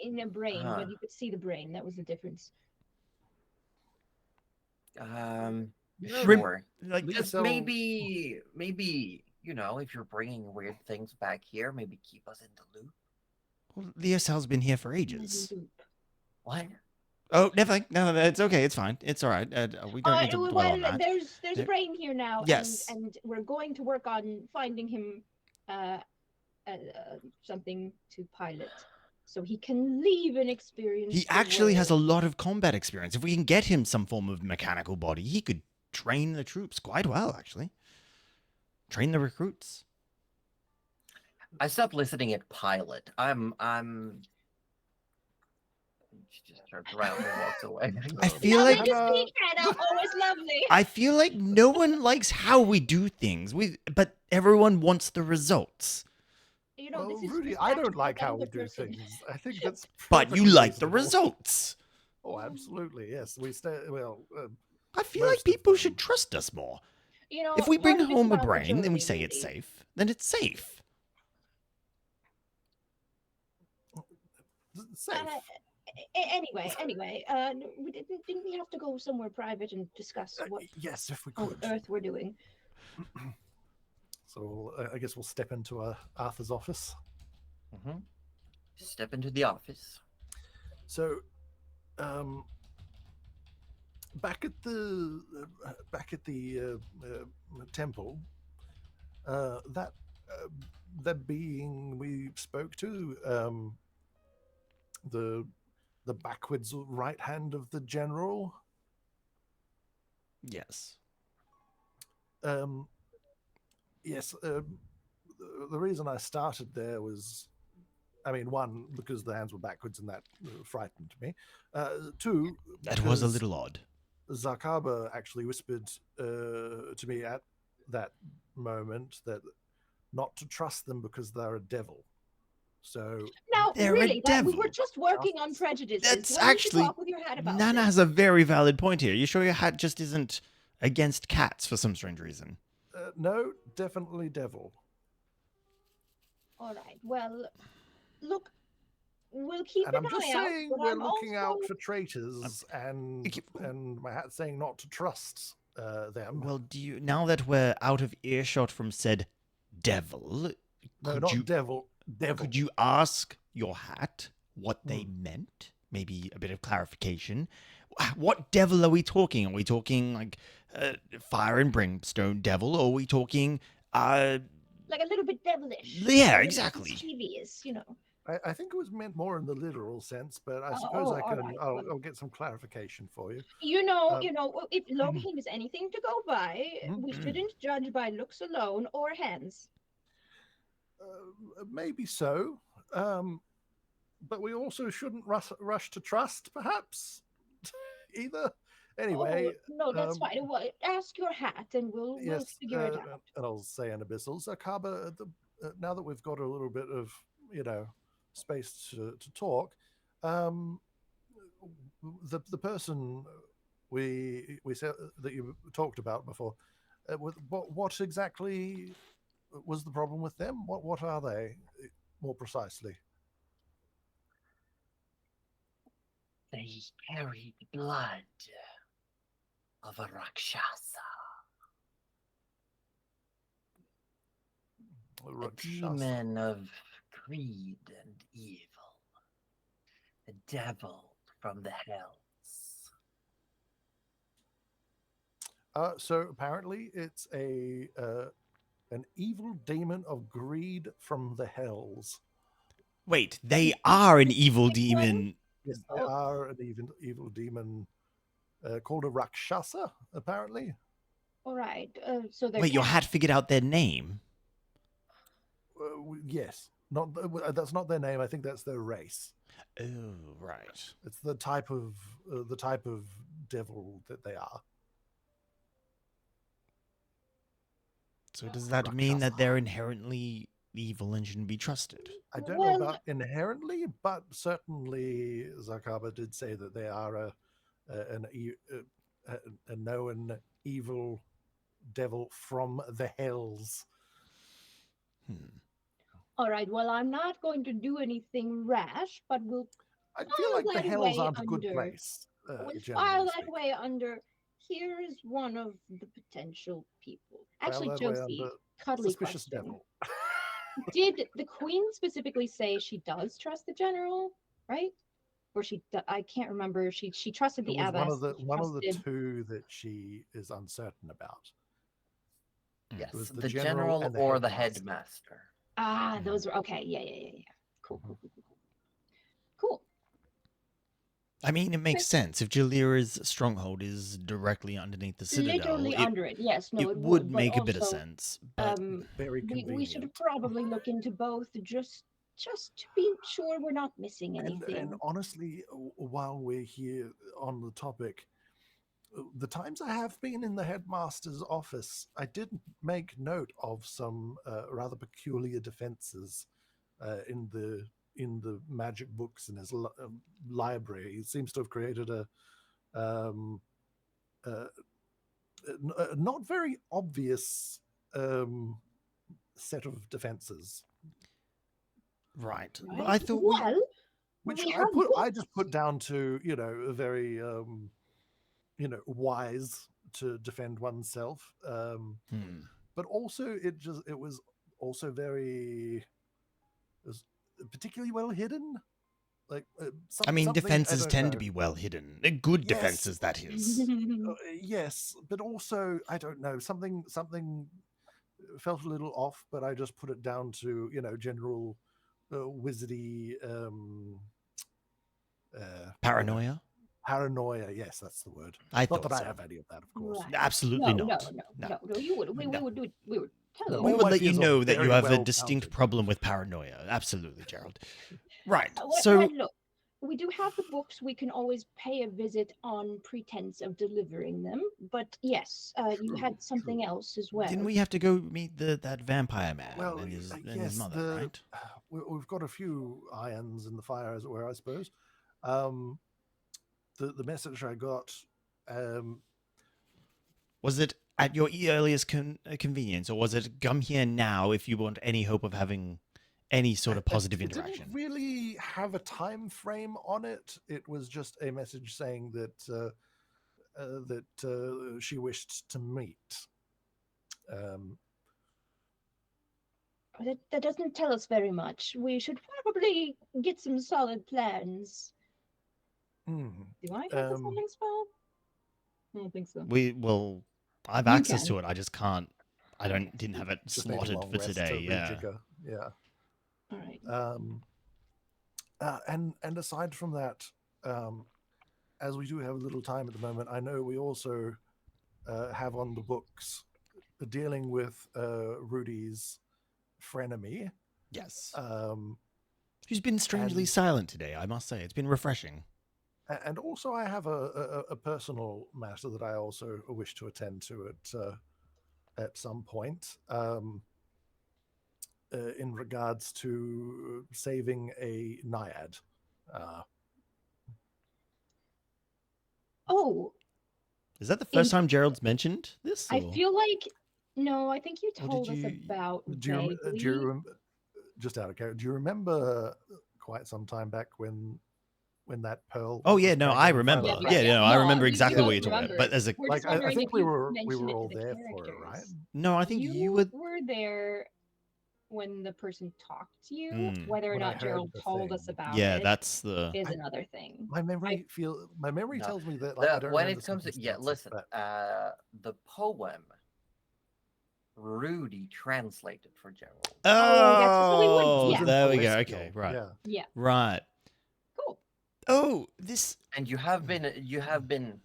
in a brain, but you could see the brain. That was the difference. Sure. Like, Just maybe, you know, if you're bringing weird things back here, maybe keep us in the loop. well, Leosel's been here for ages. What? Oh, never. No, it's okay. It's fine. It's all right. We don't need to dwell on that. There's a brain here now, Yes. and we're going to work on finding him something to pilot, so he can leave and experience. He actually has a lot of combat experience. If we can get him some form of mechanical body, he could train the troops quite well, actually. Train the recruits. I stopped listening at pilot. She just turns around and walks away. I feel Lovely like to speak, Hannah. Always lovely. I feel like no one likes how we do things. But everyone wants the results. You know, this is Rudy, just I don't actually like how another we do person. things. I think that's. But you perfectly like the reasonable. results. Oh, absolutely. Yes, we stay. Well, I feel most like of people them. should trust us more. You know, If we bring part of it's home a about brain and we maturity, say it's Rudy. safe, then it's safe. Safe. Anyway, didn't we have to go somewhere private and discuss what Yes, if we on could. earth we're doing? So I guess we'll step into Arthur's office. Step into the office. So, back at the temple, that being we spoke to, the backwards right hand of the general. Yes. Yes. The reason I started there was, I mean, one, because the hands were backwards and that frightened me. Two, That was a because little odd. Zakaba actually whispered to me at that moment that not to trust them because they're a devil. So Now, They're a really, we were devil. just working on prejudices. That's Why don't you actually talk with your hat about Nana this? has a very valid point here. You sure your hat just isn't against cats for some strange reason? no, definitely devil. All right. Well, look, we'll keep And an I'm just eye out. saying But we're I'm looking also... out for traitors, and my hat's saying not to trust them. Well, do you now that we're out of earshot from said devil? No, could not you devil. Devil. could you ask your hat what they meant? Maybe a bit of clarification. What devil are we talking? Are we talking like fire and brimstone devil, or are we talking like a little bit devilish. Yeah, a little exactly. Mischievous, you know. I think it was meant more in the literal sense, but I Oh, suppose I all can. right, I'll, well. I'll get some clarification for you. You know, Um, if Logheen is anything to go by, we shouldn't judge by looks alone or hands. Maybe so, but we also shouldn't rush to trust, perhaps. Either Anyway, no, that's fine. Well, ask your hat, and we'll yes, figure it out. and I'll say in Abyssal, Zakaba, now that we've got a little bit of, space to talk, the person we said that you talked about before, what exactly was the problem with them? What are they, more precisely? They carried blood of a Rakshasa. A demon of greed and evil. A devil from the hells. So apparently it's an evil demon of greed from the hells. Wait, they are an evil demon. Yes, they are an evil demon called a Rakshasa, apparently. All right. So Wait, your hat figured out their name? Yes. That's not their name. I think that's their race. Oh, right. It's the type of devil that they are. So does that mean that they're inherently evil and shouldn't be trusted? I don't know about inherently, but certainly Zakaba did say that they are a known evil devil from the hells. All right. Well, I'm not going to do anything rash, but we'll. I feel like the hells aren't a good place. We'll file that way under. Here is one of the potential people. Actually, Josie, cuddly suspicious question. devil. Did the queen specifically say she does trust the general, right? Or I can't remember. She trusted the abbess. One of the two that she is uncertain about. Yes, the general or the headmaster. Ah, those were okay. Yeah. Cool. I mean, it makes sense. If Jalira's stronghold is directly underneath the citadel, literally under it. Yes, no, it would make a bit of sense. But very convenient. We should probably look into both just to be sure we're not missing anything. And honestly, while we're here on the topic, the times I have been in the headmaster's office, I did make note of some rather peculiar defenses in the magic books in his library. He seems to have created a not very obvious set of defenses. Right. I thought I just put down to a very wise to defend oneself. But also it was also very particularly well hidden. Like I mean, defenses tend to be well hidden. Good defenses, that is. Yes, but also I don't know, something felt a little off, but I just put it down to general wizardy paranoia. Paranoia, yes, that's the word. I Not that so. I have any of that, of course. Right. Absolutely no, not. No, you would. We would do it. We would tell We you. would let you know that you have a distinct problem with paranoia. Absolutely, Gerald. Right. So look, we do have the books. We can always pay a visit on pretense of delivering them. But yes, you had something else as well. Didn't we have to go meet that vampire man and his mother, right? We've got a few irons in the fire, as it were, I suppose. The message I got. Was it at your earliest convenience, or was it come here now if you want any hope of having any sort of positive interaction? Didn't really have a time frame on it. It was just a message saying that she wished to meet. That doesn't tell us very much. We should probably get some solid plans. Do I have the summoning spell? I don't think so. I have access to it. I just can't. Didn't have it slotted for today. Yeah. All right. And aside from that, as we do have a little time at the moment, I know we also have on the books dealing with Rudy's frenemy. Yes. Who's been strangely silent today, I must say. It's been refreshing. And also, I have a personal matter that I also wish to attend to at some point. In regards to saving a naiad. Oh, Is that the first time Gerald's mentioned this? I or- feel like no. I think you Or did told us you- about Do you vaguely. remember? Just out of character, do you remember quite some time back when that pearl? Oh was yeah, no, carrying I in front remember. of the Yeah, race? no, I remember we exactly both what you're talking about. remember. But as a We're Like, just I wondering think if we you were mentioned it all to the there for it, right? characters. no, I think you would. were there when the person talked to you. Mm. Whether or When I not Gerald heard the told us thing. about Yeah, it that's the. is I- another thing. My memory No. tells me that, like, I don't When remember it comes to circumstances, listen, but the poem Rudy translated for Gerald. Oh, that's probably what- Oh, yeah. there we go. Celestial, Okay, right, Yeah. Yeah, right. cool. Oh, this. And you have been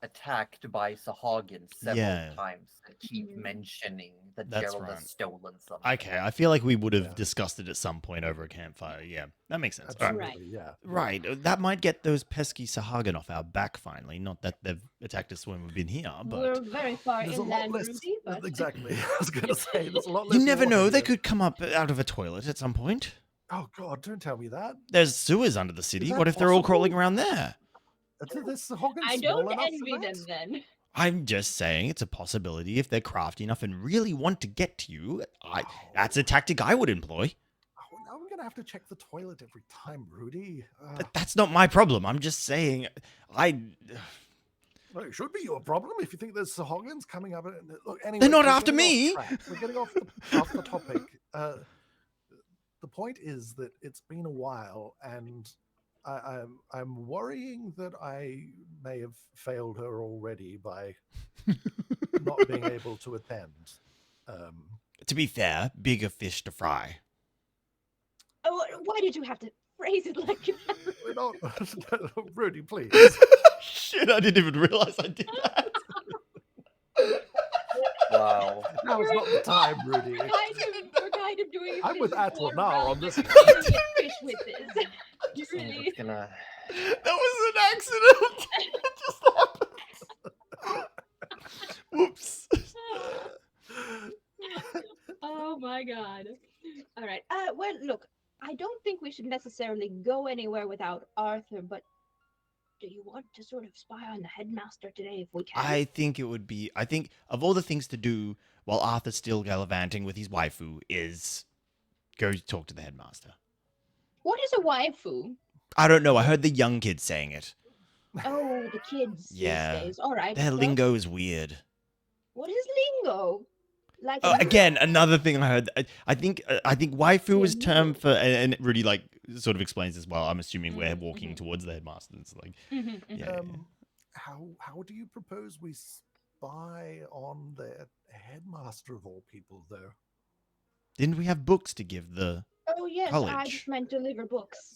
attacked by Sahagin several Yeah. times that keep Mhm. mentioning that That's Gerald right. has stolen something. Okay, I feel like we would have Yeah. discussed it at some point over a campfire. Yeah, that makes sense. All right. Absolutely, yeah. Right, that might get those pesky Sahagin off our back finally. Not that they've attacked us when we've been here, We're but very far There's a lot inland, less. Rudy, but Exactly. I was going to say there's a lot less. you never water know. They here. could come up out of a toilet at some point. Oh God! Don't tell me that. There's sewers under the city. that What if they're all possible? crawling around there? This Hogan I small don't enough envy for them that? then. I'm just saying it's a possibility if they're crafty enough and really want to get to you. That's a tactic I would employ. Oh, now I'm gonna have to check the toilet every time, Rudy. That's not my problem. I'm just saying Well, it should be your problem if you think there's Sahagins coming up. Look, anyway, They're not we're after getting me. off track. We're getting off the topic. The point is that it's been a while, and I'm worrying that I may have failed her already by not being able to attend. To be fair, bigger fish to fry. Oh, why did you have to phrase it like that? We're not, Rudy, please. Shit, I didn't even realize I did that. Wow. Now is not the time, Rudy. We're kind of doing. I'm with Atlanar on this. Fish with this. You really. It's gonna. That was an accident. It just happened. Whoops. Oh my god. All right. Well, look, I don't think we should necessarily go anywhere without Arthur, but do you want to sort of spy on the headmaster today if we can? I think of all the things to do while Arthur's still gallivanting with his waifu is go talk to the headmaster. What is a waifu? I don't know. I heard the young kids saying it. Oh, the kids Yeah. these days. All right. Their well, lingo is weird. What is lingo? Like Again, another thing I heard. I think waifu is term for, and Rudy like sort of explains as well. I'm assuming we're walking towards the headmaster. It's like, Mhm, mhm. yeah. How do you propose we spy on the headmaster of all people, though? Didn't we have books to give the? Oh yes, I college. just meant deliver books.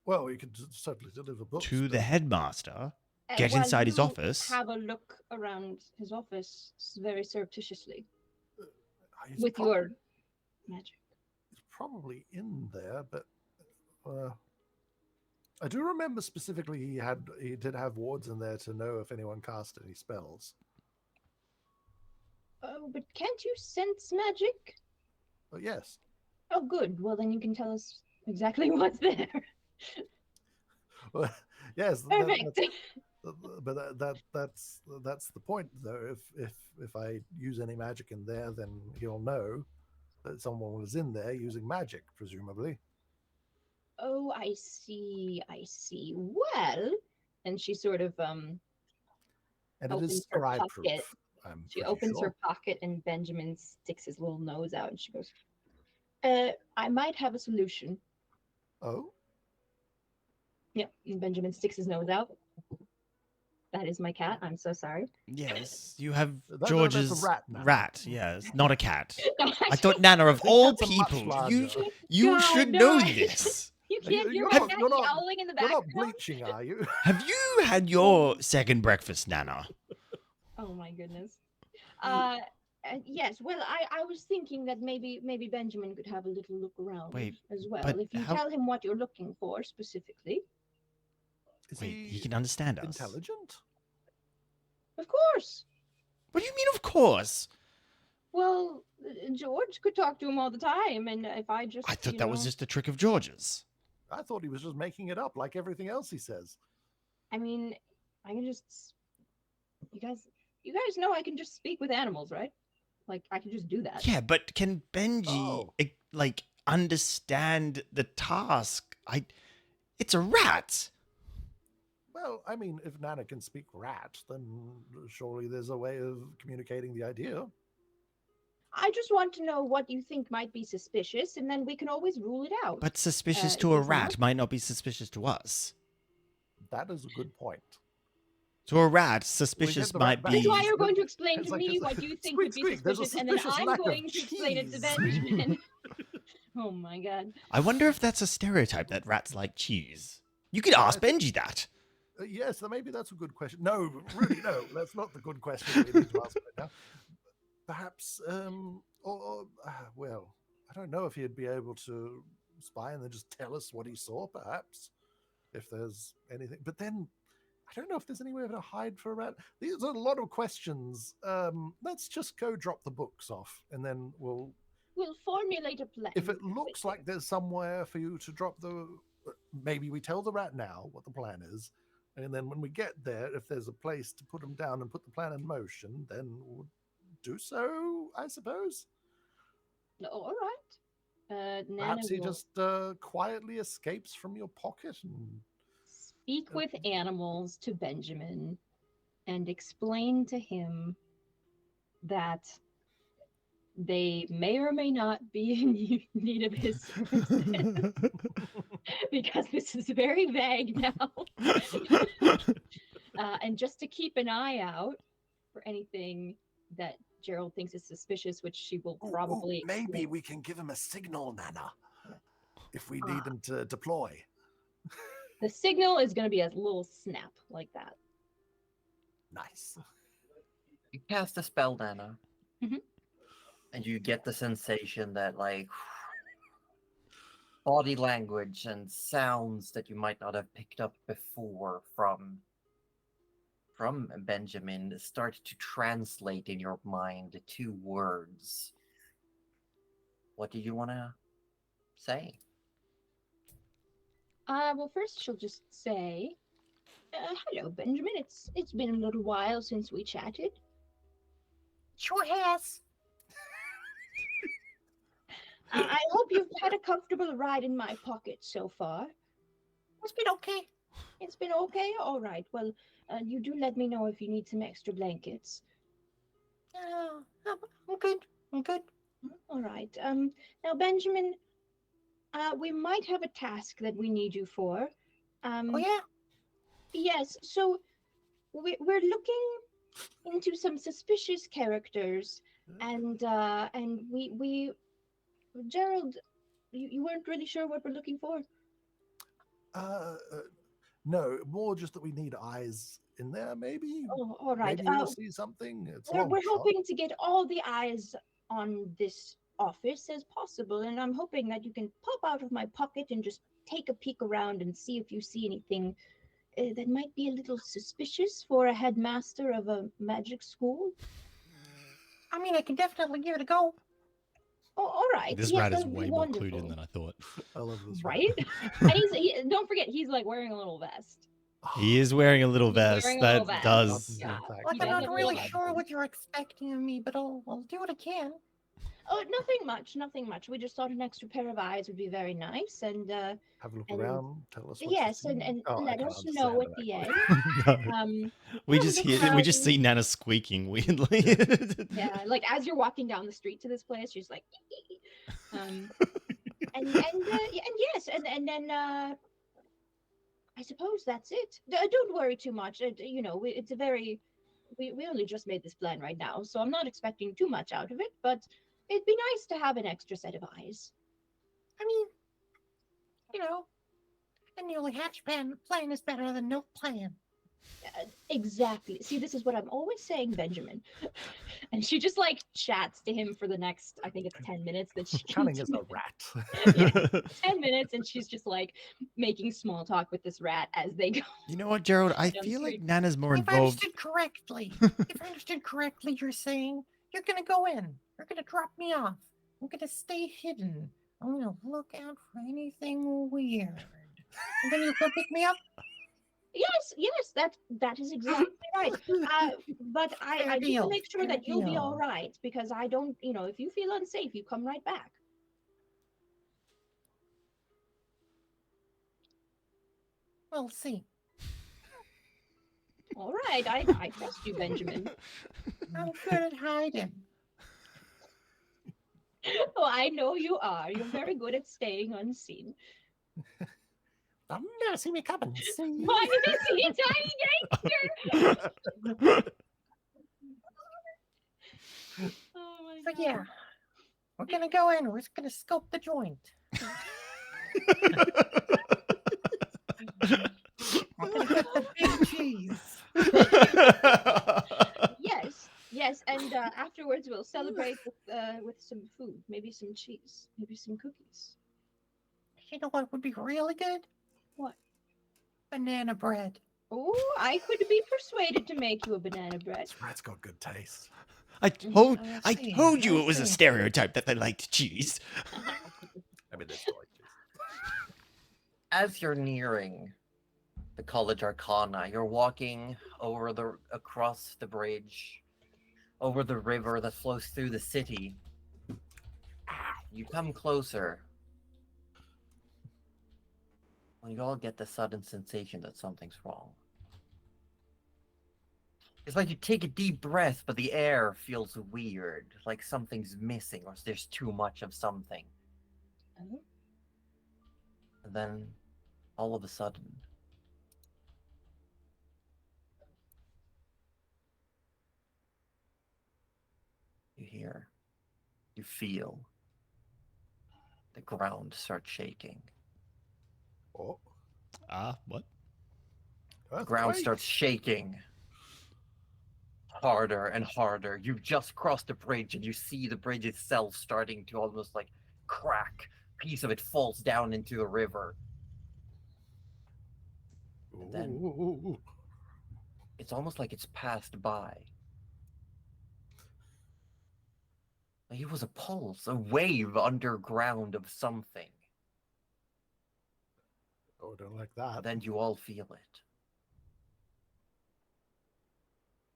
Well, you could certainly deliver books To the but- headmaster? Get inside his you office. Have a look around his office very surreptitiously He's with prob- your magic. He's probably in there, but I do remember specifically he did have wards in there to know if anyone cast any spells. Oh, but can't you sense magic? But yes, Oh, good. Well, then you can tell us exactly what's there. well, yes, Perfect. but that's the point, though. If I use any magic in there, then he'll know that someone was in there using magic, presumably. Oh, I see. I see. Well, and she sort of And it opens is her scribe pocket. proof. I'm She pretty opens sure. her pocket and Benjamin sticks his little nose out and she goes, I might have a solution. Oh, Yep. And Benjamin sticks his nose out. That is my cat. I'm so sorry. Yes, you have That's a George's rat now. Yes, not a cat. No, I thought, Nana, of all cats are much people, larger. you No, should no, know I- this. You Are you- can't hear you're my not- cat you're not- yowling in the you're not background. bleaching, are you? Have you had your second breakfast, Nana? Oh my goodness. Yes. Well, I was thinking that maybe Benjamin could have a little look around Wait, as well. but If you how- tell him what you're looking for specifically. Is Wait, he can understand us. intelligent? Of course. What do you mean, of course? Well, George could talk to him all the time, and if I just, I thought that was just a trick of George's. I thought he was just making it up like everything else he says. I mean, I can just. You guys know I can just speak with animals, right? Like I can just do that. Yeah, but can Benji like understand the task? It's a rat. Well, I mean, if Nana can speak rat, then surely there's a way of communicating the idea. I just want to know what you think might be suspicious, and then we can always rule it out. But suspicious if to a there's rat not. might not be suspicious to us. That is a good point. To a rat, suspicious the rat might back. be. That's why you're going to explain It's to like me this- what you think Squeak, would be squeak, there's a suspicious, and then suspicious I'm lack of going to explain it to cheese. Benjamin. Oh my god. I wonder if that's a stereotype that rats like cheese. You could ask Benji that. Yes, maybe that's a good question. No, really, no, that's not the good question we need to ask right now. Perhaps, well, I don't know if he'd be able to spy and then just tell us what he saw, perhaps, if there's anything. But then, I don't know if there's any way to hide for a rat. These are a lot of questions. Let's just go drop the books off, and then we'll formulate a plan. if it looks like there's somewhere for you to drop maybe we tell the rat now what the plan is, and then when we get there, if there's a place to put them down and put the plan in motion, then we'll do so, I suppose. All right. Nana Perhaps he will just quietly escapes from your pocket and speak with animals to Benjamin and explain to him that they may or may not be in need of his services. Because this is very vague now. And just to keep an eye out for anything that Gerald thinks is suspicious, which she will probably. maybe we can give him a signal, Nana, if we need him to deploy. The signal is going to be a little snap like that. Nice. You cast a spell, Nana. Mhm. And you get the sensation that, like, body language and sounds that you might not have picked up before from Benjamin start to translate in your mind two words. What do you want to say? Well, first she'll just say, "Hello, Benjamin. It's been a little while since we chatted." Sure has. I hope you've had a comfortable ride in my pocket so far. It's been okay. It's been okay? All right. Well, you do let me know if you need some extra blankets. I'm good. I'm good. All right. Now, Benjamin, we might have a task that we need you for. Oh yeah. Yes. So we're looking into some suspicious characters, and we Gerald, you weren't really sure what we're looking for? No, more just that we need eyes in there, maybe. Oh, all right. Maybe you'll see something. It's a we're long shot. hoping to get all the eyes on this office as possible, and I'm hoping that you can pop out of my pocket and just take a peek around and see if you see anything that might be a little suspicious for a headmaster of a magic school. I mean, I can definitely give it a go. Oh, all right. This Yes, rat is that'd be way more clued wonderful. in than I thought. I love this. Right? And don't forget, he's like wearing a little vest. He is wearing a little He's vest. wearing a That little vest. does. Yeah. Like, He I'm not doesn't really realize sure it. what you're expecting of me, but I'll do what I can. Oh, nothing much. We just thought an extra pair of eyes would be very nice, and Have a look and- around. Tell us. What yes, you see. and Oh, I let can't us know understand at the that. end. we yeah, just look hear. We around. just see Nana squeaking weirdly. Yeah, like as you're walking down the street to this place, she's like, and yes, and then I suppose that's it. Don't worry too much. It's a very we only just made this plan right now, so I'm not expecting too much out of it. But it'd be nice to have an extra set of eyes. I mean, a newly hatched plan is better than no plan. Exactly. See, this is what I'm always saying, Benjamin. And she just like chats to him for the next, I think it's 10 minutes that she Cunning as a continues. rat. Yeah. 10 minutes, and she's just like making small talk with this rat as they go. You know what, Gerald? I down the feel like street. Nana's more If I involved. understood correctly, you're saying you're gonna go in. You're gonna drop me off. I'm gonna stay hidden. I'm gonna look out for anything weird. And then you come pick me up. Yes, that is exactly right. But Fair I need to deal, make sure fair that you'll be deal. all right, because I don't, if you feel unsafe, you come right back. We'll see. All right, I trust you, Benjamin. I'm good at hiding. Oh, I know you are. You're very good at staying unseen. I'll never see me coming. See? Why is he a tiny gangster? Oh my But god. yeah, we're gonna go in. We're just gonna scope the joint. We're gonna get the big cheese. Yes, and afterwards we'll celebrate with some food, maybe some cheese, maybe some cookies. You know what would be really good? What? Banana bread. Oh, I could be persuaded to make you a banana bread. This rat's got good taste. I told I'll see, you I'll it was a see. stereotype that they liked cheese. I mean, there's like cheese. As you're nearing the College Arcana, you're walking across the bridge, over the river that flows through the city. You come closer. Well, you all get the sudden sensation that something's wrong. It's like you take a deep breath, but the air feels weird, like something's missing or there's too much of something. Oh. And then, all of a sudden, you hear, you feel the ground start shaking. Oh, What? The ground starts shaking harder and harder. You've just crossed the bridge and you see the bridge itself starting to almost like crack. A piece of it falls down into the river. And then Ooh. it's almost like it's passed by. Like it was a pulse, a wave underground of something. Oh, I don't like that. Then you all feel it.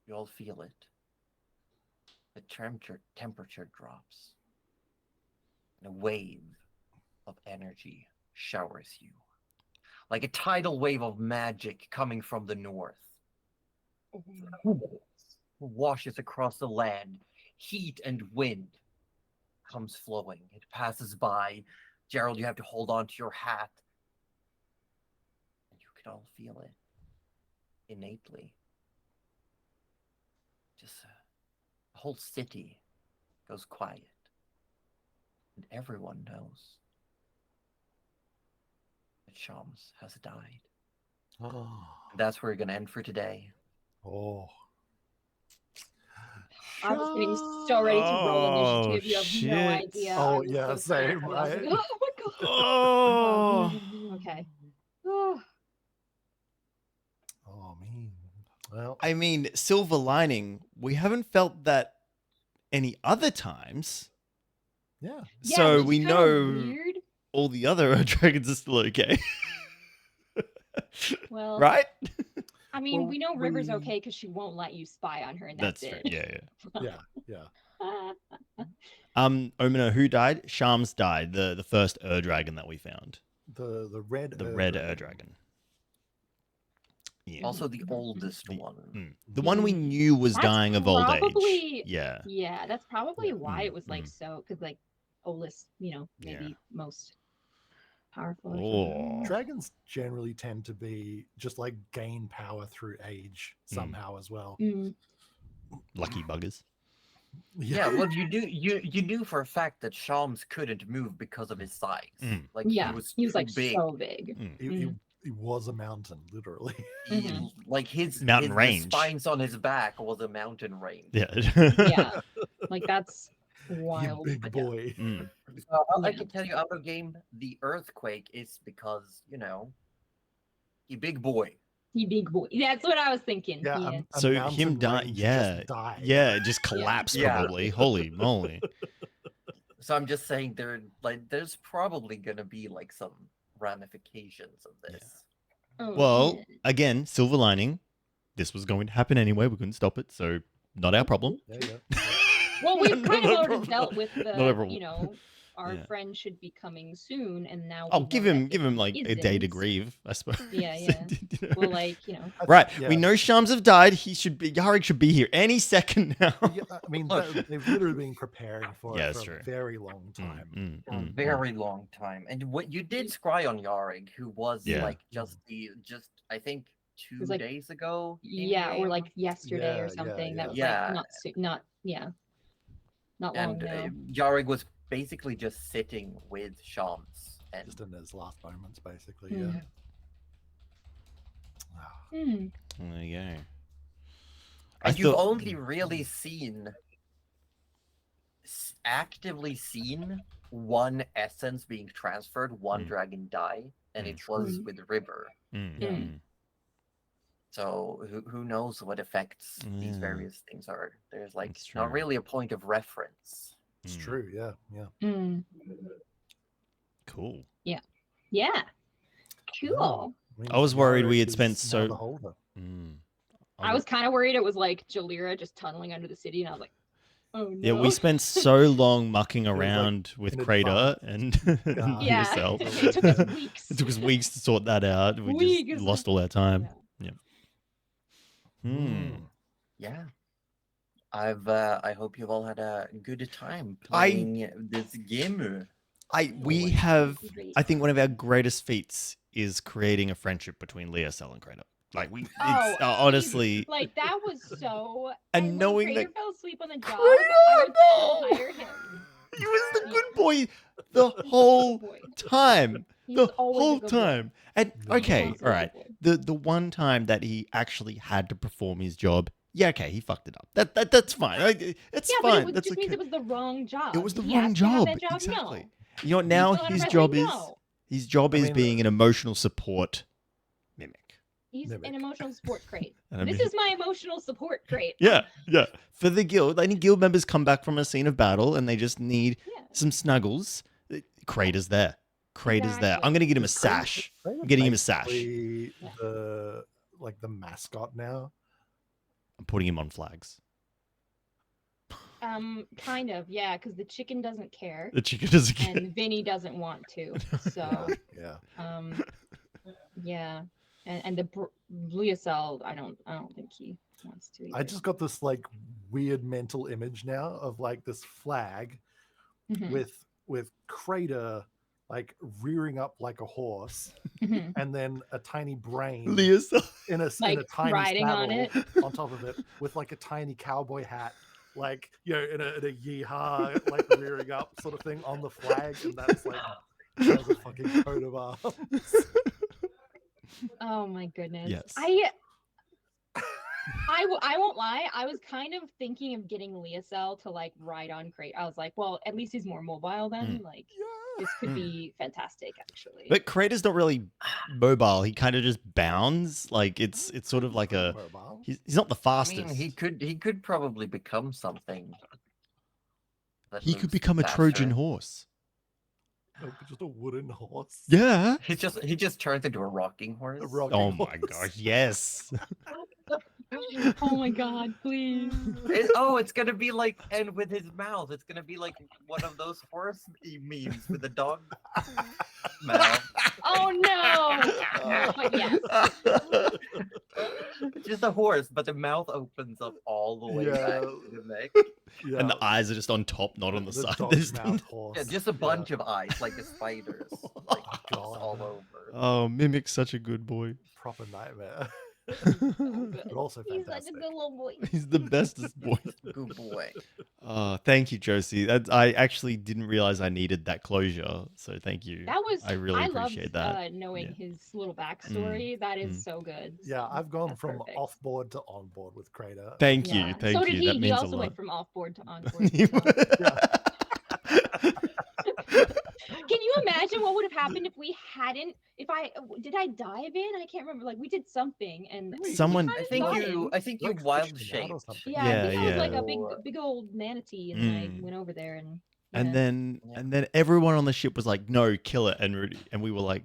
You all feel it. The temperature drops. And a wave of energy showers you. Like a tidal wave of magic coming from the north. Washes across the land. Heat and wind comes flowing. It passes by. Gerald, you have to hold on to your hat. And you can all feel it innately. Just the whole city goes quiet. And everyone knows that Shams has died. Oh. And that's where we're going to end for today. Oh. I was getting so ready to roll initiative. You have no shit. idea. Oh, I was yeah, so scared. same, I was like, right? oh my god. Oh. Okay. Oh. Oh, man. Well, I mean, silver lining. We haven't felt that any other times. yeah. Yeah, So which we is kinda know weird. all the other dragons are still okay. Well, Right? I mean, Well, we know River's we- okay because she won't let you spy on her, and That's that's true. it. Yeah. Yeah. Omino, who died? Shams died. The first dragon that we found. The red The red dragon. Yeah. Also, the oldest The- one. The one we knew was That's dying of old age. probably- Yeah. Yeah, that's probably Yeah. why it was like Mm. so, because like oldest, maybe most powerful. Or Oh. something. Dragons generally tend to be just like gain power through age somehow as well. Mm. Lucky buggers. Yeah, well, you knew for a fact that Shams couldn't move because of his size. Mm. Like Yeah, he was he was too like big. so big. Mm. He was a mountain, literally. Like his Mountain the range. spines on his back was a mountain range. Yeah. Yeah. Like that's You wild. big but yeah. boy. Mm. So I Yeah. can tell you out of game, the earthquake is because, he big boy. He big boy. That's what I was thinking. Yeah, Yeah. a So mountain him die, range yeah, just died. yeah, it just collapsed Yeah. probably. Holy moly! So I'm just saying there's probably gonna be like some ramifications of this. Oh, Well, yeah. again, silver lining. This was going to happen anyway. We couldn't stop it, so not our problem. Yeah. Well, we've Not kind of our already problem. dealt with Not the, everyone. our Yeah. friend should be coming soon, and now I'll we give know him that give him he like a day to isn't. grieve, I suppose. Yeah, yeah. You know? Well, like, Right, Yeah. we know Shams have died. Yarik should be here any second now. Yeah, I mean, they've literally been preparing for Yeah, it that's for true. a very long time. For a very long time. And what you did scry on Yarig, who was Yeah. like just I think 2 was like- days ago. yeah, or in-game. like yesterday Yeah, or something. yeah. That was Yeah. like not long And ago. Yarig was basically just sitting with Shams. And Just in his last moments, basically. Hmm. Yeah. Ah, Hmm. There you go. And you've only really actively seen one essence being transferred, one Mm. dragon die, and it was with River. Yeah. So who knows what effects these Yeah. various things are? There's like That's not true. really a point of reference. It's Mm. true. Yeah. Yeah. Hmm. Cool. Yeah. Oh, Cool. means I was worried we Yarik had spent is now so- the holder. I was kind of worried it was like Jalira just tunneling under the city, and I was like, oh no. Yeah, we spent so long mucking was, like, around with in Crater advance. and Yeah. yourself. It took us weeks. It took us weeks to sort that out. We Weeks. just lost all our time. Yeah. Hmm. Yeah. I hope you've all had a good time playing this game. We have. I think one of our greatest feats is creating a friendship between Leocel and Crater. Like it's honestly. Like that was so. And when knowing Crater that- fell asleep on the job, Crater, I would no! hire him. He was the good boy the whole Boy. time. He The was always a whole good boy. time. And He okay, was all a right. good boy. The one time that he actually had to perform his job, yeah, okay, he fucked it up. That's fine. It's Yeah, fine. but it That's just okay. means it was the wrong job. It was the He wrong asked to have job. that job. Exactly. No. You know what? He's Now still his out of job breath, is no. is I mean, being an emotional support mimic. He's Mimic. an emotional support crate. And I This mean- is my emotional support crate. Yeah. For the guild, any guild members come back from a scene of battle and they just need Yeah. some snuggles. Crater's there. Crater's there. I'm Exactly. gonna get him a sash. Crater I'm getting him a sash. basically Yeah. the mascot now. I'm putting him on flags. Kind of, yeah, because the chicken doesn't care The chicken doesn't get. and Vinny doesn't want to. So, Yeah. yeah, and the Leocel, I don't think he wants to. I either. just got this like weird mental image now of like this flag Mhm, with Crater like rearing up like a horse, mhm. and then a tiny brain Leocel. in a Like tiny riding on saddle it. on top of it with like a tiny cowboy hat, like in a yeehaw like rearing up sort of thing on the flag, and that's like as a fucking coat of arms. Oh my goodness. Yes. I won't lie. I was kind of thinking of getting Leocel to like ride on crate. I was like, well, at least he's more mobile then. Like this could be fantastic, actually. But Crater's not really mobile. He kind of just bounds. Like it's sort of like a. Mobile. He's not the I fastest. mean, he could probably become something. that He could moves become a Trojan faster. horse. Oh, just a wooden horse. Yeah. He just turns into a rocking horse. A rocking Oh my horse. gosh. Yes. Oh my god, please. It's gonna be like, and with his mouth, it's gonna be like one of those horse memes with the dog mouth. Oh no. But yes. It's just a horse, but the mouth opens up all the way back Yeah. to the neck. Yeah. And the eyes are just on top, not on the side. dog There's mouth horse. Yeah, just a bunch of eyes, like the spiders, like just God. all over. Oh, Mimic's such a good boy. Proper nightmare. but also He's such a fantastic. good little boy. He's the bestest boy. Good boy. Thank you, Josie. I actually didn't realize I needed that closure, so thank you. That was I really loved, appreciate that. knowing Yeah. his little backstory. That is so good. Yeah, I've gone That's from perfect. off board to on board with Crater. Thank Yeah. you, thank so you. did he. That He means a also lot. went from off board to on board. So. Can you imagine what would have happened if we hadn't? Did I dive in? I can't remember. Like we did something, and Someone- I think you Like wild fishing out or shaped. something. Yeah, I think I was Yeah. like a big old manatee, and I Mm. went over there and. And yeah. then everyone on the ship was like, "No, kill it." And we were like,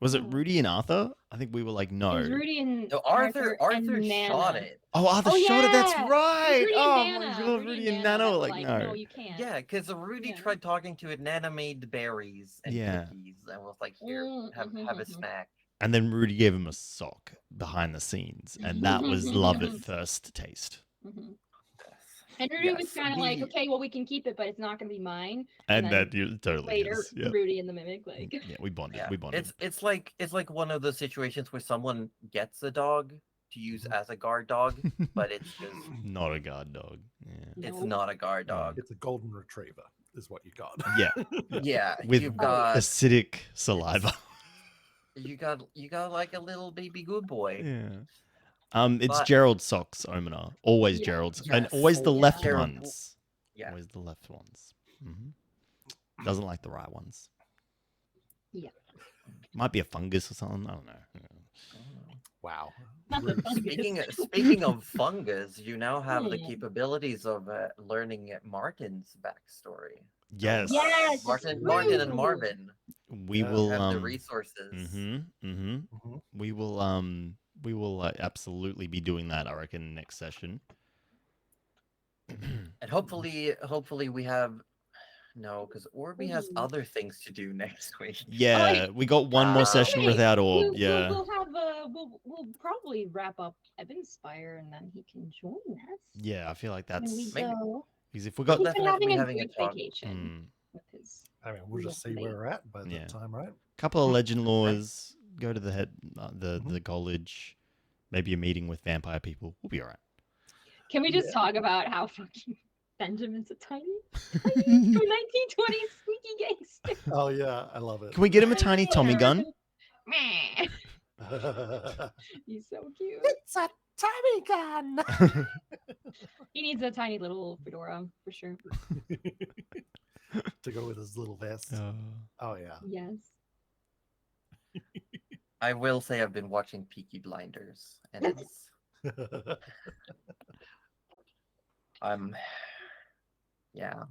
"Was it Oh. Rudy and Arthur?" I think we were like, "No." It was Rudy and No, Arthur and shot Nana. it. Oh, Arthur Oh, shot it. That's yeah! It was right. Rudy Oh and my Nana. god, Rudy and Nana that were were like, no, "No." you can't. Yeah, because Rudy Yeah. tried talking to it. Nana made berries and Yeah. cookies and was like, "Here, have a snack." And then Rudy gave him a sock behind the scenes, and that was love at first taste. Mhm. And Rudy was Yes, kind of like, the- okay, well, we can keep it, but it's not going to be mine. And then that totally later, is. Yeah. Rudy and the mimic, like, Yeah, we bonded. Yeah, We bonded. it's like one of those situations where someone gets a dog to use as a guard dog, but it's just Not a guard dog. Yeah. it's Nope. not a guard dog. It's a golden retriever, is what you got. Yeah. Yeah, With you've got acidic saliva. you got like a little baby good boy. Yeah. It's But- Gerald's socks, Omina. Always Yeah. Gerald's. And Yes. always the Oh, yeah. left Gerald- ones. Yeah. Always the left ones. Doesn't like the right ones. Yeah. Might be a fungus or something. I don't know. Wow. not the Rude. fungus. Speaking of fungus, you now have the Hmm. capabilities of learning Martin's backstory. Yes. Yes, Martin and true. Marvin We Yeah. will have the resources. We will absolutely be doing that, I reckon, next session. And hopefully we have because Orby has Ooh. other things to do next week. Yeah, we got one more session Okay, without Orb. We'll, Yeah. we'll have we'll probably wrap up Evanspire and then he can join us. Yeah, I feel like When we that's Maybe- go. because if we got He's been definitely having a having a great talk. vacation with his. I mean, we'll just see where we're at by the Yeah. time, right? couple of legend laws, go to the head Mhm. the college, maybe a meeting with vampire people. We'll be all right. Can we just talk about how fucking Benjamin's a tiny 1920s squeaky gangster? Oh yeah, I love it. Can we get him a tiny Tommy gun? Meh. He's so cute. It's a Tommy gun. He needs a tiny little fedora for sure. To go with his little vest. Oh yeah. Yes. I will say I've been watching Peaky Blinders, and it's yeah.